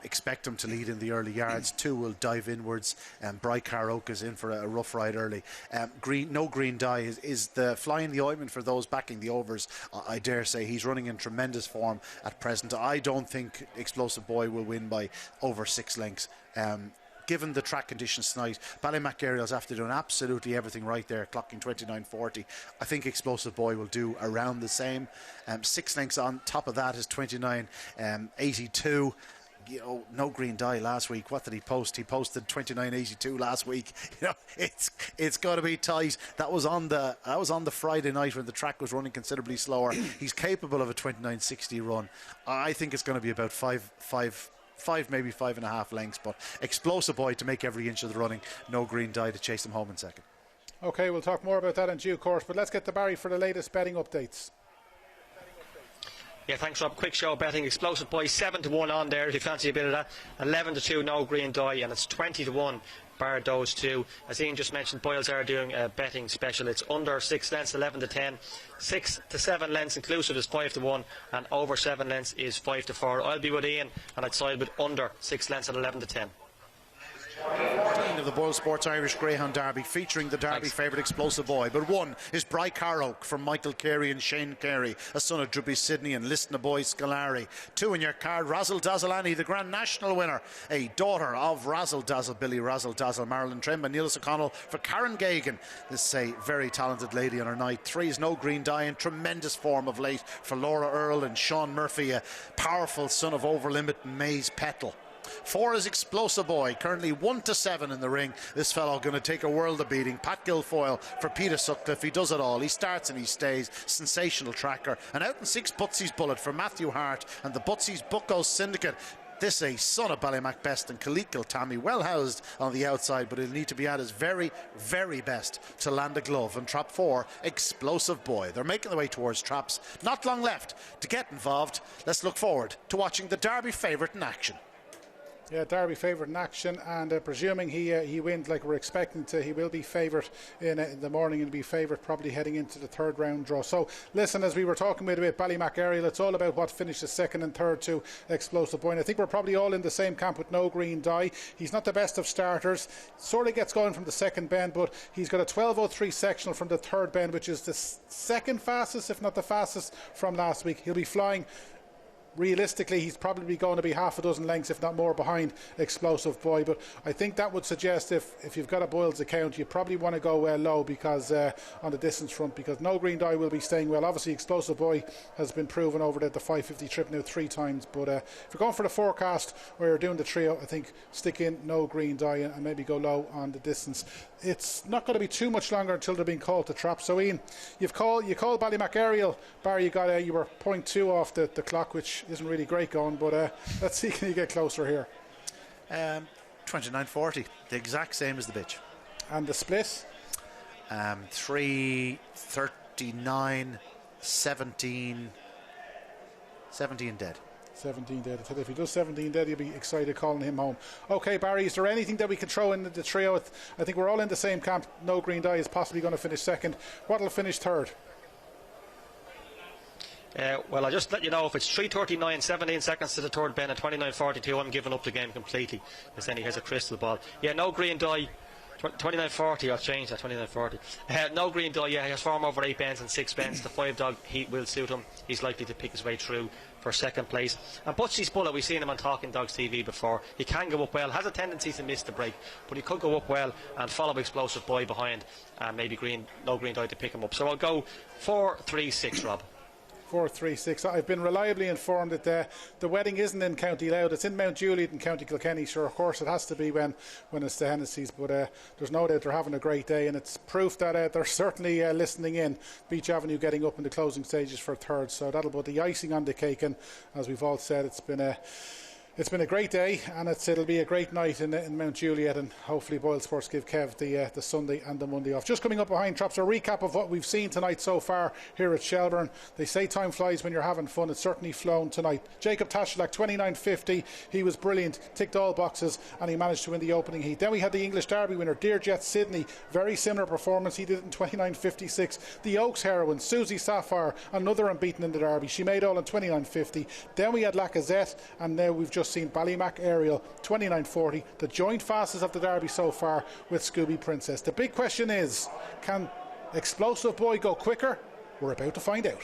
Expect him to lead in the early yards. 2 will dive inwards. Bry Oak is in for a rough ride early. No Green Dye is the fly in the ointment for those backing the overs. I dare say he's running in tremendous form at present. I don't think Explosive Boy will win by over 6 lengths. Given the track conditions tonight, Ballymac Aerials, after doing absolutely everything right there, clocking 29.40, I think Explosive Boy will do around the same. 6 lengths on top of that is 29.82. No Green Dye last week. What did he post? He posted 29.82 last week. It's got to be tight. That was on the Friday night when the track was running considerably slower. He's capable of a 29.60 run. I think it's going to be about five, maybe 5.5 lengths, but Explosive Boy to make every inch of the running. No Green Dye to chase him home in second. Okay, we'll talk more about that in due course, but let's get to Barry for the latest betting updates. Yeah, thanks, Rob. Quick show betting. Explosive Boy 7-1 on there if you fancy a bit of that. 11-2 No Green Dye, and it's 20-1 bar those two. As Ian just mentioned, Boyles are doing a betting special. It's under 6 lengths, 11-10. 6 to 7 lengths inclusive is 5-1, and over 7 lengths is 5-4. I'll be with Ian, and I'd side with under 6 lengths at 11-10. Of the BoyleSports Irish Greyhound Derby, featuring the Derby favourite Explosive Boy. But 1 is Bry Oak from Michael Carey and Shane Carey, a son of Druppy Sidney and Listen to Boy Scolari. 2 in your card, Razzle Dazzle Annie, the Grand National winner, a daughter of Razzle Dazzle, Billy Razzle Dazzle, Marilyn Trimble, and Niels O'Connell for Karen Gagan. This is a very talented lady on her night. 3 is No Green Dye, in tremendous form of late for Laura Earle and Sean Murphy, a powerful son of Overlimit and Maze Petal. 4 is Explosive Boy, currently 1-7 in the ring. This fellow going to take a world of beating. Pat Guilfoyle for Peter Sutcliffe. He does it all. He starts and he stays. Sensational tracker. And out in 6, Butsy's Bullet for Matthew Hart and the Butsy's Bucko Syndicate. This a son of Ballymac Best and Kaleekil Tammy, well housed on the outside, but he'll need to be at his very, very best to land a glove. And trap 4, Explosive Boy. They're making their way towards traps. Not long left to get involved. Let's look forward to watching the Derby favourite in action. Yeah, Derby favourite in action, and presuming he wins like we're expecting to, he will be favourite in the morning and be favourite probably heading into the 3rd round draw. So listen, as we were talking about Ballymac Aerial, it's all about what finishes 2nd and 3rd to Explosive Boy. And I think we're probably all in the same camp with No Green Dye. He's not the best of starters, sort of gets going from the 2nd bend, but he's got a 12.03 sectional from the 3rd bend, which is the 2nd fastest, if not the fastest, from last week. He'll be flying. Realistically, he's probably going to be half a dozen lengths, if not more, behind Explosive Boy. But I think that would suggest if you've got a Boyles account, you probably want to go low because on the distance front, because No Green Dye will be staying well. Obviously, Explosive Boy has been proven over the 550 trip now 3 times. But if you're going for the forecast or you're doing the trio, I think stick in No Green Dye and maybe go low on the distance. It's not going to be too much longer until they're being called to trap. So Ian, you called Ballymac Aerial. Barry, you were 0.2 off the clock, which isn't really great going, but let's see, can you get closer here? 29.40, the exact same as the bitch. And the split? 3.39, 17 dead. 17 dead. If he does 17 dead, you'll be excited calling him home. Okay, Barry, is there anything that we can throw in the trio? I think we're all in the same camp. No Green Dye is possibly going to finish 2nd. What'll finish 3rd? Well, I'll just let you know, if it's 3.39, 17 seconds to the 3rd bend, and 29.42, I'm giving up the game completely, because then he has a crystal ball. Yeah, No Green Dye, 29.40, I'll change that, 29.40. No Green Dye, yeah, he has form over 8 bends and 6 bends. The 5-dog heat will suit him. He's likely to pick his way through for 2nd place. And Butsy's Bullet, we've seen him on Talking Dogs TV before. He can go up well, has a tendency to miss the break, but he could go up well and follow Explosive Boy behind, and maybe No Green Dye to pick him up. So I'll go 4-3-6, Rob. 4-3-6. I've been reliably informed that the wedding isn't in County Louth, it's in Mount Juliet in County Kilkenny. Sure, of course it has to be when it's the Hennessy's, but there's no doubt they're having a great day, and it's proof that they're certainly listening in. Beach Avenue getting up in the closing stages for 3rd, so that'll put the icing on the cake. And as we've all said, it's been It's been a great day, and it'll be a great night in Mount Juliet, and hopefully BoyleSports give Kev the Sunday and the Monday off. Just coming up behind traps, a recap of what we've seen tonight so far here at Shelbourne. They say time flies when you're having fun. It's certainly flown tonight. Jacob Tashlak, 29.50. He was brilliant, ticked all boxes, and he managed to win the opening heat. Then we had the English Derby winner, Dearjet Sydney. Very similar performance. He did it in 29.56. The Oaks heroine, Susie Sapphire, another unbeaten in the Derby. She made all in 29.50. Then we had Lacazette, and now we've just seen Ballymac Ariel, 29.40. The joint fastest of the Derby so far with Scooby Princess. The big question is, can Explosive Boy go quicker? We're about to find out.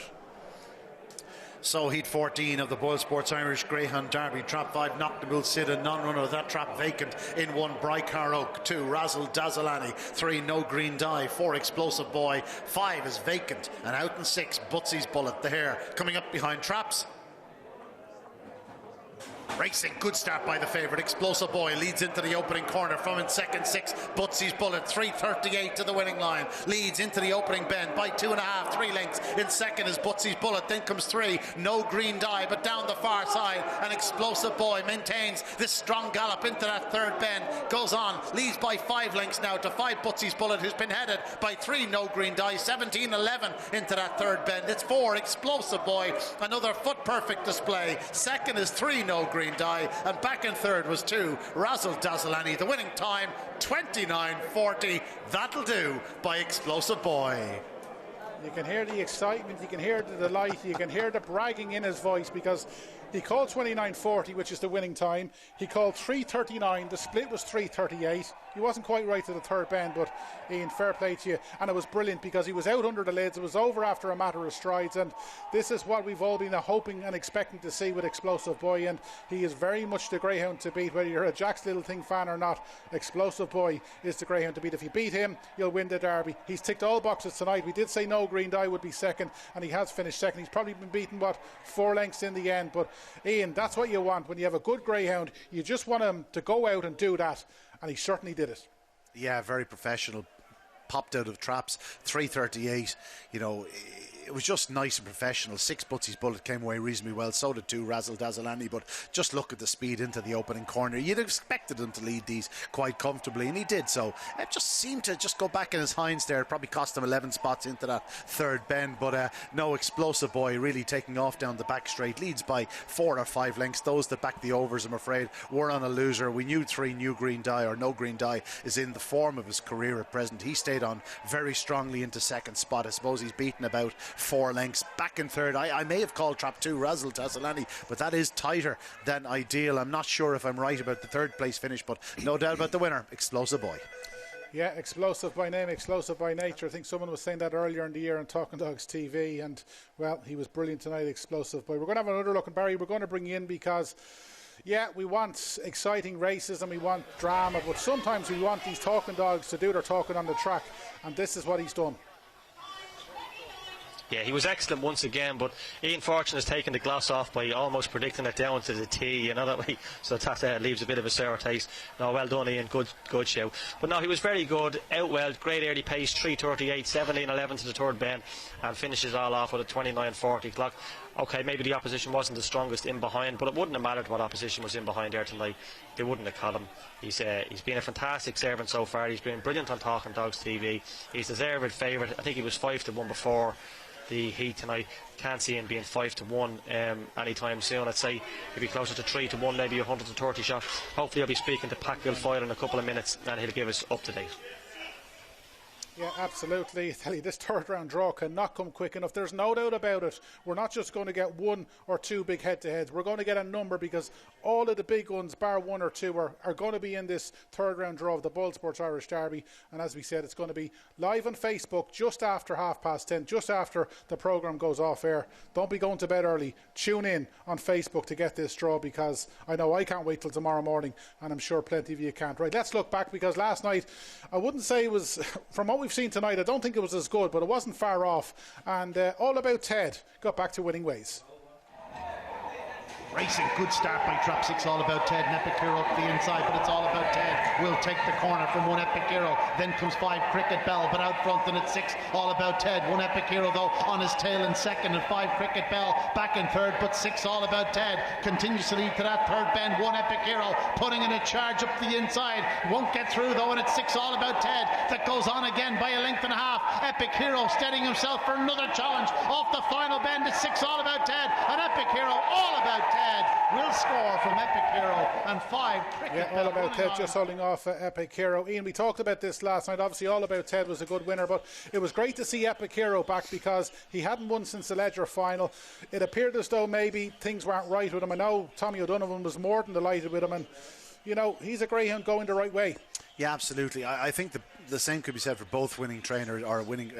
So heat 14 of the BoyleSports Irish Greyhound Derby. Trap 5, Knocknable Sid, a non-runner. That trap vacant in 1, Brycar Oak. 2, Razzle Dazzlani. 3, No Green Die. 4, Explosive Boy. 5 is vacant. And out in 6, Butsy's Bullet. The hare coming up behind traps. Racing, good start by the favourite. Explosive Boy leads into the opening corner from in second 6, Butsy's Bullet, 3.38 to the winning line, leads into the opening bend by 2.5, 3 lengths. In second is Butsy's Bullet, then comes 3, No Green Die, but down the far side, and Explosive Boy maintains this strong gallop into that third bend, goes on, leads by 5 lengths now to 5, Butsy's Bullet, who's been headed by 3, No Green Die, 17.11 into that third bend. It's 4, Explosive Boy, another foot perfect display. Second is 3, No Green Die, and back in third was 2, Razzle Dazzlani. The winning time 29.40. That'll do by Explosive Boy. You can hear the excitement, you can hear the delight, you can hear the bragging in his voice, because he called 29.40, which is the winning time. He called 3.39. The split was 3.38. He wasn't quite right to the third bend, but Ian, fair play to you. And it was brilliant because he was out under the lids. It was over after a matter of strides, and this is what we've all been hoping and expecting to see with Explosive Boy, and he is very much the greyhound to beat. Whether you're a Jack's Little Thing fan or not, Explosive Boy is the greyhound to beat. If you beat him, you'll win the Derby. He's ticked all boxes tonight. We did say No Green Die would be second, and he has finished second. He's probably been beaten, 4 lengths in the end, but Ian, that's what you want when you have a good greyhound. You just want him to go out and do that, and he certainly did it. Yeah, very professional. Popped out of traps, 3.38. You know, it was just nice and professional. 6, Butsy's Bullet came away reasonably well. So did 2, Razzle Dazzlani. But just look at the speed into the opening corner. You'd have expected him to lead these quite comfortably, and he did so. It just seemed to just go back in his hinds there. It probably cost him 11 spots into that third bend. But no, Explosive Boy really taking off down the back straight. Leads by 4 or 5 lengths. Those that back the overs, I'm afraid, were on a loser. We knew 3, No Green Die is in the form of his career at present. He stayed on very strongly into second spot. I suppose he's beaten about 4 lengths. Back in third, I may have called trap 2, Razzle Dazzlani, but that is tighter than ideal. I'm not sure if I'm right about the third place finish, but no doubt about the winner, Explosive Boy. Yeah, explosive by name, explosive by nature. I think someone was saying that earlier in the year on Talking Dogs TV, and well, he was brilliant tonight, Explosive Boy. We're going to have another look, and Barry, we're going to bring you in because yeah, we want exciting races and we want drama, but sometimes we want these talking dogs to do their talking on the track, and this is what he's done. Yeah, he was excellent once again, but Ian Fortune has taken the gloss off by almost predicting it down to the T, you know that way, so that leaves a bit of a sour taste. No, well done Ian, good show. But no, he was very good, out well, great early pace, 3.38, 17.11 to the third bend, and finishes all off with a 29.40 clock. Okay, maybe the opposition wasn't the strongest in behind, but it wouldn't have mattered what opposition was in behind there tonight. They wouldn't have caught him. He's been a fantastic servant so far. He's been brilliant on Talking Dogs TV. He's deserved favourite. I think he was 5-1 before the heat tonight. Can't see him being 5-1 anytime soon. I'd say he'll be closer to 3-1, maybe 130 shot. Hopefully I'll be speaking to Pat Guilfoyle in a couple of minutes and he'll give us up to date. Yeah, absolutely. I tell you, this third round draw cannot come quick enough. There's no doubt about it. We're not just going to get 1 or 2 big head-to-heads. We're going to get a number, because all of the big ones, bar 1 or 2, are going to be in this third round draw of the BoyleSports Irish Derby. And as we said, it's going to be live on Facebook just after 10:30, just after the programme goes off air. Don't be going to bed early. Tune in on Facebook to get this draw, because I know I can't wait till tomorrow morning, and I'm sure plenty of you can't. Right, let's look back, because last night, I wouldn't say it was, from what we've seen tonight, I don't think it was as good, but it wasn't far off. And All About Ted got back to winning ways. Racing, good start by trap 6, All About Ted, and Epic Hero up the inside, but it's All About Ted will take the corner from 1 Epic Hero. Then comes 5 Cricket Bell, but out front, and it's 6 All About Ted. 1 Epic Hero though on his tail in second, and 5 Cricket Bell back in third, but 6 All About Ted continues to lead to that third bend. 1 Epic Hero putting in a charge up the inside, won't get through though, and it's 6 All About Ted that goes on again by a length and a half. Epic Hero steadying himself for another challenge off the final bend. It's 6 All About Ted, and Epic Hero, All About Ted will score from Epic Hero, and 5 Cricket Bell. All About Ted just holding off Epic Hero. Ian, we talked about this last night. Obviously All About Ted was a good winner, but it was great to see Epic Hero back because he hadn't won since the Ledger final. It appeared as though maybe things weren't right with him. I know Tommy O'Donovan was more than delighted with him, and you know, he's a greyhound going the right way. Yeah, absolutely. I think the same could be said for both winning trainers, or winning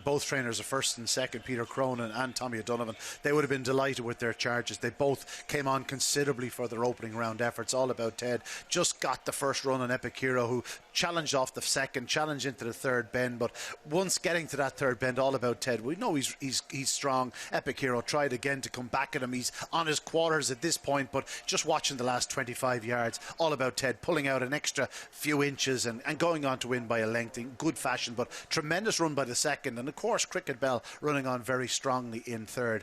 both trainers, the first and second, Peter Cronin and Tommy O'Donovan. They would have been delighted with their charges. They both came on considerably for their opening round efforts. All About Ted just got the first run on Epic Hero, who challenged off the second, challenged into the third bend, but once getting to that third bend, All About Ted, we know he's strong. Epic Hero tried again to come back at him. He's on his quarters at this point, but just watching the last 25 yards, All About Ted pulling out an extra few inches and going on to win by a length in good fashion, but tremendous run by the second, and of course Cricket Bell running on very strongly in third.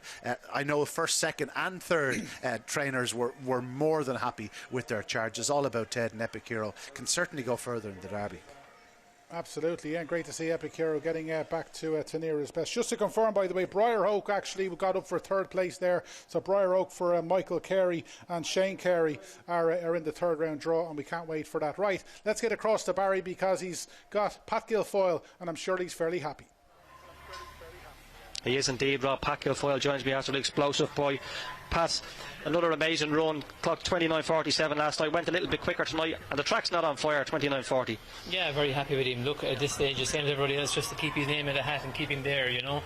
I know first, second and third trainers were more than happy with their charges. All About Ted and Epic Hero can certainly go further in the Derby. Absolutely, yeah, great to see Epic Hero getting back to near his best. Just to confirm, by the way, Briar Oak actually got up for third place there. So Briar Oak for Michael Carey and Shane Carey are in the third round draw, and we can't wait for that. Right, let's get across to Barry because he's got Pat Guilfoyle, and I'm sure he's fairly happy. He is indeed, Rob. Pat Guilfoyle joins me after the explosive boy. Pat, another amazing run, clocked 29.47 last night, went a little bit quicker tonight, and the track's not on fire, 29.40. Yeah, very happy with him. Look, at this stage, the same as everybody else, just to keep his name in the hat and keep him there, you know.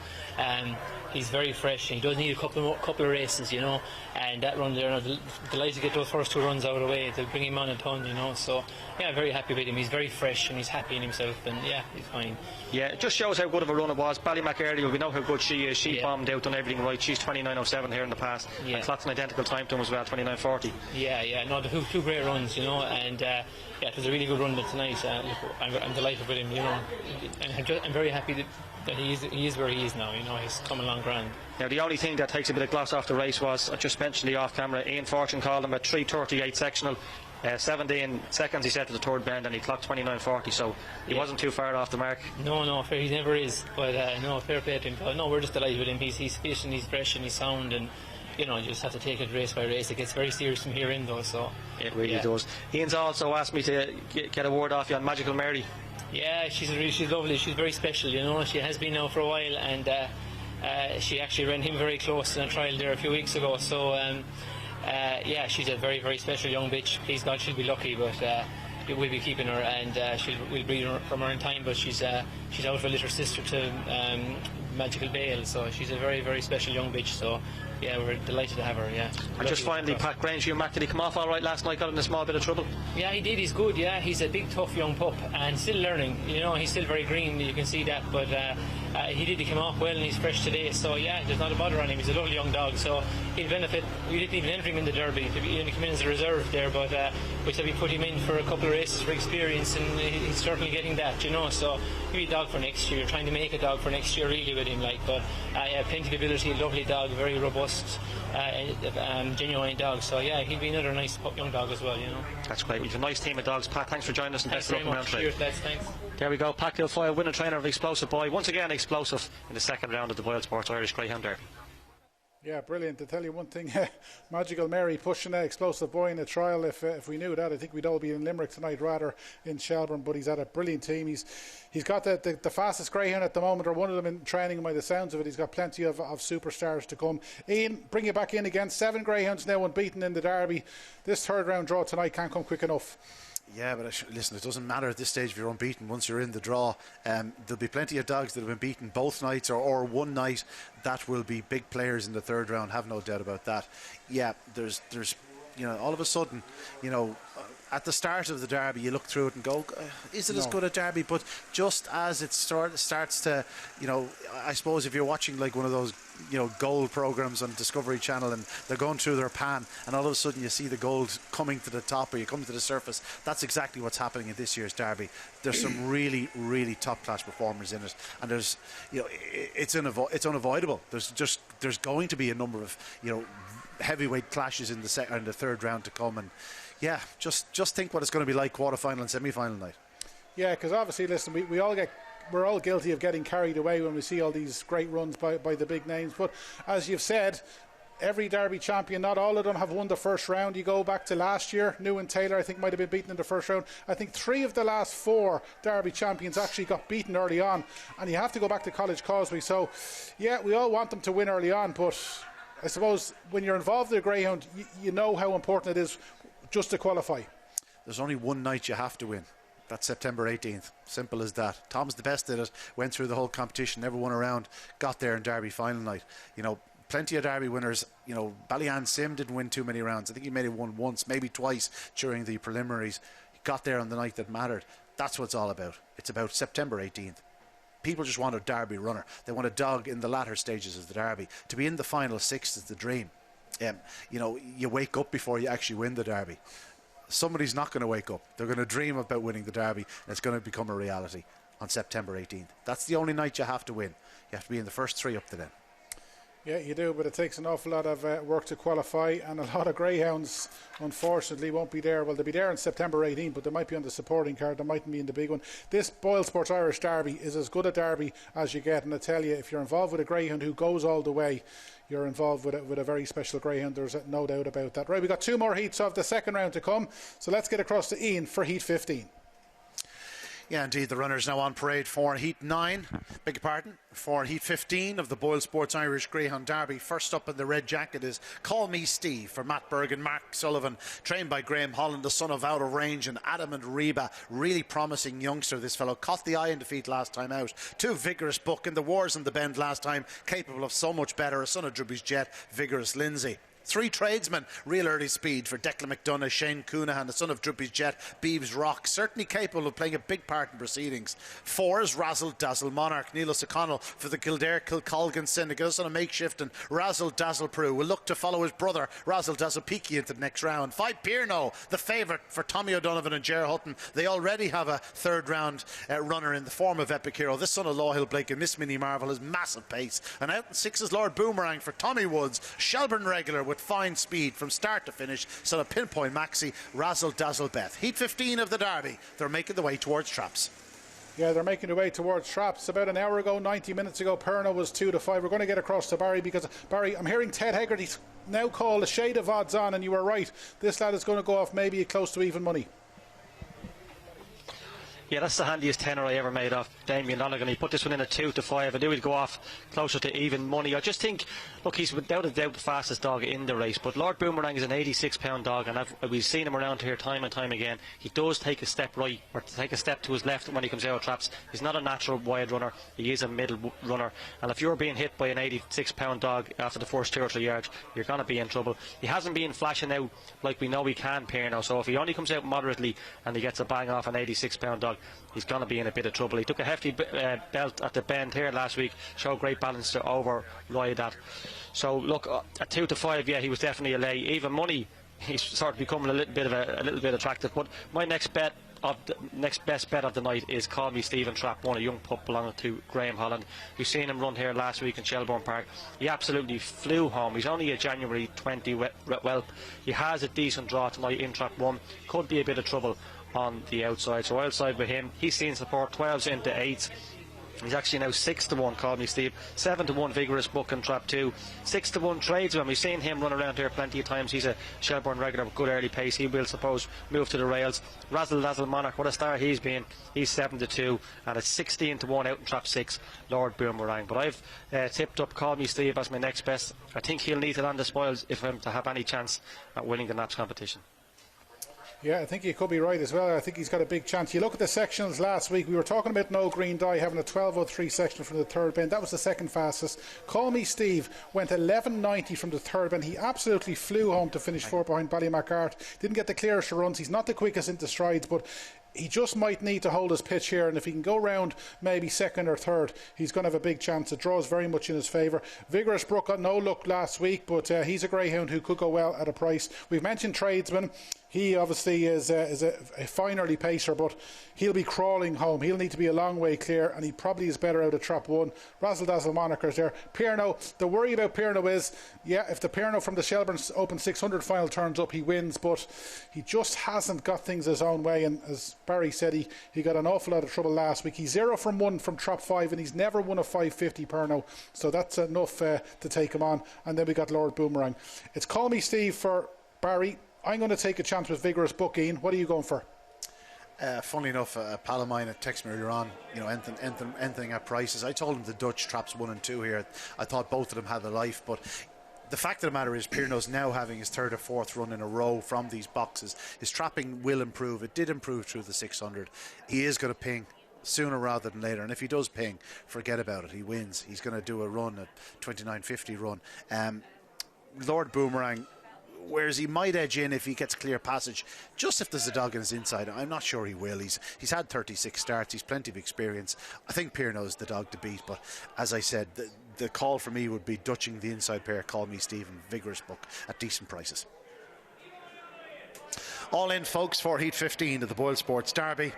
He's very fresh, and he does need a couple of races, you know, and that run there, I'm delighted to get those first 2 runs out of the way to bring him on a ton, you know. So yeah, very happy with him. He's very fresh and he's happy in himself, and yeah, he's fine. Yeah, it just shows how good of a run it was. Ballymac earlier, we know how good she is. She bombed out, done everything right. She's 29.07 here in the past, and clocked an identical time to him as well, 29.40. Yeah, no, the two great runs, you know, and yeah, it was a really good run tonight. I'm delighted with him, you know, and I'm very happy that he is where he is now, you know. He's come along grand. Now the only thing that takes a bit of gloss off the race was, I just mentioned the off camera, Ian Fortune called him a 3:38 sectional, 17 seconds he said to the third bend, and he clocked 29.40, so he wasn't too far off the mark. No, he never is, but no, fair play to him. No, we're just delighted with him. He's fit and he's fresh and he's sound, and you know, you just have to take it race by race. It gets very serious from here in though, so it really does. Ian's also asked me to get a word off you on Magical Mary. Yeah, she's lovely. She's very special, you know. She has been now for a while, and she actually ran him very close in a trial there a few weeks ago. So yeah, she's a very, very special young bitch. Please God, she'll be lucky, but we'll be keeping her, and we'll breed her from her in time. But she's out with a little sister to Magical Bale, so she's a very, very special young bitch. So yeah, we're delighted to have her. Yeah. And just finally, Pat Grange, Mac, did he come off all right last night? Got in a small bit of trouble? Yeah, he did. He's good. Yeah, he's a big, tough young pup and still learning. You know, he's still very green. You can see that. But he came off well and he's fresh today. So yeah, there's not a bother on him. He's a lovely young dog. So he'll benefit. We didn't even enter him in the Derby. He only came in as a reserve there, but we said we put him in for a couple of races for experience, and he's certainly getting that. You know, so he'll be a dog for next year. Trying to make a dog for next year really with him, like. But yeah, plenty of ability. Lovely dog, very robust. Genuine dog, so yeah, he'll be another nice young dog as well, you know. That's great. We've a nice team of dogs. Pat, thanks for joining us, and thanks best of luck around today. Cheers, lads, thanks. There we go, Pat Guilfoyle, winner trainer of Explosive Boy, once again explosive in the second round of the BoyleSports Irish Greyhound Derby. Yeah, brilliant. To tell you one thing, Magical Mary pushing an Explosive Boy in a trial. If we knew that, I think we'd all be in Limerick tonight rather in Shelbourne. But he's at a brilliant team. He's got the fastest greyhound at the moment, or one of them in training by the sounds of it. He's got plenty of superstars to come. Ian, bring you back in again. 7 greyhounds now unbeaten in the Derby. This third round draw tonight can't come quick enough. Yeah, but listen, it doesn't matter at this stage if you're unbeaten. Once you're in the draw, there'll be plenty of dogs that have been beaten both nights or one night that will be big players in the third round. Have no doubt about that. Yeah, there's you know, all of a sudden, you know, at the start of the Derby, you look through it and go, is it as good a Derby? But just as it starts to, you know, I suppose if you're watching like one of those gold programs on Discovery Channel, and they're going through their pan, and all of a sudden you see the gold coming to the top, or you come to the surface. That's exactly what's happening in this year's Derby. There's some really, really top class performers in it, and there's, it's unavoidable. There's going to be a number of heavyweight clashes in the third round to come, and just think what it's going to be like quarter-final and semi-final night. Yeah, because obviously, listen, we're all guilty of getting carried away when we see all these great runs by the big names. But as you've said, every Derby champion, not all of them have won the first round. You go back to last year, New Taylor, I think, might have been beaten in the first round. I think 3 of the last 4 Derby champions actually got beaten early on. And you have to go back to College Causeway. So, yeah, we all want them to win early on. But I suppose when you're involved in a greyhound, you know how important it is just to qualify. There's only one night you have to win. That's September 18th. Simple as that. Tom's the best at it. Went through the whole competition, never won a round. Got there in Derby final night. Plenty of Derby winners. Ballyann Sim didn't win too many rounds. I think he may have won once, maybe twice during the preliminaries. He got there on the night that mattered. That's what it's all about. It's about September 18th. People just want a Derby runner. They want a dog in the latter stages of the Derby. To be in the final 6 is the dream. You wake up before you actually win the Derby. Somebody's not going to wake up. They're going to dream about winning the Derby, and it's going to become a reality on September 18th. That's the only night you have to win. You have to be in the first 3 up to then. Yeah, you do, but it takes an awful lot of work to qualify, and a lot of greyhounds, unfortunately, won't be there. Well, they'll be there on September 18th, but they might be on the supporting card. They mightn't be in the big one. This BoyleSports Irish Derby is as good a derby as you get, and I tell you, if you're involved with a greyhound who goes all the way, you're involved with a very special greyhound. There's no doubt about that. Right, we've got 2 more heats of the second round to come, so let's get across to Ian for Heat 15. Yeah, indeed, the runners now on parade for Heat 9, beg your pardon, for Heat 15 of the BoyleSports Irish Greyhound Derby. First up in the red jacket is Call Me Steve for Matt Berg and Mark Sullivan, trained by Graham Holland, the son of Out of Range and Adam and Reba. Really promising youngster, this fellow. Caught the eye in defeat last time out. 2 vigorous buck in the Wars on the Bend last time, capable of so much better. A son of Drubby's Jet, vigorous Lindsay. 3 tradesmen, real early speed for Declan McDonough, Shane Coonahan, the son of Drubby's Jet, Beeves Rock, certainly capable of playing a big part in proceedings. 4 is Razzle Dazzle Monarch, Neelis O'Connell for the Kildare Kilcolgan Syndicate, a son of Makeshift, and Razzle Dazzle Prue will look to follow his brother Razzle Dazzle Peaky into the next round. 5 Pierno, the favourite for Tommy O'Donovan and Ger Hutton. They already have a third round runner in the form of Epic Hero. This son of Lawhill Blake and Miss Minnie Marvel has massive pace. And out in 6 is Lord Boomerang for Tommy Woods, Shelbourne regular with fine speed from start to finish. Son of Pinpoint Maxi, Razzle Dazzle Beth. Heat 15 of the Derby. They're making the way towards Traps. Yeah, they're making their way towards Traps. About an hour ago, 90 minutes ago, Perno was 2-5. We're going to get across to Barry, because Barry, I'm hearing Ted Hegarty's now called a shade of odds on, and you were right. This lad is going to go off maybe close to even money. Yeah, that's the handiest tenner I ever made off Damien Donegan. He put this one in at 2-5. I knew he'd go off closer to even money. I just think, look, he's without a doubt the fastest dog in the race, but Lord Boomerang is an 86-pound dog, and we've seen him around here time and time again. He does take a step right, or take a step to his left when he comes out of traps. He's not a natural wide runner. He is a middle runner, and if you're being hit by an 86-pound dog after the first 2 or 3 yards, you're going to be in trouble. He hasn't been flashing out like we know he can, Pierno, so if he only comes out moderately and he gets a bang off an 86-pound dog, he's going to be in a bit of trouble. He took a hefty belt at the Bend here last week, showed great balance to override that. So look, at 2-5, yeah, he was definitely a lay. Even money, he's sort of becoming a little bit attractive. But my next best bet of the night is Call Me Stephen Trap 1, a young pup belonging to Graham Holland. We've seen him run here last week in Shelbourne Park. He absolutely flew home. He's only a January 20 whelp. He has a decent draw tonight in Trap 1. Could be a bit of trouble on the outside, so outside with him. He's seen support 12s into 8s. He's actually now 6-1, Call Me Steve. 7-1 Vigorous Buck in Trap 2. 6-1 Tradesman. We've seen him run around here plenty of times. He's a Shelbourne regular with good early pace. He will, suppose, move to the rails. Razzle Dazzle Monarch, what a star he's been. He's 7-2, and it's 16-1 out in Trap 6, Lord Boomerang. But I've tipped up Call Me Steve as my next best. I think he'll need to land the spoils if him to have any chance at winning the Naps competition. Yeah, I think you could be right as well. I think he's got a big chance. You look at the sections last week. We were talking about No Green Dye having a 12:03 section from the third bend. That was the second fastest. Call Me Steve went 11:90 from the third bend. He absolutely flew home to finish 4 behind Ballymacart. Didn't get the clearest of runs. He's not the quickest into strides, but he just might need to hold his pitch here, and if he can go round maybe second or third, he's going to have a big chance. It draws very much in his favour. Vigorous Brook got no luck last week, but he's a greyhound who could go well at a price. We've mentioned Tradesman. He obviously is a fine early pacer, but he'll be crawling home. He'll need to be a long way clear, and he probably is better out of trap one. Razzle Dazzle Monarchers there. Pierno, the worry about Pierno is, if the Pierno from the Shelbourne Open 600 final turns up, he wins, but he just hasn't got things his own way, and as Barry said, he got an awful lot of trouble last week. He's 0 from 1 from trap 5, and he's never won a 550 Pierno, so that's enough to take him on. And then we got Lord Boomerang. It's Call Me Steve for Barry. I'm going to take a chance with Vigorous Book. Ian, what are you going for? Funnily enough, a pal of mine had texted me earlier on, anything at prices. I told him the Dutch traps 1 and 2 here. I thought both of them had a life, but the fact of the matter is Pierno's now having his 3rd or 4th run in a row from these boxes. His trapping will improve. It did improve through the 600. He is going to ping sooner rather than later, and if he does ping, forget about it. He wins. He's going to do a run at 29.50 run. Lord Boomerang, whereas he might edge in if he gets clear passage, just if there's a dog in his inside. I'm not sure he will. He's had 36 starts. He's plenty of experience. I think Pierno's the dog to beat, but as I said, the call for me would be dutching the inside pair, Call Me Steve and Vigorous Book at decent prices. All in, folks, for Heat 15 of the BoyleSports Derby.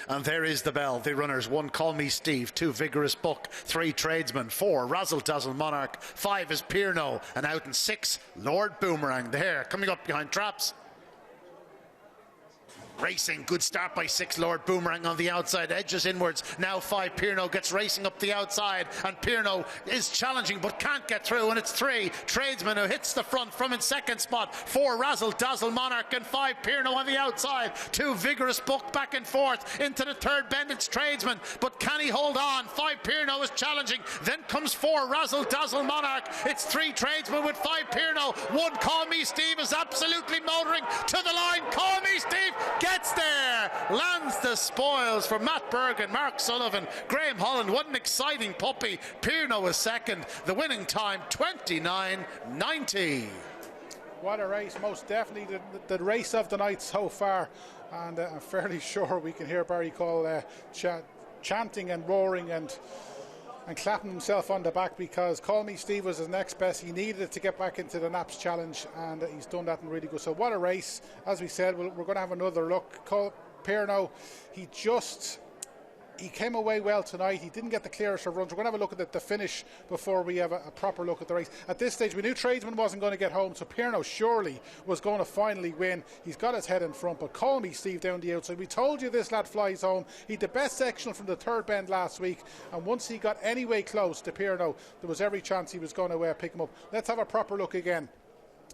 And there is the bell. The runners: 1, Call Me Steve; 2, Vigorous Book; 3, Tradesman; 4, Razzle Dazzle Monarch; 5 is Pierno; and out in 6, Lord Boomerang. There, coming up behind traps. Racing, good start by 6, Lord Boomerang on the outside, edges inwards. Now 5, Pierno gets racing up the outside, and Pierno is challenging but can't get through, and it's 3, Tradesman, who hits the front from in 2nd spot. 4, Razzle Dazzle Monarch, and 5, Pierno on the outside. 2, Vigorous Book back and forth into the 3rd bend. It's Tradesman, but can he hold on? 5, Pierno is challenging. Then comes 4, Razzle Dazzle Monarch. It's 3, Tradesman with 5, Pierno. 1, Call Me Steve is absolutely motoring to the line. Call Me Steve gets there, lands the spoils for Matt Bergen, Mark Sullivan, Graham Holland. What an exciting puppy. Pierno is 2nd. The winning time 29.90. What a race, most definitely the race of the night so far, and I'm fairly sure we can hear Barry Cole chanting and roaring and clapping himself on the back, because Call Me Steve was his next best. He needed it to get back into the Naps Challenge, and he's done that and really good. So what a race. As we said, we're going to have another look. Pierno, he came away well tonight. He didn't get the clearest of runs. We're going to have a look at the finish before we have a proper look at the race. At this stage, we knew Tradesman wasn't going to get home, so Pierno surely was going to finally win. He's got his head in front, but Call Me Steve down the outside. We told you this lad flies home. He had the best sectional from the 3rd bend last week, and once he got anyway close to Pierno, there was every chance he was going to pick him up. Let's have a proper look again.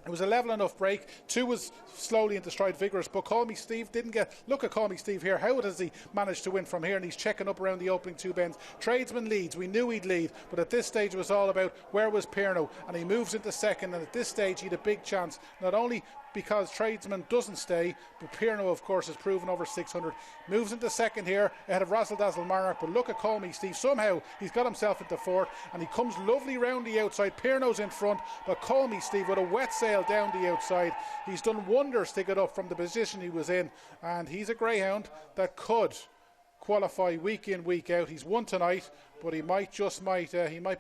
It was a level enough break. 2 was slowly into stride, Vigorous, but Call Me Steve didn't get... Look at Call Me Steve here. How does he manage to win from here? And he's checking up around the opening 2 bends. Tradesman leads. We knew he'd lead, but at this stage it was all about where was Pierno, and he moves into 2nd, and at this stage he had a big chance, not only because Tradesman doesn't stay, but Pierno, of course, has proven over 600. Moves into 2nd here ahead of Razzle Dazzle Monarch, but look at Call Me Steve. Somehow he's got himself into 4th, and he comes lovely round the outside. Pierno's in front, but Call Me Steve with a wet sail down the outside. He's done wonders to get up from the position he was in, and he's a greyhound that could qualify week in, week out. He's won tonight, but he might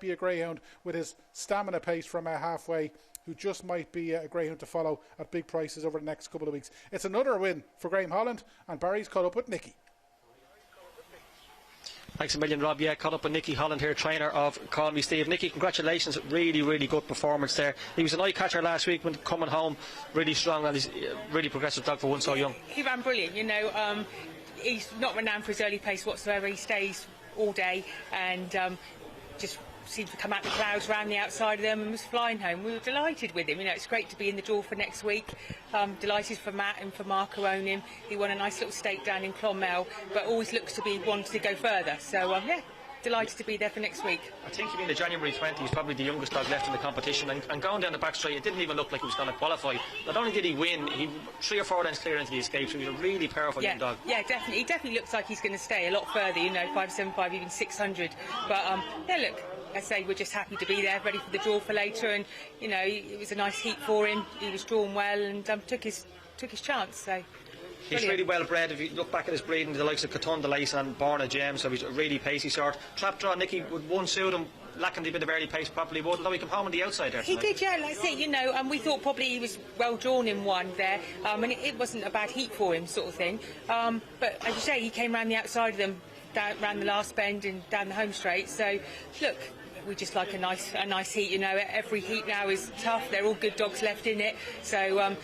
be a greyhound with his stamina pace from halfway, who just might be a greyhound to follow at big prices over the next couple of weeks. It's another win for Graham Holland, and Barry's caught up with Nicky. Thanks a million, Rob. Yeah, caught up with Nicky Holland here, trainer of Call Me Steve. Nicky, congratulations. Really, really good performance there. He was an eye catcher last week when coming home, really strong, and he's a really progressive dog for one so young. He ran brilliant, he's not renowned for his early pace whatsoever. He stays all day and just seemed to come out the clouds, ran the outside of them and was flying home. We were delighted with him. It's great to be in the draw for next week. Delighted for Matt and for Mark who own him. He won a nice little stake down in Clonmel, but always looks to be wanting to go further. So delighted to be there for next week. I think he being the January 20, he's probably the youngest dog left in the competition, and going down the back straight, it didn't even look like he was going to qualify. Not only did he win, he 3 or 4 lengths clear into the escape, so he's a really powerful young dog. Yeah, definitely. He definitely looks like he's going to stay a lot further, 575, even 600. But look, I say we're just happy to be there, ready for the draw for later, and it was a nice heat for him. He was drawn well and took his chance. So He's Brilliant. really well bred. If you look back at his breeding, the likes of Caton de Lace and Borna James, so he's a really pacey sort. Trap draw, Nicky, would one suit him, lacking a bit of early pace, probably would, although he came home on the outside there He tonight. did, yeah, that's it, and we thought probably he was well drawn in one there, and it wasn't a bad heat for him, sort of thing. But as you say, he came round the outside of them, round the last bend and down the home straight. So, look, we just like a nice heat, Every heat now is tough. They're all good dogs left in it, so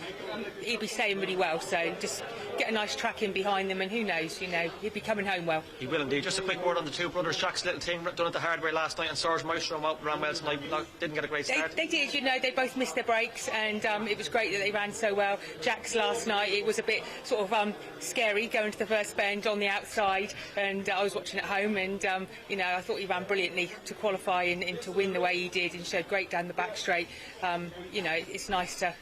he'll be staying really well. So just get a nice track in behind them, and who knows, he'll be coming home well. He will indeed. Just a quick word on the two brothers. Jack's little thing done at the hard way last night, and Serge Maestro ran well tonight. Didn't get a great start. They did, they both missed their breaks, and it was great that they ran so well. Jack's last night, it was a bit sort of scary going to the first bend on the outside, and I was watching at home, and I thought he ran brilliantly to qualify and to win the way he did, and showed great down the back straight. It's nice to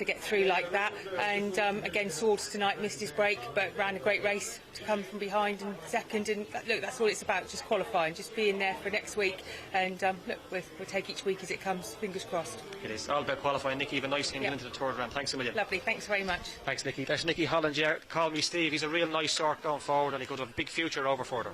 get through like that, and again Swords tonight missed his break but ran a great race to come from behind and second, and look, that's all it's about, just qualifying, just being there for next week, and look, we'll take each week as it comes, fingers crossed. It is all about qualifying. Nicky, even nice seeing you into the third round. Thanks a million. Lovely, thanks very much. Thanks, Nicky. There's Nicky Holland, call me Steve. He's a real nice sort going forward, and he could have a big future over further.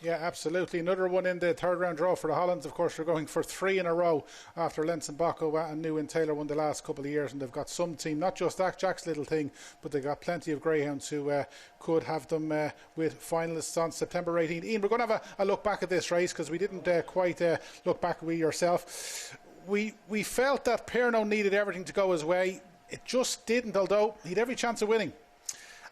Yeah, absolutely. Another one in the third round draw for the Hollands. Of course, they're going for 3 in a row after Lenz and Bacco and New and Taylor won the last couple of years, and they've got some team, not just that Jack's little thing, but they've got plenty of greyhounds who could have them with finalists on September 18. Ian, we're going to have a look back at this race because we didn't quite look back with yourself. We felt that Perno needed everything to go his way. It just didn't, although he'd every chance of winning.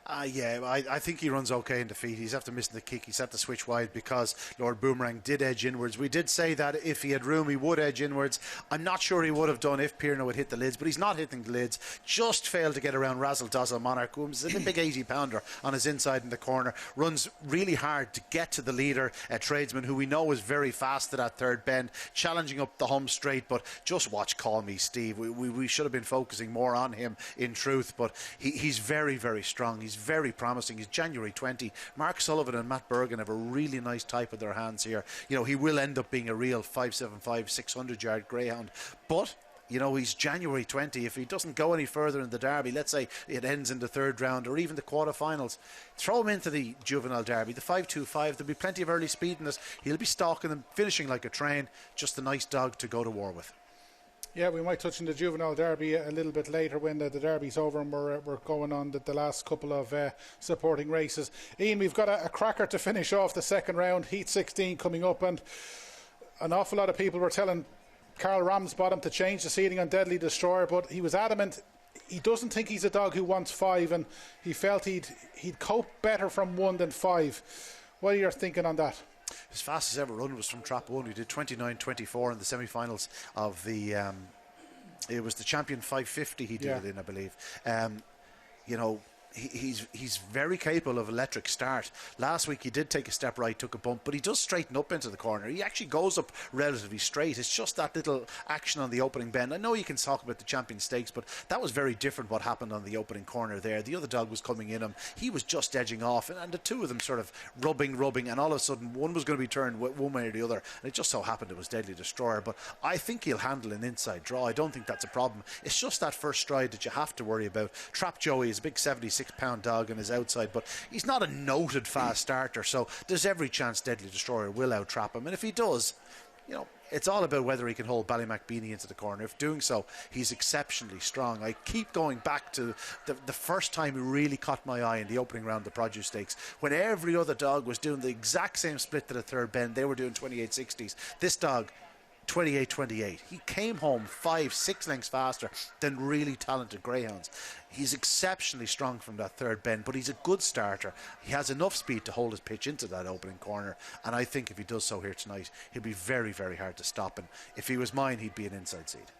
I think he runs okay in defeat. He's after missing the kick. He's had to switch wide because Lord Boomerang did edge inwards. We did say that if he had room, he would edge inwards. I'm not sure he would have done if Pierno had hit the lids, but he's not hitting the lids. Just failed to get around Razzle Dazzle Monarch, who's a big 80-pounder on his inside in the corner. Runs really hard to get to the leader, a Tradesman, who we know is very fast to that third bend, challenging up the home straight. But just watch Call Me Steve. We should have been focusing more on him in truth, but he's very, very strong. He's very promising. He's January 20. Mark Sullivan and Matt Bergen have a really nice type of their hands here. He will end up being a real 575, 600-yard greyhound. But he's January 20. If he doesn't go any further in the Derby, let's say it ends in the third round or even the quarterfinals, throw him into the Juvenile Derby, the 525. There'll be plenty of early speed in this. He'll be stalking them, finishing like a train. Just a nice dog to go to war with. Yeah, we might touch on the Juvenile Derby a little bit later when the Derby's over and we're going on the last couple of supporting races. Ian, we've got a cracker to finish off the second round, Heat 16 coming up, and an awful lot of people were telling Carl Ramsbottom to change the seating on Deadly Destroyer, but he was adamant he doesn't think he's a dog who wants 5, and he felt he'd cope better from 1 than 5. What are your thinking on that? His fastest ever run was from Trap 1. He did 29.24 in the semi-finals of the it was the Champion 550 he did it in, I believe. He's very capable of electric start. Last week he did take a step right, took a bump, but he does straighten up into the corner. He actually goes up relatively straight. It's just that little action on the opening bend. I know you can talk about the Champion Stakes, but that was very different what happened on the opening corner there. The other dog was coming in him. He was just edging off, and the two of them sort of rubbing, and all of a sudden one was going to be turned one way or the other, and it just so happened it was Deadly Destroyer. But I think he'll handle an inside draw. I don't think that's a problem. It's just that first stride that you have to worry about. Trap Joey is a big 76-pound dog on his outside, but he's not a noted fast starter, so there's every chance Deadly Destroyer will out-trap him, and if he does, it's all about whether he can hold Ballymacbeanie into the corner. If doing so, he's exceptionally strong. I keep going back to the first time he really caught my eye in the opening round of the Produce Stakes, when every other dog was doing the exact same split to the third bend. They were doing 28.60s. This dog 28.28. He came home 5-6 lengths faster than really talented greyhounds. He's exceptionally strong from that third bend, but he's a good starter. He has enough speed to hold his pitch into that opening corner, and I think if he does so here tonight, he'll be very, very hard to stop. And if he was mine, he'd be an inside seed.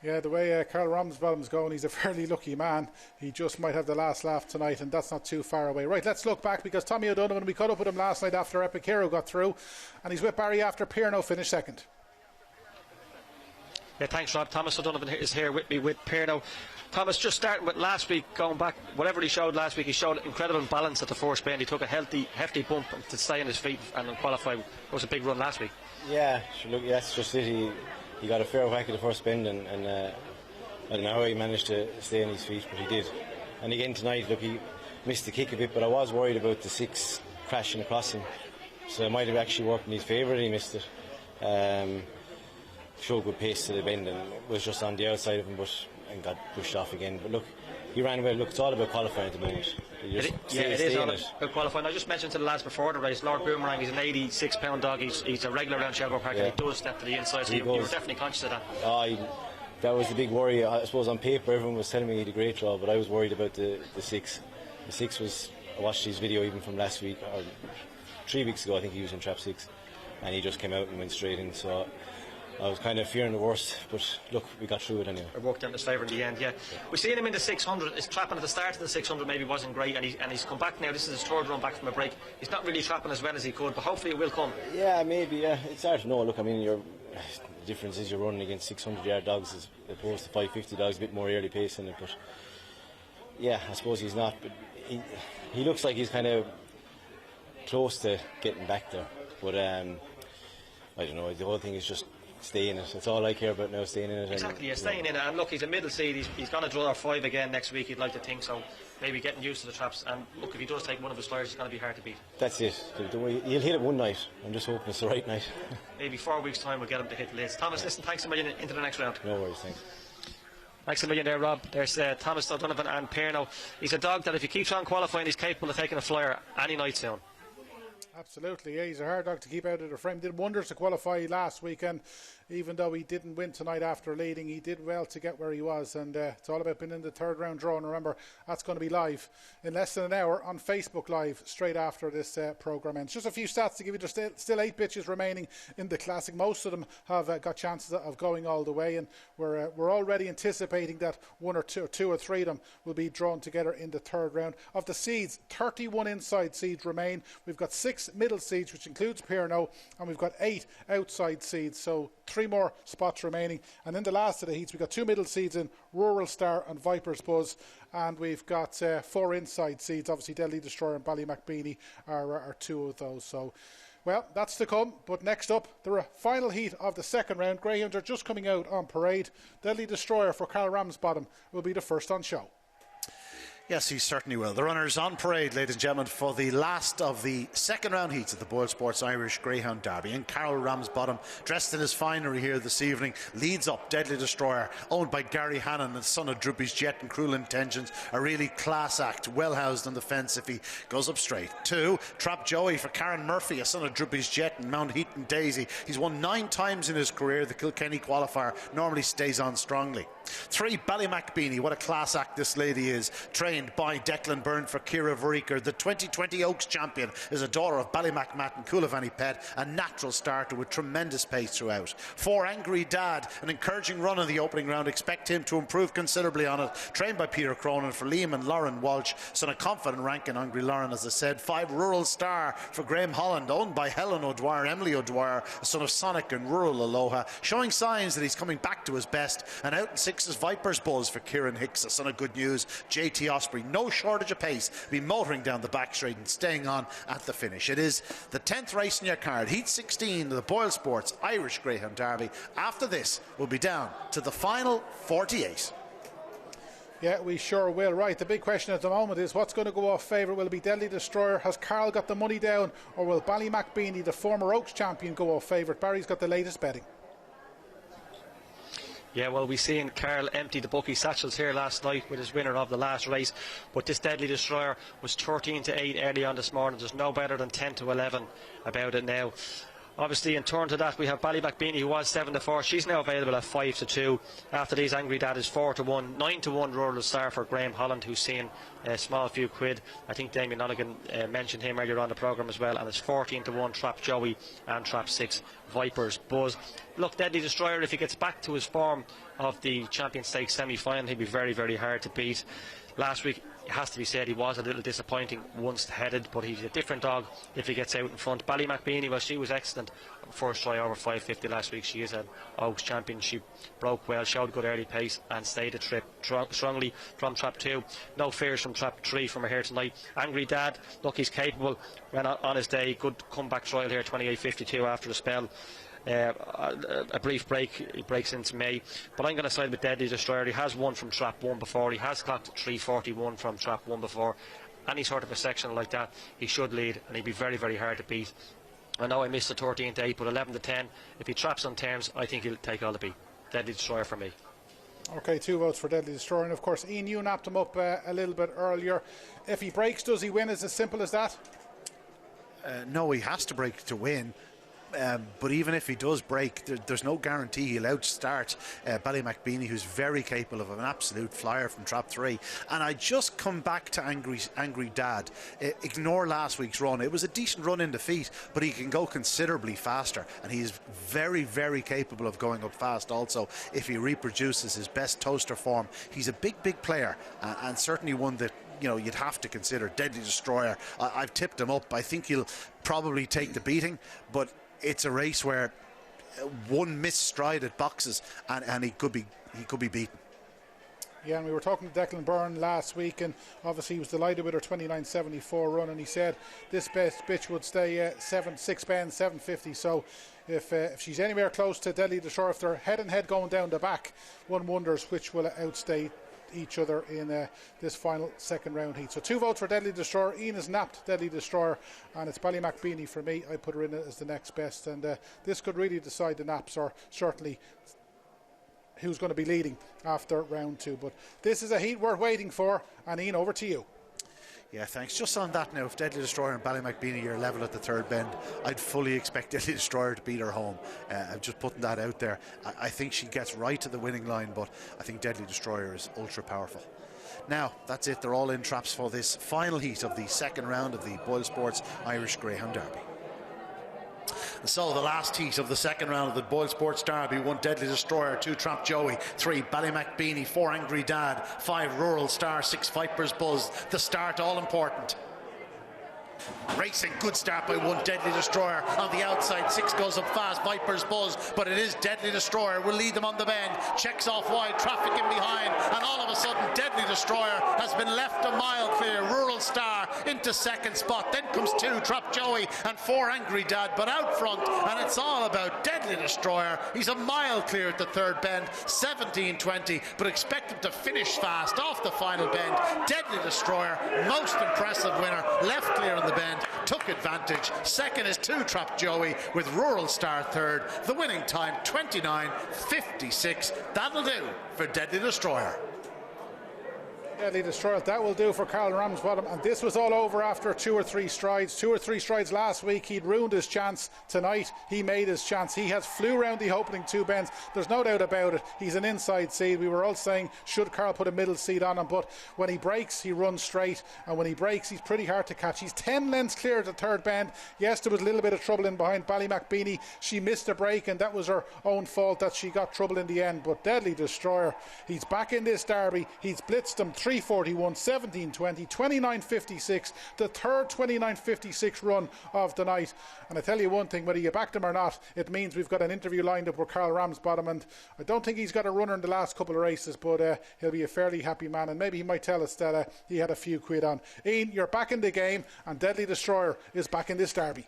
Yeah, the way Carl Ramsbottom's going, he's a fairly lucky man. He just might have the last laugh tonight, and that's not too far away. Right, let's look back, because Tommy O'Donovan, we caught up with him last night after Epic Hero got through, and he's with Barry after Pierno finished second. Yeah, thanks, Rob. Thomas O'Donovan is here with me with Pierno. Thomas, just starting with last week, going back, whatever he showed last week, he showed incredible balance at the first bend. He took a hefty bump to stay on his feet and qualify. It was a big run last week. Yeah, look, that's just it. He got a fair whack at the first bend, and I don't know how he managed to stay on his feet, but he did. And again tonight, look, he missed the kick a bit, but I was worried about the 6 crashing across him. So it might have actually worked in his favour that he missed it. Showed good pace to the bend and was just on the outside of him, and got pushed off again. But look, he ran well. Look, it's all about qualifying at the moment. It is all about qualifying. I just mentioned to the lads before the race, Lord Boomerang, he's an 86-pound dog. He's a regular around Shelbourne Park, and he does step to the inside, so you were definitely conscious of that. That was the big worry. I suppose on paper everyone was telling me he had a great draw, but I was worried about the 6. The 6 was, I watched his video even from last week, or 3 weeks ago I think he was in trap 6, and he just came out and went straight in, so I was kind of fearing the worst, but look, we got through it anyway. It worked out in his favour in the end, yeah. We've seen him in the 600. His trapping at the start of the 600 maybe wasn't great, and he's come back now. This is his 3rd run back from a break. He's not really trapping as well as he could, but hopefully it will come. Yeah, maybe, yeah. It's hard to know. Look, I mean, the difference is you're running against 600-yard dogs as opposed to 550 dogs, a bit more early pace in it, but yeah, I suppose he's not, but he looks like he's kind of close to getting back there, but I don't know, the whole thing is just stay in it. That's all I care about now, staying in it. Exactly, yeah, staying in it. And look, he's a middle seed. He's going to draw 5 again next week, you'd like to think, so maybe getting used to the traps. And look, if he does take one of his flyers, it's going to be hard to beat. That's it. He'll hit it one night. I'm just hoping it's the right night. Maybe 4 weeks' time we'll get him to hit the lids. Thomas, listen, thanks a million into the next round. No worries, thanks. Thanks a million there, Rob. There's Thomas O'Donovan and Perno. He's a dog that if he keeps on qualifying, he's capable of taking a flyer any night soon. Absolutely, yeah, he's a hard dog to keep out of the frame. Did wonders to qualify last weekend, even though he didn't win tonight after leading. He did well to get where he was, and it's all about being in the 3rd round draw. And remember, that's going to be live in less than an hour on Facebook Live straight after this programme ends. Just a few stats to give you. There's still 8 bitches remaining in the Classic. Most of them have got chances of going all the way, and we're already anticipating that 1 or 2 or 3 of them will be drawn together in the 3rd round. Of the seeds, 31 inside seeds remain. We've got 6 middle seeds, which includes Pierno, and we've got 8 outside seeds, so 3 more spots remaining. And in the last of the heats, we've got 2 middle seeds in Rural Star and Viper's Buzz, and we've got 4 inside seeds. Obviously Deadly Destroyer and BallyMacBeanie are 2 of those. So, well, that's to come. But next up, the final heat of the 2nd round. Greyhounds are just coming out on parade. Deadly Destroyer for Carl Ramsbottom will be the first on show. Yes, he certainly will. The runners on parade, ladies and gentlemen, for the last of the 2nd round heats of the BoyleSports Irish Greyhound Derby. And Carol Ramsbottom, dressed in his finery here this evening, leads up. Deadly Destroyer, owned by Gary Hannon, the son of Droopy's Jet and Cruel Intentions. A really class act, well housed on the fence if he goes up straight. 2, Trap Joey for Karen Murphy, a son of Droopy's Jet and Mount Heaton Daisy. He's won 9 times in his career. The Kilkenny qualifier normally stays on strongly. 3, BallyMacBeanie. What a class act this lady is. Trained by Declan Byrne for Ciara Varikar. The 2020 Oaks champion is a daughter of Ballymac and Coolavani Pet, a natural starter with tremendous pace throughout. 4, Angry Dad. An encouraging run in the opening round. Expect him to improve considerably on it. Trained by Peter Cronin for Liam and Lauren Walsh. Son of confident ranking Angry Lauren, as I said. 5, Rural Star for Graham Holland, owned by Helen O'Dwyer, Emily O'Dwyer, a son of Sonic and Rural Aloha, showing signs that he's coming back to his best. And out in 6 is Viper's Buzz for Kieran Hicks, a son of Good News, JT Osprey. No shortage of pace, be motoring down the back straight and staying on at the finish. It is the 10th race in your card, Heat 16 of the BoyleSports Irish Greyhound Derby. After this, we'll be down to the final 48. Yeah, we sure will. Right, the big question at the moment is what's going to go off favourite? Will it be Deadly Destroyer? Has Carl got the money down? Or will BallyMacBeanie, the former Oaks champion, go off favourite? Barry's got the latest betting. Yeah, well, we seen Carl empty the bookie satchels here last night with his winner of the last race, but this Deadly Destroyer was 13-8 early on this morning. There's no better than 10-11 about it now. Obviously, in turn to that, we have BallyMacBeanie, who was 7-4. She's now available at 5-2. After these, Angry Dad is 4-1. 9-1 Rural Star for Graham Holland, who's seen a small few quid. I think Damien Monaghan mentioned him earlier on the programme as well. And it's 14-1 Trap Joey and Trap 6 Viper's Buzz. Look, Deadly Destroyer, if he gets back to his form of the Champion Stakes semi-final, he'd be very, very hard to beat. Last week, it has to be said, he was a little disappointing once headed, but he's a different dog if he gets out in front. BallyMacBeanie, well, she was excellent first try over 550 last week. She is an Oaks champion. She broke well, showed good early pace and stayed a trip strongly from Trap 2. No fears from Trap 3 from her here tonight. Angry Dad, look, he's capable. Ran on his day, good comeback trial here, 28.52 after the spell. a brief break. He breaks into May, but I'm going to side with Deadly Destroyer. He has won from trap 1 before. He has clocked 3:41 from trap 1 before. Any sort of a section like that, he should lead, and he'd be very, very hard to beat. I know I missed the 13 to 8, but 11 to 10. If he traps on terms, I think he'll take all the beat. Deadly Destroyer for me. Okay, 2 votes for Deadly Destroyer. And of course, Ian, you napped him up a little bit earlier. If he breaks, does he win? Is it as simple as that? No, he has to break to win. But even if he does break, there's no guarantee he'll outstart BallyMacBeanie, who's very capable of an absolute flyer from trap 3. And I just come back to Angry Dad. Ignore last week's run. It was a decent run in defeat, but he can go considerably faster, and he is very, very capable of going up fast also if he reproduces his best toaster form. He's a big player, and certainly one that you'd have to consider. Deadly Destroyer, I've tipped him up. I think he'll probably take the beating, but it's a race where one missed stride at boxes and he could be beaten. Yeah, and we were talking to Declan Byrne last week, and obviously he was delighted with her 29.74 run, and he said this best bitch would stay 6 bends 750. So if she's anywhere close to Deadly Destroyer, if they're head and head going down the back, one wonders which will outstay each other in this final second round heat. So 2 votes for Deadly Destroyer. Ian has napped Deadly Destroyer, and it's BallyMacBeanie for me. I put her in as the next best, and this could really decide the naps, or certainly who's going to be leading after round 2. But this is a heat worth waiting for, and Ian, over to you. Yeah, thanks. Just on that now, if Deadly Destroyer and BallyMacBeanie are level at the third bend, I'd fully expect Deadly Destroyer to beat her home. I'm just putting that out there. I think she gets right to the winning line, but I think Deadly Destroyer is ultra powerful. Now, that's it. They're all in traps for this final heat of the second round of the BoyleSports Irish Greyhound Derby. So the last heat of the second round of the BoyleSports Derby: 1 Deadly Destroyer, 2 Trap Joey, 3 BallyMacBeanie, 4 Angry Dad, 5 Rural Star, 6 Viper's Buzz. The start all important. Racing, good start by 1 Deadly Destroyer on the outside. 6 goes up fast, Viper's Buzz, but it is Deadly Destroyer will lead them on the bend. Checks off wide, traffic in behind, and all of a sudden Deadly Destroyer has been left a mile clear. Rural Star into second spot, then comes 2 Trap Joey and 4 Angry Dad, but out front, and it's all about Deadly Destroyer. He's a mile clear at the third bend, 17:20, but expect him to finish fast off the final bend. Deadly Destroyer, most impressive winner, left clear on the bend, took advantage. Second is 2 Trap Joey, with Rural Star third. The winning time 29.56. That'll do for Deadly Destroyer. Deadly Destroyer, that will do for Carl Ramsbottom, and this was all over after 2 or 3 strides. 2 or 3 strides last week, he'd ruined his chance. Tonight he made his chance. He has flew round the opening 2 bends, there's no doubt about it. He's an inside seed. We were all saying, should Carl put a middle seed on him, but when he breaks he runs straight, and when he breaks he's pretty hard to catch. He's 10 lengths clear at the third bend. Yes, there was a little bit of trouble in behind BallyMacBeanie. She missed a break, and that was her own fault that she got trouble in the end. But Deadly Destroyer, he's back in this derby. He's blitzed him 3:41, 17:20, 29.56, the third 29.56 run of the night. And I tell you one thing, whether you backed him or not, it means we've got an interview lined up with Carl Ramsbottom, and I don't think he's got a runner in the last couple of races, but he'll be a fairly happy man, and maybe he might tell us that he had a few quid on. Ian, you're back in the game, and Deadly Destroyer is back in this derby.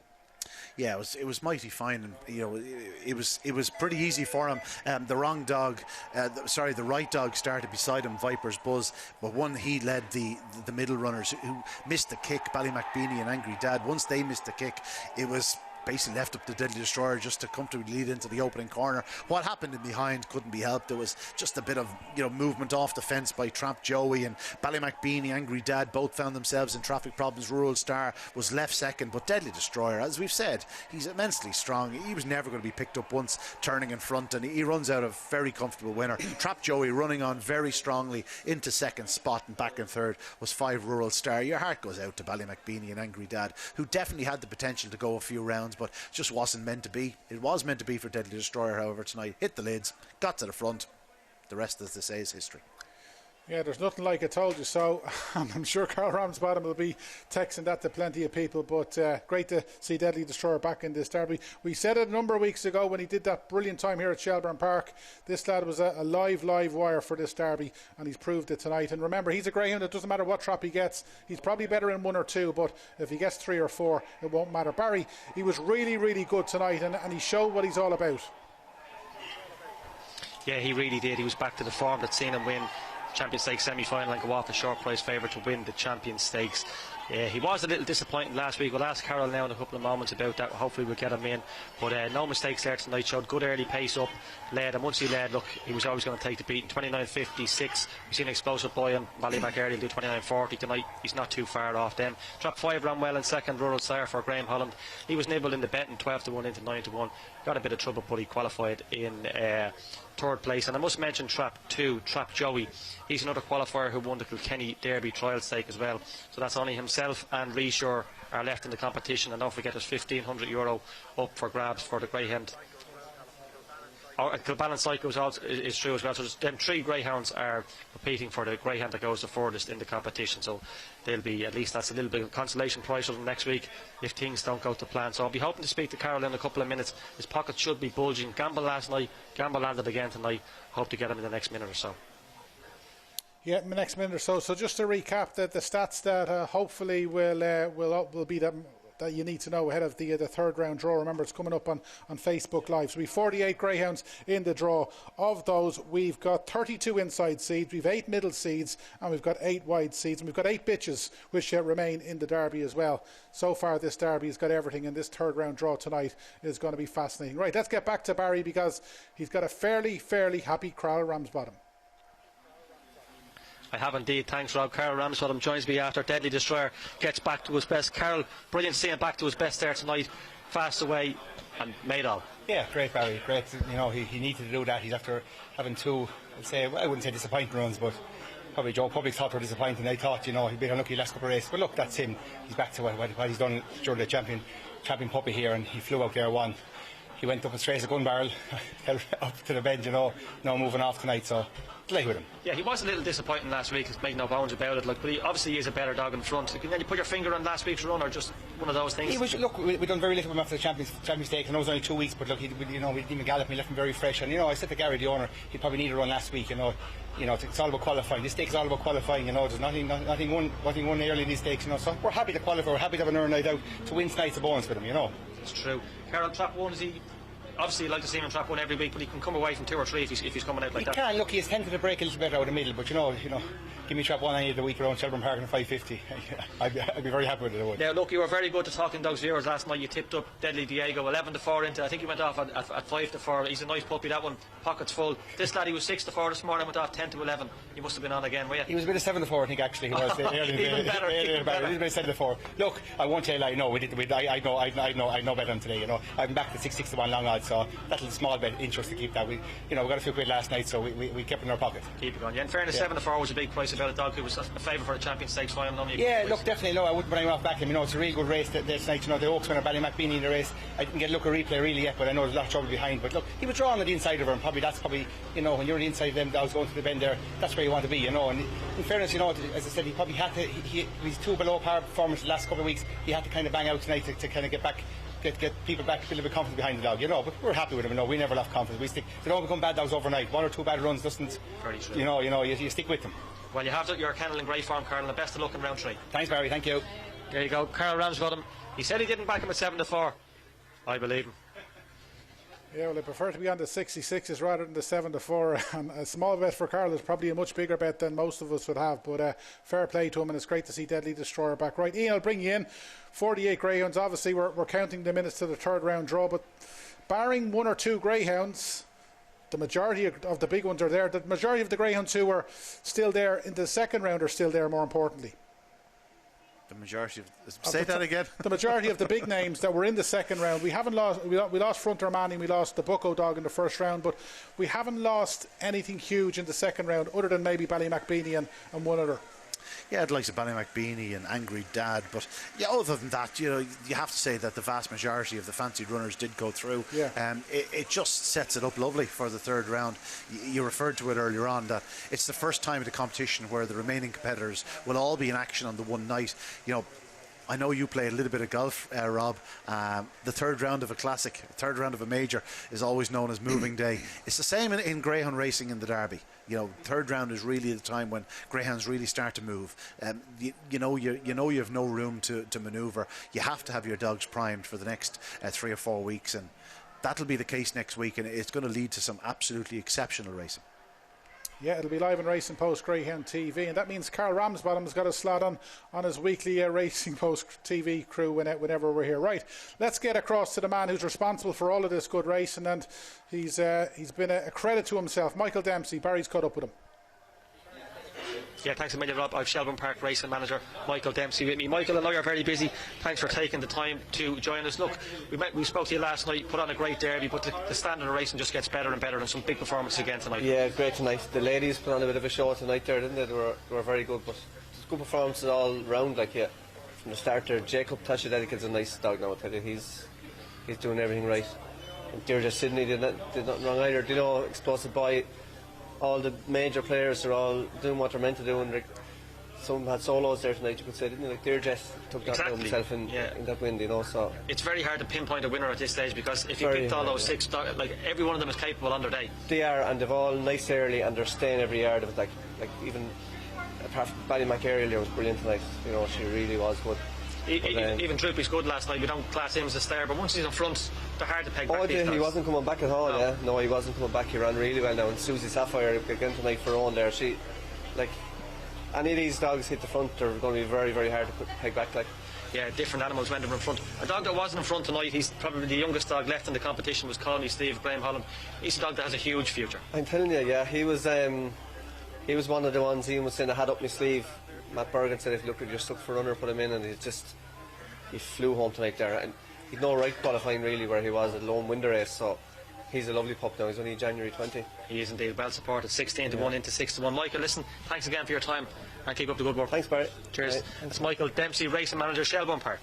Yeah, it was mighty fine, and it was pretty easy for him. The right dog started beside him, Viper's Buzz, but he led the middle runners who missed the kick, BallyMacBeanie and Angry Dad. Once they missed the kick, it was basically left up to Deadly Destroyer just to comfortably lead into the opening corner. What happened in behind couldn't be helped. There was just a bit of movement off the fence by Trap Joey, and BallyMacBeanie, Angry Dad both found themselves in traffic problems. Rural Star was left second, but Deadly Destroyer, as we've said, he's immensely strong. He was never going to be picked up once turning in front, and he runs out a very comfortable winner. Trap Joey running on very strongly into second spot, and back in third was 5 Rural Star. Your heart goes out to BallyMacBeanie and Angry Dad, who definitely had the potential to go a few rounds, but just wasn't meant to be. It was meant to be for Deadly Destroyer, however, tonight. Hit the lids, got to the front. The rest, as they say, is history. Yeah, there's nothing like I told you so. I'm sure Carl Ramsbottom will be texting that to plenty of people, but great to see Deadly Destroyer back in this derby. We said it a number of weeks ago when he did that brilliant time here at Shelbourne Park. This lad was a live wire for this derby, and he's proved it tonight. And remember, he's a greyhound. It doesn't matter what trap he gets. He's probably better in 1 or 2, but if he gets 3 or 4, it won't matter. Barry, he was really, really good tonight, and he showed what he's all about. Yeah, he really did. He was back to the form that's seen him win Champion Stakes semi-final and go off a short price favourite to win the Champion Stakes. He was a little disappointing last week. We'll ask Carol now in a couple of moments about that. Hopefully we'll get him in, but no mistakes there tonight. Showed good early pace up, led, and once he led, look, he was always going to take the beat. 29.56. We've seen an explosive boy on Ballymac early, do 29.40 tonight. He's not too far off them. Trap 5 ran well in second, Rural Sire for Graham Holland. He was nibbled in the betting, 12-1 into 9-1. Got a bit of trouble, but he qualified in third place. And I must mention Trap 2, Trap Joey. He's another qualifier who won the Kilkenny Derby trial stake as well. So that's only himself and Reeshore are left in the competition. And don't forget there's €1,500 up for grabs for the Greyhound. Kilballen Cycle is true as well. So them 3 greyhounds are competing for the greyhound that goes the furthest in the competition. So they'll be, at least that's a little bit of a consolation prize for them next week if things don't go to plan. So I'll be hoping to speak to Carol in a couple of minutes. His pocket should be bulging. Gamble last night, gamble landed again tonight. Hope to get him in the next minute or so. Yeah, in the next minute or so. So just to recap the stats that hopefully will be that you need to know ahead of the third round draw. Remember, it's coming up on Facebook Live. So we've 48 greyhounds in the draw. Of those, we've got 32 inside seeds, we've 8 middle seeds, and we've got 8 wide seeds, and we've got 8 bitches which remain in the derby as well. So far this derby has got everything, and this third round draw tonight is going to be fascinating. Right, let's get back to Barry, because he's got a fairly happy Carl Ramsbottom. I have indeed. Thanks, Rob. Carl Ramsbottom joins me after Deadly Destroyer gets back to his best. Carl, brilliant seeing him back to his best there tonight. Fast away and made all. Yeah, great, Barry. Great. You know, he needed to do that. He's after having 2, I wouldn't say disappointing runs, but probably Joe Public thought were disappointing. They thought, you know, he'd been unlucky last couple of races. But look, that's him. He's back to what he's done during the champion puppy here, and he flew out there, won. He went up and straight as a gun barrel, up to the bench, you know, no moving off tonight, so delighted with him. Yeah, he was a little disappointing last week, make no bones about it, but he obviously is a better dog in front. Can you put your finger on last week's run, or just one of those things? Look, we've done very little with him after the champion stakes. I know it was only 2 weeks, but look, we didn't even gallop him, we left him very fresh, and I said to Gary, the owner, he'd probably need a run last week, it's all about qualifying. This stake is all about qualifying, there's nothing won early in these stakes, so we're happy to qualify, we're happy to have an earned night out, to win tonight's a bonus with him, It's true. Carol, Trap 1, is he... Obviously, you'd like to see him in Trap 1 every week, but he can come away from 2 or 3 if he's coming out like that. He can. Look, he's tended to break a little bit out of the middle, but give me Trap 1 any of the week around Shelbourne Park and 550. I'd be very happy with it. I would. Now, look, you were very good to Talking Dogs viewers last night. You tipped up Deadly Diego 11-4 into. I think he went off at 5-4. He's a nice puppy, that one. Pockets full. This lad, he was 6-4 this morning, went off 10-11. You must have been on again, were you? He was a bit of 7-4, I think. Actually, he was. Even better. He was a bit of 7-4. Look, I won't tell you a lie. No, we did. I know better than today. I'm back to 6-1 long odds, so that'll small bit interest to keep that. We got a few quid last night, so we kept it in our pocket. Keep it going. Yeah, in fairness, 7-4 was a big price about a dog who was a favourite for the Champion Stakes final. Yeah, look, definitely. No, I wouldn't bring him off back him. It's a really good race this night. The Oaks winner Ballymac Beanie in the race. I didn't get a look at replay really yet, but I know there's a lot of trouble behind. But look, he was drawn on the inside of her, and that's probably when you're on the inside of them, I was going to the bend there. That's where you want to be, And in fairness, as I said, he probably had to. He's 2 below par performance the last couple of weeks. He had to kind of bang out tonight to kind of get back. Get people back, a little bit of confidence behind the dog, but we're happy with him. We never lost confidence. They don't become bad dogs overnight. 1 or 2 bad runs doesn't. Very true. You stick with them. Well, you have your kennel in great form, Carl, and the best of luck in round 3. Thanks, Barry. Thank you. There you go. Carl Ramsbottom. He said he didn't back him at 7-4. I believe him. Yeah, well, I prefer to be on the 66s rather than the 7-4. And a small bet for Carl is probably a much bigger bet than most of us would have. But fair play to him, and it's great to see Deadly Destroyer back. Right, Ian, I'll bring you in. 48 greyhounds. Obviously, we're counting the minutes to the third round draw, but barring 1 or 2 greyhounds, the majority of the big ones are there. The majority of the greyhounds who are still there in the second round are still there, more importantly. The majority of... Say that again. The majority of the big names that were in the second round. We haven't lost... We lost Frontier Manning, we lost the Bucko dog in the first round, but we haven't lost anything huge in the second round other than maybe Ballymac Beanie and one other. Yeah, the likes of Ballymacbeanie and Angry Dad, but yeah, other than that, you have to say that the vast majority of the fancied runners did go through. Yeah. It just sets it up lovely for the third round. You referred to it earlier on that it's the first time in the competition where the remaining competitors will all be in action on the one night. I know you play a little bit of golf, Rob. The third round of a classic, third round of a major is always known as moving day. It's the same in greyhound racing in the Derby. Third round is really the time when greyhounds really start to move. You have no room to manoeuvre. You have to have your dogs primed for the next 3 or 4 weeks, and that'll be the case next week, and it's going to lead to some absolutely exceptional racing. Yeah, it'll be live on Racing Post Greyhound TV, and that means Carl Ramsbottom's got a slot on his weekly Racing Post TV crew whenever we're here. Right, let's get across to the man who's responsible for all of this good racing, and he's been a credit to himself. Michael Dempsey. Barry's caught up with him. Yeah, thanks a million, Rob. I'm Shelbourne Park Racing Manager Michael Dempsey with me. Michael and I are very busy. Thanks for taking the time to join us. Look, we spoke to you last night, put on a great derby, but the standard of racing just gets better and better, and some big performances again tonight. Yeah, great tonight. The ladies put on a bit of a show tonight there, didn't they? They were very good, but good performances all round. From the start there, Jacob Tashadelica's a nice dog now, I tell you. He's doing everything right. And Deirdre Sidney did nothing wrong either. Explosive Boy. All the major players are all doing what they're meant to do, and some had solos there tonight, you could say, didn't they? Deirdre took that on himself in that win, so it's very hard to pinpoint a winner at this stage, because if you picked all those six, every one of them is capable on their day. They are, and they've all nice early, and they're staying every yard of it. Like even apart from Ballymac earlier was brilliant tonight. She really was good. Even Droopy's good last night. We don't class him as a star, but once he's in front, they're hard to peg back. He wasn't coming back at all. No, he wasn't coming back. He ran really well now. And Susie Sapphire again tonight for her own there. She, any of these dogs hit the front, they're going to be very, very hard to peg back. Yeah, different animals went in front. A dog that wasn't in front tonight, he's probably the youngest dog left in the competition, was Colony Steve, Graham Holland. He's a dog that has a huge future. I'm telling you, he was one of the ones Ian was saying I had up my sleeve. Matt Bergen said, if you're stuck for runner, put him in, and he flew home tonight there, and he'd no right qualifying really where he was at lone window race, so he's a lovely pup now. He's only January 20. He is indeed well supported, 16 to 1 into 6 to 1. Michael, listen, thanks again for your time, and keep up the good work. Thanks, Barry. Cheers. It's Michael Dempsey, Racing Manager, Shelbourne Park.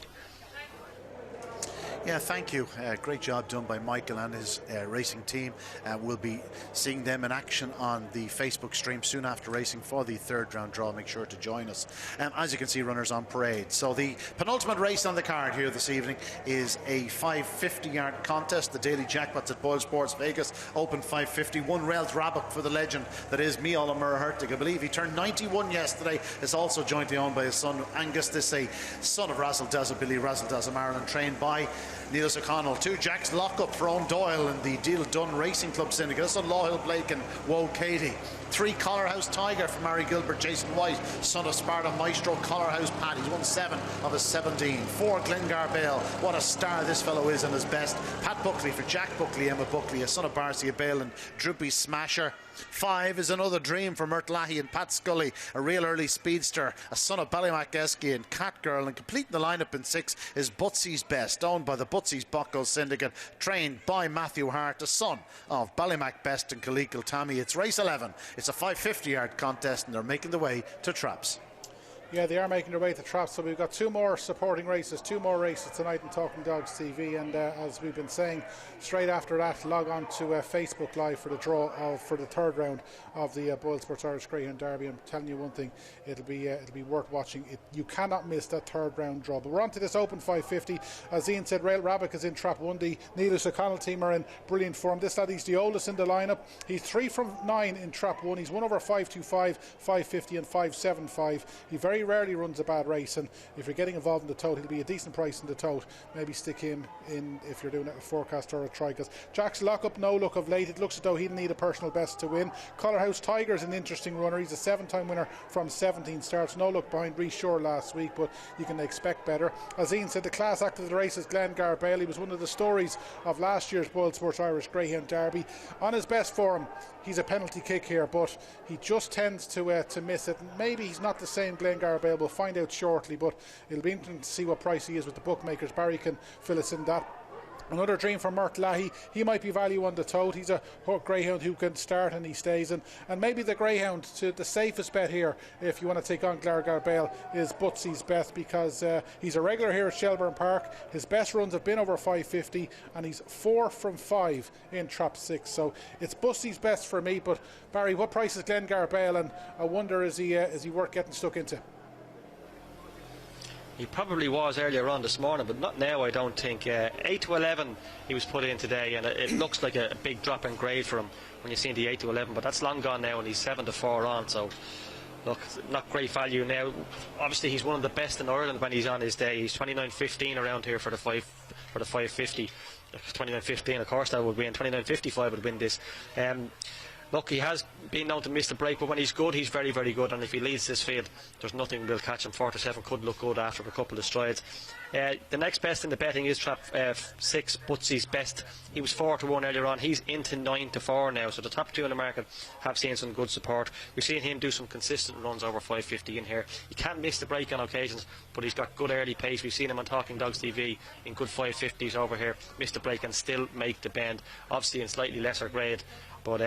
Yeah, thank you. Great job done by Michael and his racing team. We'll be seeing them in action on the Facebook stream soon after racing for the third round draw. Make sure to join us. As you can see, runners on parade. So the penultimate race on the card here this evening is a 550-yard contest. The daily jackpots at BoyleSports Vegas open 550. One rails rabbit for the legend that is Miall O'Murra-Hertig. I believe he turned 91 yesterday. Is also jointly owned by his son Angus. This is a son of Razzle Dazzle, Billy Razzle Dazzle Marilyn, trained by Niels O'Connell. 2 Jacks lock up for Owen Doyle in the Deal Done Racing Club Syndicate. Son Lawhill Blake and Woe Katie. 3 Collarhouse Tiger for Mary Gilbert, Jason White, son of Sparta Maestro, Collarhouse Pat. He's won 7 of his 17. 4 Glengar Bale. What a star this fellow is in his best. Pat Buckley for Jack Buckley, Emma Buckley, a son of Barcia Bale and Droopy Smasher. 5 is Another Dream for Mert Lahey and Pat Scully, a real early speedster, a son of Ballymac Esky and Catgirl. And completing the lineup in 6 is Butsy's Best, owned by the Butsy's Bocco Syndicate, trained by Matthew Hart, a son of Ballymac Best and Kaleekal Tammy. It's race 11. It's a 550-yard contest, and they're making the way to Traps. Yeah, they are making their way to Traps. So we've got 2 more supporting races, 2 more races tonight on Talking Dogs TV. And as we've been saying, straight after that, log on to Facebook Live for the draw for the third round of the BoyleSports Irish Greyhound Derby. I'm telling you one thing, it'll be worth watching. You cannot miss that third round draw. But we're on to this open 550. As Ian said, Rail Rabbit is in Trap 1. The Niels O'Connell team are in brilliant form. This lad, he's the oldest in the lineup. He's 3 from 9 in Trap 1. He's won over 525, 550 and 575. He very rarely runs a bad race, and if you're getting involved in the tote, he'll be a decent price in the tote. Maybe stick him in if you're doing a forecast or a try, because Jack's lock-up no look of late. It looks as though he'll need a personal best to win. Collarhouse Tiger's an interesting runner. He's a 7-time winner from 17 starts. No look behind Rhys Shore last week, but you can expect better. As Ian said, the class act of the race is Glengar Bale. He was one of the stories of last year's BoyleSports Irish Greyhound Derby. On his best form, he's a penalty kick here, but he just tends to miss it. Maybe he's not the same Glengar Bale. We'll find out shortly, but it'll be interesting to see what price he is with the bookmakers. Barry can fill us in that. Another dream for Mert Leahy. He might be value on the tote. He's a greyhound who can start and he stays. And maybe the greyhound, to the safest bet here, if you want to take on Glengar Bale, is Butsy's Best, because he's a regular here at Shelbourne Park. His best runs have been over 550 and he's 4 from 5 in trap 6. So it's Butsy's Best for me. But Barry, what price is Glengar Bale? And I wonder, is he worth getting stuck into? He probably was earlier on this morning, but not now, I don't think. 8 to 11 he was put in today, and it looks like a big drop in grade for him when you're seeing the 8 to 11, but that's long gone now, and he's 7 to 4 on, so look, not great value now. Obviously he's one of the best in Ireland when he's on his day. He's 29.15 around here for the 550. 29.15, of course that would win. 29.55 would win this. Look, he has been known to miss the break, but when he's good, he's very, very good. And if he leads this field, there's nothing will catch him. 4 to 7 could look good after a couple of strides. The next best in the betting is trap 6, Butsy's Best. He was 4 to 1 earlier on. He's into 9 to 4 now. So the top 2 in the market have seen some good support. We've seen him do some consistent runs over 550 in here. He can miss the break on occasions, but he's got good early pace. We've seen him on Talking Dogs TV in good 550s over here. Miss the break and still make the bend. Obviously in slightly lesser grade. But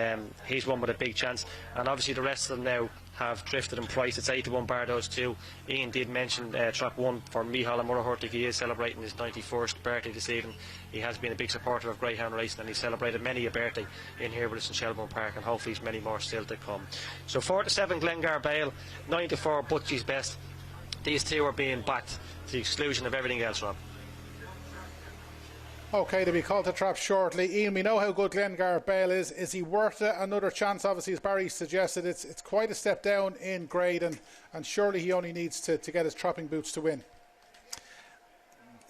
he's one with a big chance, and obviously the rest of them now have drifted in price. It's 8 to 1 bar those two. Ian did mention trap 1 for Micheál and Murrahurtig. He is celebrating his 91st birthday this evening. He has been a big supporter of greyhound racing, and he celebrated many a birthday in here with us in Shelbourne Park, and hopefully there's many more still to come. So 4 to 7 Glengar Bale, 9 to 4 Butsy's Best. These two are being backed to the exclusion of everything else, Rob. Okay, to be called to trap shortly. Ian, we know how good Glengar Bale is. Is he worth another chance? Obviously, as Barry suggested, it's quite a step down in grade, and surely he only needs to get his trapping boots to win.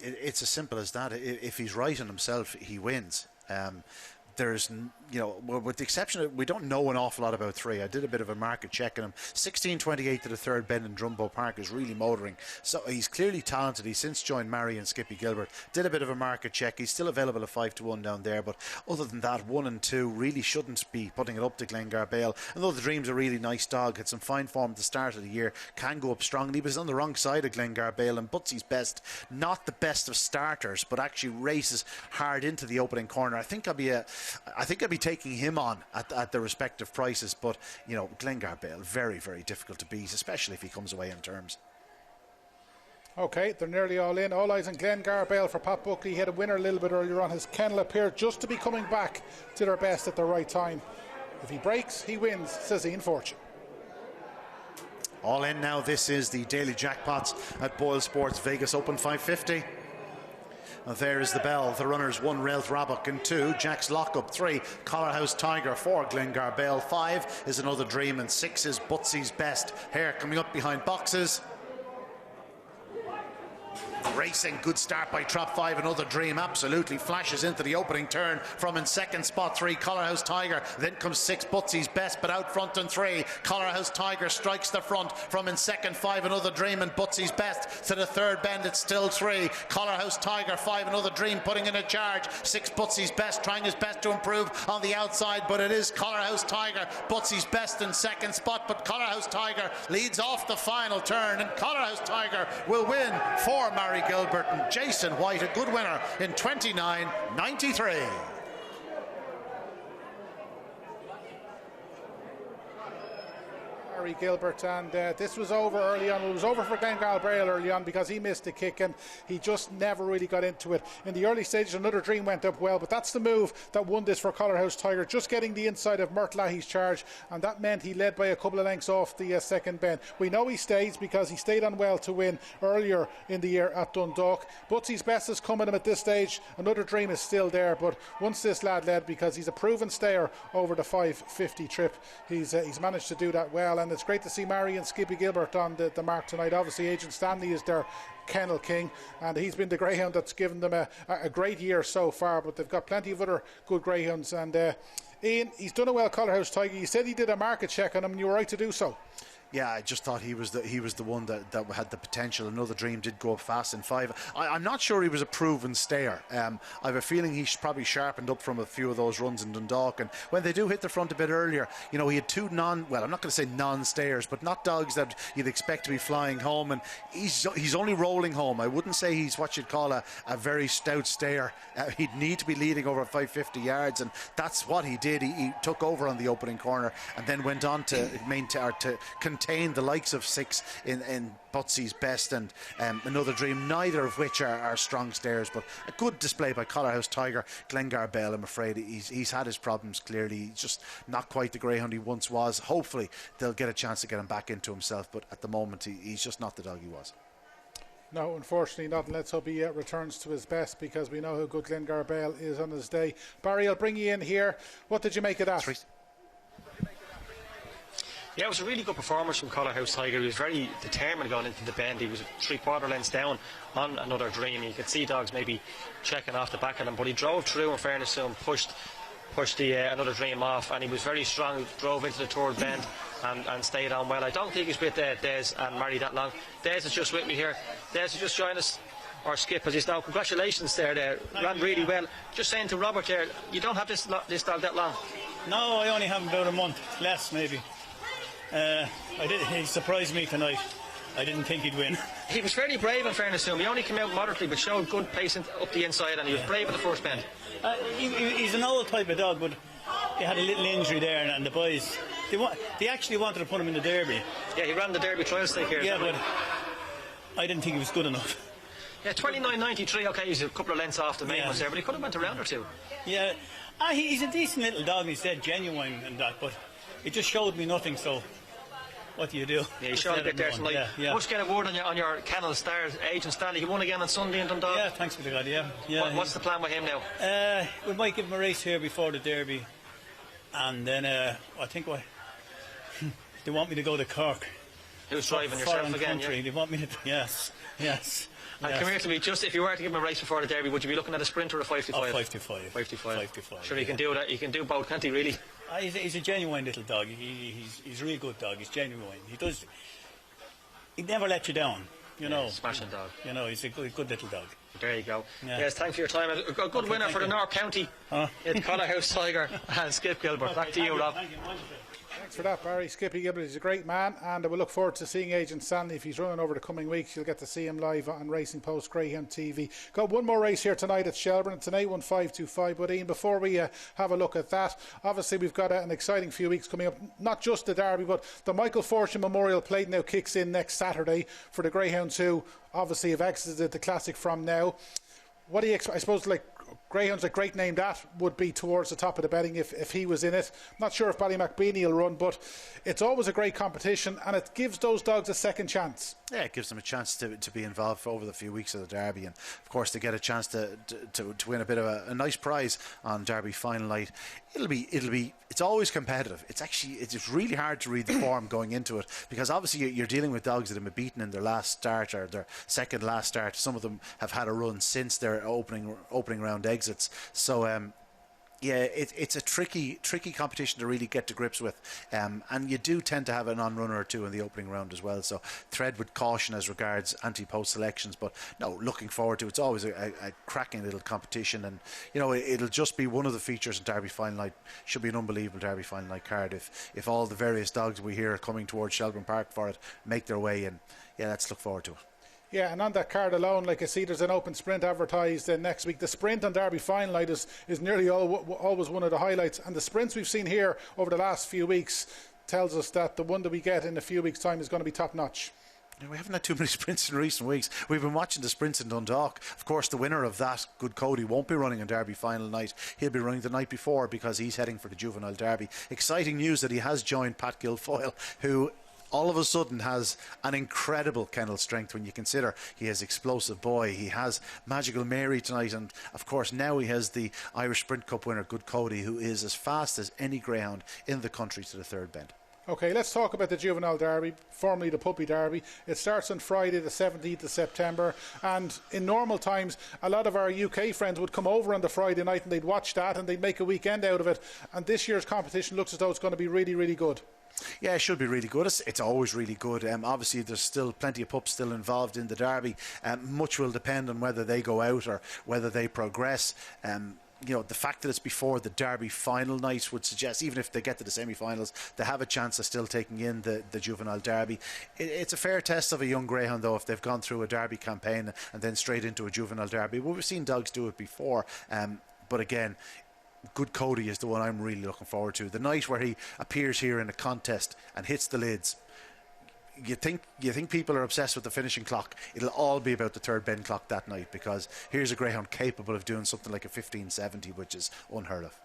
It's as simple as that. If he's right on himself, he wins. There's, with the exception of, we don't know an awful lot about 3. I did a bit of a market check on him. 16.28 to the third bend in Drumbo Park is really motoring. So he's clearly talented. He's since joined Mary and Skippy Gilbert. Did a bit of a market check. He's still available at 5 to 1 down there. But other than that, 1 and 2 really shouldn't be putting it up to Glengar Bale. And though the Dream's a really nice dog, had some fine form at the start of the year, can go up strongly, but he's on the wrong side of Glengar Bale. And Butsy's Best, not the best of starters, but actually races hard into the opening corner. I think I'd be taking him on at the respective prices, but Glengar Bale, very, very difficult to beat, especially if he comes away in terms. Okay, they're nearly all in. All eyes on Glengar Bale for Pat Buckley. He had a winner a little bit earlier on. His kennel appeared just to be coming back to their best at the right time. If he breaks, he wins, says Ian Fortune. All in now. This is the daily jackpots at BoyleSports Vegas Open 550. There is the bell. The runners 1 Railth Rabok and 2 Jack's Lockup, 3 Collarhouse Tiger, 4 Glengar Bale, 5 is Another Dream, and 6 is Butsy's Best. Here coming up behind boxes. Racing, good start by trap 5, Another Dream, absolutely flashes into the opening turn from in second spot 3 Collarhouse Tiger, then comes 6 Butsy's Best, but out front and 3 Collarhouse Tiger strikes the front from in second 5 Another Dream, and Butsy's Best to the third bend. It's still 3 Collarhouse Tiger, 5 Another Dream putting in a charge, 6 Butsy's Best trying his best to improve on the outside, but it is Collarhouse Tiger, Butsy's Best in second spot, but Collarhouse Tiger leads off the final turn, and Collarhouse Tiger will win for Mary Gilbert and Jason White, a good winner in 29.93. Mary Gilbert, and this was over early on. It was over for Glengar Bale early on because he missed a kick and he just never really got into it. In the early stages, Another Dream went up well, but that's the move that won this for Collarhouse Tiger, just getting the inside of Mert Leahy's charge, and that meant he led by a couple of lengths off the second bend. We know he stays because he stayed on well to win earlier in the year at Dundalk. Butsy's Best is coming him at this stage. Another Dream is still there, but once this lad led, because he's a proven stayer over the 550 trip, he's managed to do that well, and it's great to see Mary and Skippy Gilbert on the mark tonight. Obviously Agent Stanley is their kennel king, and he's been the greyhound that's given them a great year so far, but they've got plenty of other good greyhounds. And Ian, he's done a well, Collarhouse Tiger. You said he did a market check on him, and you were right to do so. Yeah, I just thought he was the one that had the potential. Another Dream did go up fast in 5. I'm not sure he was a proven stayer. I have a feeling he's probably sharpened up from a few of those runs in Dundalk, and when they do hit the front a bit earlier, you know, he had 2 I'm not going to say non-stayers, but not dogs that you'd expect to be flying home, and he's only rolling home. I wouldn't say he's what you'd call a very stout stayer. He'd need to be leading over 550 yards, and that's what he did. He took over on the opening corner and then went on to contain the likes of 6 in Butsy's Best and Another Dream, neither of which are strong stayers, but a good display by Collarhouse Tiger. Glengar Bell, I'm afraid he's had his problems clearly. He's just not quite the greyhound he once was. Hopefully they'll get a chance to get him back into himself, but at the moment he's just not the dog he was. No, unfortunately not. Let's hope he returns to his best, because we know how good Glengar Bell is on his day. Barry, I'll bring you in here. What did you make of that? Yeah, it was a really good performance from Collarhouse Tiger. He was very determined going into the bend. He was 3/4 lengths down on Another Dream. You could see dogs maybe checking off the back of him, but he drove through, in fairness to him, pushed the Another Dream off, and he was very strong. He drove into the third bend and stayed on well. I don't think he's with Des and Mary that long. Des is just with me here. Des has just joined us, or Skip as he's now. Congratulations there. Ran really well. Just saying to Robert there, you don't have this dog that long. No, I only have him about a month, less maybe. He surprised me tonight. I didn't think he'd win. He was fairly brave, in fairness to him. He only came out moderately, but showed good pace up the inside, and he was brave at the first bend. He's an old type of dog, but he had a little injury there, and the boys they actually wanted to put him in the Derby. Yeah, he ran the Derby trial stake here. Yeah, but I didn't think he was good enough. Yeah, 29.93. Okay, he's a couple of lengths off the main ones there, but he could have went a round or two. Yeah, he's a decent little dog, and he said genuine and that, but it just showed me nothing. So what do you do? Yeah, he showed a bit there tonight. Yeah. Must get a word on your kennel star agent Stanley. He won again on Sunday in Dundalk. Yeah, thanks for the God. Yeah. What's the plan with him now? We might give him a race here before the Derby, and then I think they want me to go to Cork. Who's driving, yourself again? Yeah? They want me to. Yes. And come here to me. Just if you were to give him a race before the Derby, would you be looking at a sprint or a 5 to 5? 5 to 5. 5 to 5. 5 to 5. Sure, he can do that. He can do both, can't he? Really? He's a genuine little dog. He's a real good dog. He's genuine. He never let you down. You know, smashing dog. You know, he's a good little dog. There you go. Yeah. Yes, thanks for your time. A good winner for the North County. It's Collarhouse Tiger and Skip Gilbert. Back to you, Rob. Thanks for that, Barry. Skippy Gilbert is a great man, and I will look forward to seeing Agent Stanley if he's running over the coming weeks. You'll get to see him live on Racing Post Greyhound TV. Got one more race here tonight at Shelbourne. It's an A1525. But Ian, before we have a look at that, obviously we've got an exciting few weeks coming up. Not just the Derby, but the Michael Fortune Memorial Plate now kicks in next Saturday for the Greyhounds, who obviously have exited the Classic from now. What do you expect? I suppose, like, Greyhound's a great name that would be towards the top of the betting if he was in it. Not sure if Ballymacbeanie will run, but it's always a great competition, and it gives those dogs a second chance. Yeah, it gives them a chance to be involved for over the few weeks of the Derby, and of course to get a chance to win a bit of a nice prize on Derby final night. It's always competitive. It's really hard to read the form going into it, because obviously you're dealing with dogs that have been beaten in their last start or their second last start. Some of them have had a run since their opening round exits. So yeah, it's a tricky competition to really get to grips with, and you do tend to have an on-runner or two in the opening round as well, so tread with caution as regards anti-post selections. But no, looking forward to it. It's always a cracking little competition, and you know, it'll just be one of the features in Derby final night. Should be an unbelievable Derby final night card if all the various dogs we hear are coming towards Shelbourne Park for it make their way in. Yeah, let's look forward to it. Yeah, and on that card alone, like I see, there's an open sprint advertised next week. The sprint on Derby final night is nearly always one of the highlights, and the sprints we've seen here over the last few weeks tells us that the one that we get in a few weeks' time is going to be top notch. Yeah, we haven't had too many sprints in recent weeks. We've been watching the sprints in Dundalk. Of course, the winner of that, Good Cody, won't be running on Derby final night. He'll be running the night before because he's heading for the Juvenile Derby. Exciting news that he has joined Pat Guilfoyle, who all of a sudden has an incredible kennel strength when you consider he has Explosive Boy, he has Magical Mary tonight, and of course now he has the Irish Sprint Cup winner Good Cody, who is as fast as any greyhound in the country to the third bend. Okay, let's talk about the Juvenile Derby, formerly the Puppy Derby. It starts on Friday the 17th of September, and in normal times a lot of our UK friends would come over on the Friday night and they'd watch that and they'd make a weekend out of it, and this year's competition looks as though it's going to be really, really good. Yeah, it should be really good. It's always really good. Obviously, there's still plenty of pups still involved in the Derby. Much will depend on whether they go out or whether they progress. The fact that it's before the Derby final night would suggest, even if they get to the semi-finals, they have a chance of still taking in the juvenile Derby. It's a fair test of a young greyhound, though, if they've gone through a Derby campaign and then straight into a juvenile Derby. Well, we've seen dogs do it before. But again, Good Cody is the one I'm really looking forward to. The night where he appears here in a contest and hits the lids. You think people are obsessed with the finishing clock. It'll all be about the third bend clock that night, because here's a greyhound capable of doing something like a 1570, which is unheard of.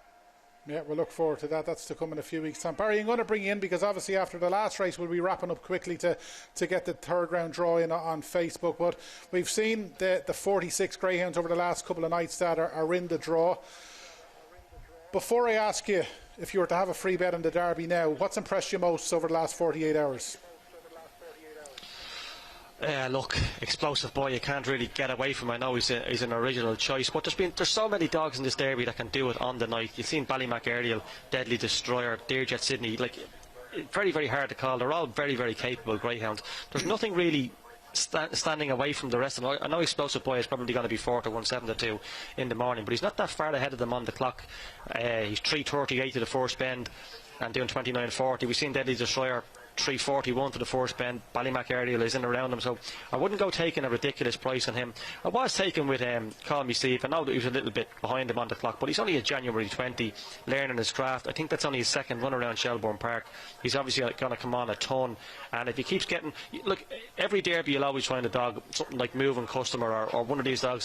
Yeah, we'll look forward to that. That's to come in a few weeks' time. Barry, I'm going to bring you in because obviously after the last race we'll be wrapping up quickly to get the third round draw in on Facebook. But we've seen the 46 greyhounds over the last couple of nights that are in the draw. Before I ask you, if you were to have a free bet on the Derby now, what's impressed you most over the last 48 hours? Look, Explosive Boy, you can't really get away from him. I know he's an original choice, but there's so many dogs in this Derby that can do it on the night. You've seen Ballymac Ariel, Deadly Destroyer, Dearjet Sydney. Like, very, very hard to call. They're all very, very capable greyhounds. There's nothing really standing away from the rest of them. I know Explosive Boy is probably going to be 4 to 172 in the morning, but he's not that far ahead of them on the clock. He's 3:38 to the first bend and doing 29:40. We've seen Deadly Destroyer 3:41 to the first bend. Ballymac Ariel is in around him, so I wouldn't go taking a ridiculous price on him. I was taking with Call Me Steve. I know that he was a little bit behind him on the clock, but he's only a January 20, learning his craft. I think that's only his second run around Shelbourne Park. He's obviously going to come on a ton, and if he keeps getting, look, every Derby you'll always find a dog, something like Moving Customer or one of these dogs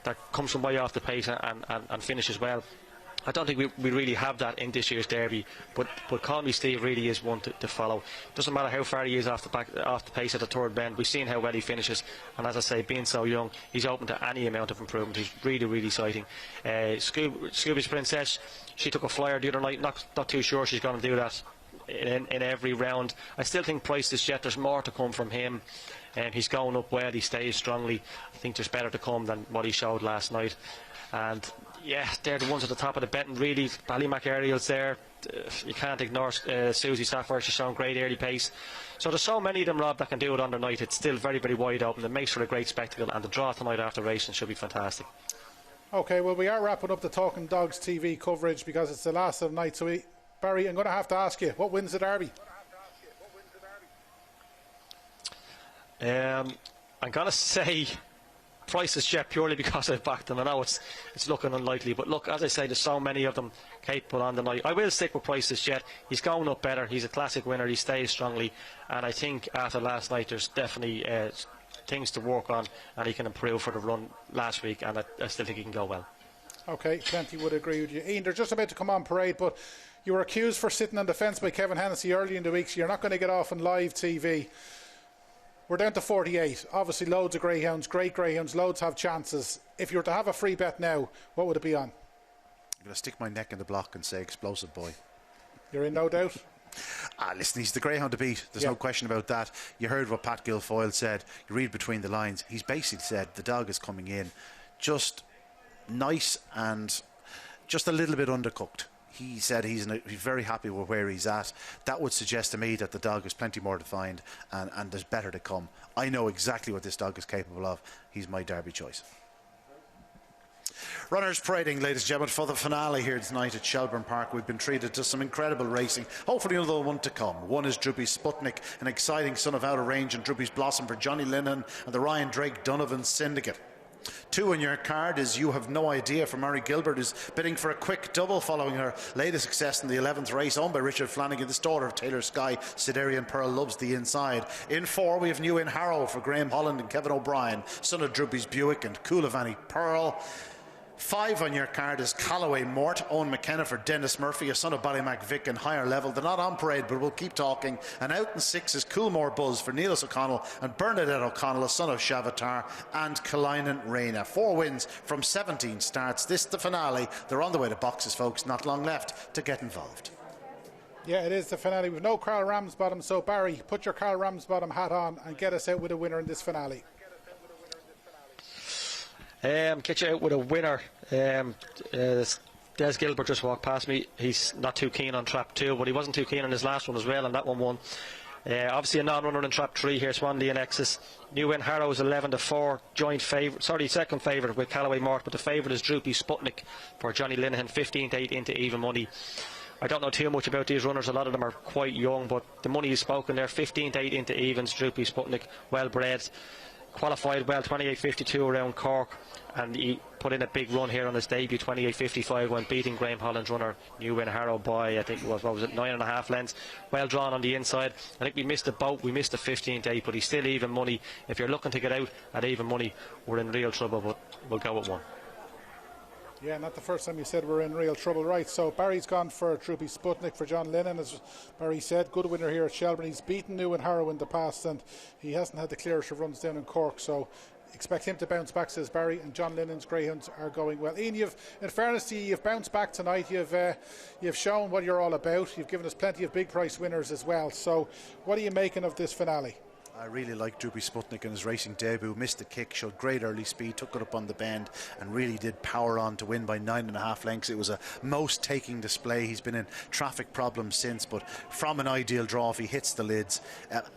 that comes from way off the pace and finishes well. I don't think we really have that in this year's Derby, but Call Me Steve really is one to follow. Doesn't matter how far he is off the pace at the third bend. We've seen how well he finishes, and as I say, being so young, he's open to any amount of improvement. He's really, really exciting. Scooby's Princess, she took a flyer the other night. Not too sure she's going to do that in every round. I still think Priceless Jet, there's more to come from him. He's going up well, he stays strongly. I think there's better to come than what he showed last night. And yeah, they're the ones at the top of the betting, really. Ballymac Ariel's there. You can't ignore Susie Sapphire. She's showing great early pace. So there's so many of them, Rob, that can do it on the night. It's still very, very wide open. It makes for a great spectacle, and the draw tonight after racing should be fantastic. OK, well, we are wrapping up the Talking Dogs TV coverage because it's the last of the night. So, Barry, I'm going to have to ask you, what wins the Derby? I'm going to say Priceless Jet, purely because I've backed them. I know it's looking unlikely, but look, as I say, there's so many of them capable on the night. I will stick with Priceless Jet. He's going up better. He's a classic winner. He stays strongly, and I think after last night there's definitely things to work on, and he can improve for the run last week, and I still think he can go well. OK, plenty would agree with you. Ian, they're just about to come on parade, but you were accused for sitting on the fence by Kevin Hennessy early in the week, so you're not going to get off on live TV. We're down to 48. Obviously, loads of greyhounds, great greyhounds, loads have chances. If you were to have a free bet now, what would it be on? I'm going to stick my neck in the block and say Explosive Boy. You're in no doubt? Listen, he's the greyhound to beat. There's no question about that. You heard what Pat Guilfoyle said. You read between the lines. He's basically said the dog is coming in just nice and just a little bit undercooked. He said he's very happy with where he's at. That would suggest to me that the dog has plenty more to find and there's better to come. I know exactly what this dog is capable of. He's my Derby choice. Runners parading, ladies and gentlemen, for the finale here tonight at Shelbourne Park. We've been treated to some incredible racing. Hopefully another one to come. One is Droopy's Sputnik, an exciting son of Outer Range, and Droopy's Blossom for Johnny Linehan and the Ryan Drake Donovan Syndicate. 2 on your card is You Have No Idea for Murray Gilbert, who's bidding for a quick double following her latest success in the 11th race, owned by Richard Flanagan, the daughter of Taylor Sky. Siderian Pearl loves the inside. In 4 we have New in Harrow for Graham Holland and Kevin O'Brien, son of Droopy's Buick and Coolavani Pearl. 5 on your card is Callaway Mort, Owen McKenna for Dennis Murphy, a son of Ballymac Vic and Higher Level. They're not on parade, but we'll keep talking. And out in 6 is Coolmore Buzz for Neelis O'Connell and Bernadette O'Connell, a son of Shavatar, and Kalinen Reina. 4 wins from 17 starts. This the finale. They're on the way to boxes, folks. Not long left to get involved. Yeah, it is the finale. We've no Carl Ramsbottom, so Barry, put your Carl Ramsbottom hat on and get us out with a winner in this finale. Get you out with a winner. Des Gilbert just walked past me. He's not too keen on trap 2, but he wasn't too keen on his last one as well, and that one won. Obviously a non-runner in trap 3 here, Swanley and Exis. New Win Harrow is 11-4, second favourite with Callaway Mort, but the favourite is Droopy Sputnik for Johnny Linehan, 15-8 into even money. I don't know too much about these runners, a lot of them are quite young, but the money is spoken there. 15-8 into evens, Droopy Sputnik, well bred, qualified well, 28.52 around Cork, and he put in a big run here on his debut, 28.55, when beating Graham Holland's runner New Win Harrow by, I think it was, 9.5 lengths. Well drawn on the inside. I think we missed the boat, we missed the 15-8, but he's still even money. If you're looking to get out at even money, we're in real trouble, but we'll go with one. Yeah, not the first time you said we're in real trouble. Right, so Barry's gone for Droopy Sputnik for John Lennon, as Barry said. Good winner here at Shelbourne. He's beaten New and Harrow in the past, and he hasn't had the clearest of runs down in Cork, so expect him to bounce back, says Barry, and John Lennon's greyhounds are going well. Ian, in fairness to you, you've bounced back tonight. You've shown what you're all about. You've given us plenty of big price winners as well. So what are you making of this finale? I really like Droopy Sputnik in his racing debut. Missed the kick, showed great early speed, took it up on the bend, and really did power on to win by 9.5 lengths. It was a most taking display. He's been in traffic problems since, but from an ideal draw, if he hits the lids,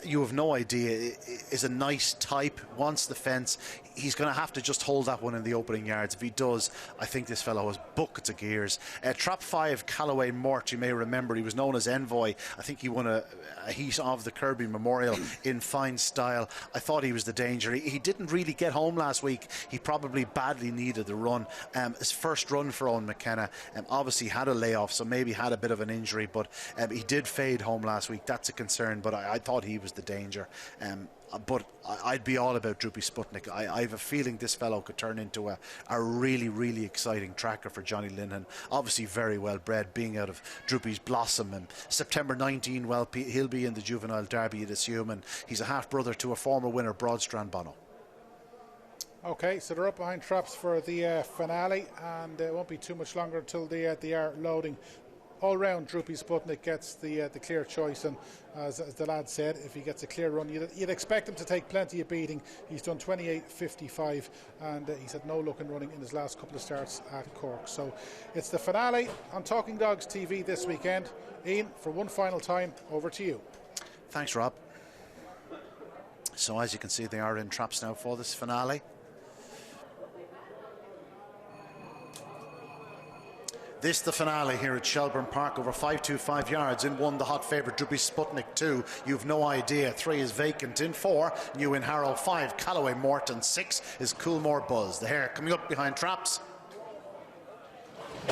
you have no idea. Is a nice type, wants the fence. He's going to have to just hold that one in the opening yards. If he does, I think this fellow has buckets of gears. Trap 5, Callaway Mort, you may remember, he was known as Envoy. I think he won a heat of the Kirby Memorial in fine style. I thought he was the danger. He didn't really get home last week. He probably badly needed the run. His first run for Owen McKenna, obviously had a layoff, so maybe had a bit of an injury, but he did fade home last week. That's a concern, but I thought he was the danger. But I'd be all about Droopy Sputnik. I have a feeling this fellow could turn into a really, really exciting tracker for Johnny Linehan. Obviously very well bred, being out of Droopy's Blossom. And September 19, well, he'll be in the Juvenile Derby, you'd assume, and he's a half-brother to a former winner, Broadstrand Bono. Okay, so they're up behind traps for the finale, and it won't be too much longer until they are loading. All round, Droopy Sputnik gets the clear choice, and as the lad said, if he gets a clear run, you'd expect him to take plenty of beating. He's done 28.55, and he's had no luck in running in his last couple of starts at Cork. So it's the finale on Talking Dogs TV this weekend. Ian, for one final time, over to you. Thanks, Rob. So as you can see, they are in traps now for this finale. This the finale here at Shelbourne Park, over 525 yards. In 1, the hot favourite Droopy Sputnik. 2, you've no idea. 3 is Vacant. In 4, New in Harrow. 5, Callaway Mort. And 6 is Coolmore Buzz. The hare coming up behind traps.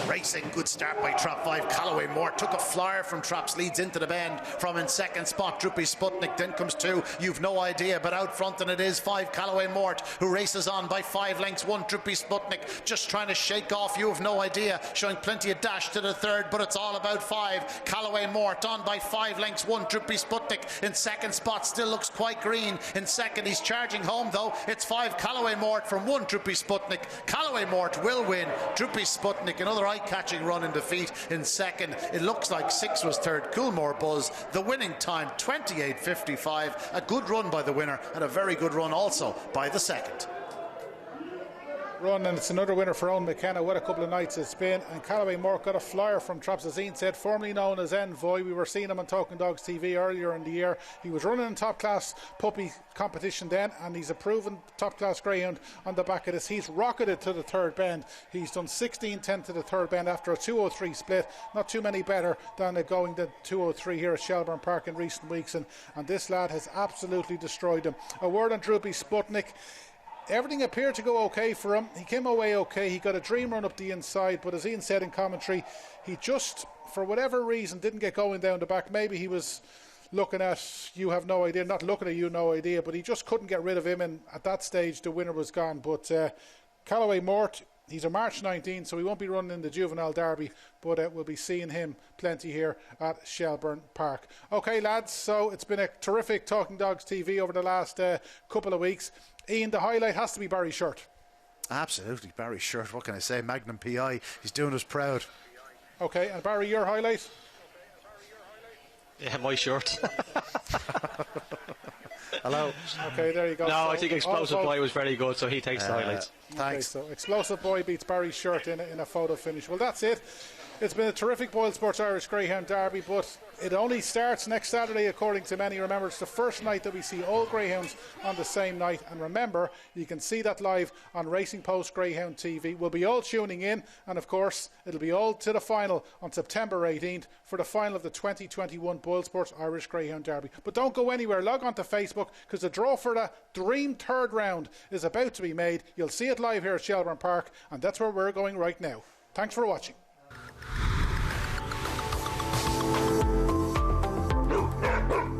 Racing, good start by Trap 5. Callaway Mort took a flyer from traps, leads into the bend from in second spot. Droopy Sputnik, then comes 2, you've no idea, but out front, and it is 5, Callaway Mort, who races on by 5 lengths. 1, Droopy Sputnik, just trying to shake off You Have No Idea, showing plenty of dash to the third, but it's all about 5, Callaway Mort, on by 5 lengths. 1, Droopy Sputnik in second spot, still looks quite green. In second, he's charging home though. It's 5, Callaway Mort from 1, Droopy Sputnik. Callaway Mort will win. Droopy Sputnik, another eye-catching run in defeat in second. It looks like 6 was third, Coolmore Buzz. The winning time, 28.55. A good run by the winner, and a very good run also by the second. Run, and it's another winner for Owen McKenna. What a couple of nights it's been. And Callaway Mort got a flyer from traps, as Ian said, formerly known as Envoy. We were seeing him on Talking Dogs TV earlier in the year. He was running in top class puppy competition then, and he's a proven top class greyhound on the back of this. He's rocketed to the third bend. He's done 16.10 to the third bend after a 2:03 split. Not too many better than going to 2:03 here at Shelbourne Park in recent weeks, and this lad has absolutely destroyed him. A word on Droopy Sputnik. Everything appeared to go okay for him. He came away okay. He got a dream run up the inside, but as Ian said in commentary, he just, for whatever reason, didn't get going down the back. Maybe he was looking at You Have No Idea, not looking at You No Idea, but he just couldn't get rid of him, and at that stage the winner was gone. But Callaway Mort, he's a March 19, so he won't be running in the Juvenile Derby, but we'll be seeing him plenty here at Shelbourne Park. Okay, lads, so it's been a terrific Talking Dogs TV over the last couple of weeks. Ian, the highlight has to be Barry's shirt. Absolutely, Barry's shirt. What can I say? Magnum PI. He's doing us proud. Okay, and Barry, your highlight? Yeah, my shirt. Hello. Okay, there you go. No, So I think Explosive also- Boy was very good, so he takes the highlights. Thanks. Okay, so Explosive Boy beats Barry's shirt in a photo finish. Well, that's it. It's been a terrific BoyleSports Irish Greyhound Derby, but it only starts next Saturday, according to many. Remember, it's the first night that we see all greyhounds on the same night. And remember, you can see that live on Racing Post Greyhound TV. We'll be all tuning in, and of course, it'll be all to the final on September 18th for the final of the 2021 BoyleSports Irish Greyhound Derby. But don't go anywhere. Log on to Facebook, because the draw for the Dream Third Round is about to be made. You'll see it live here at Shelbourne Park, and that's where we're going right now. Thanks for watching. No.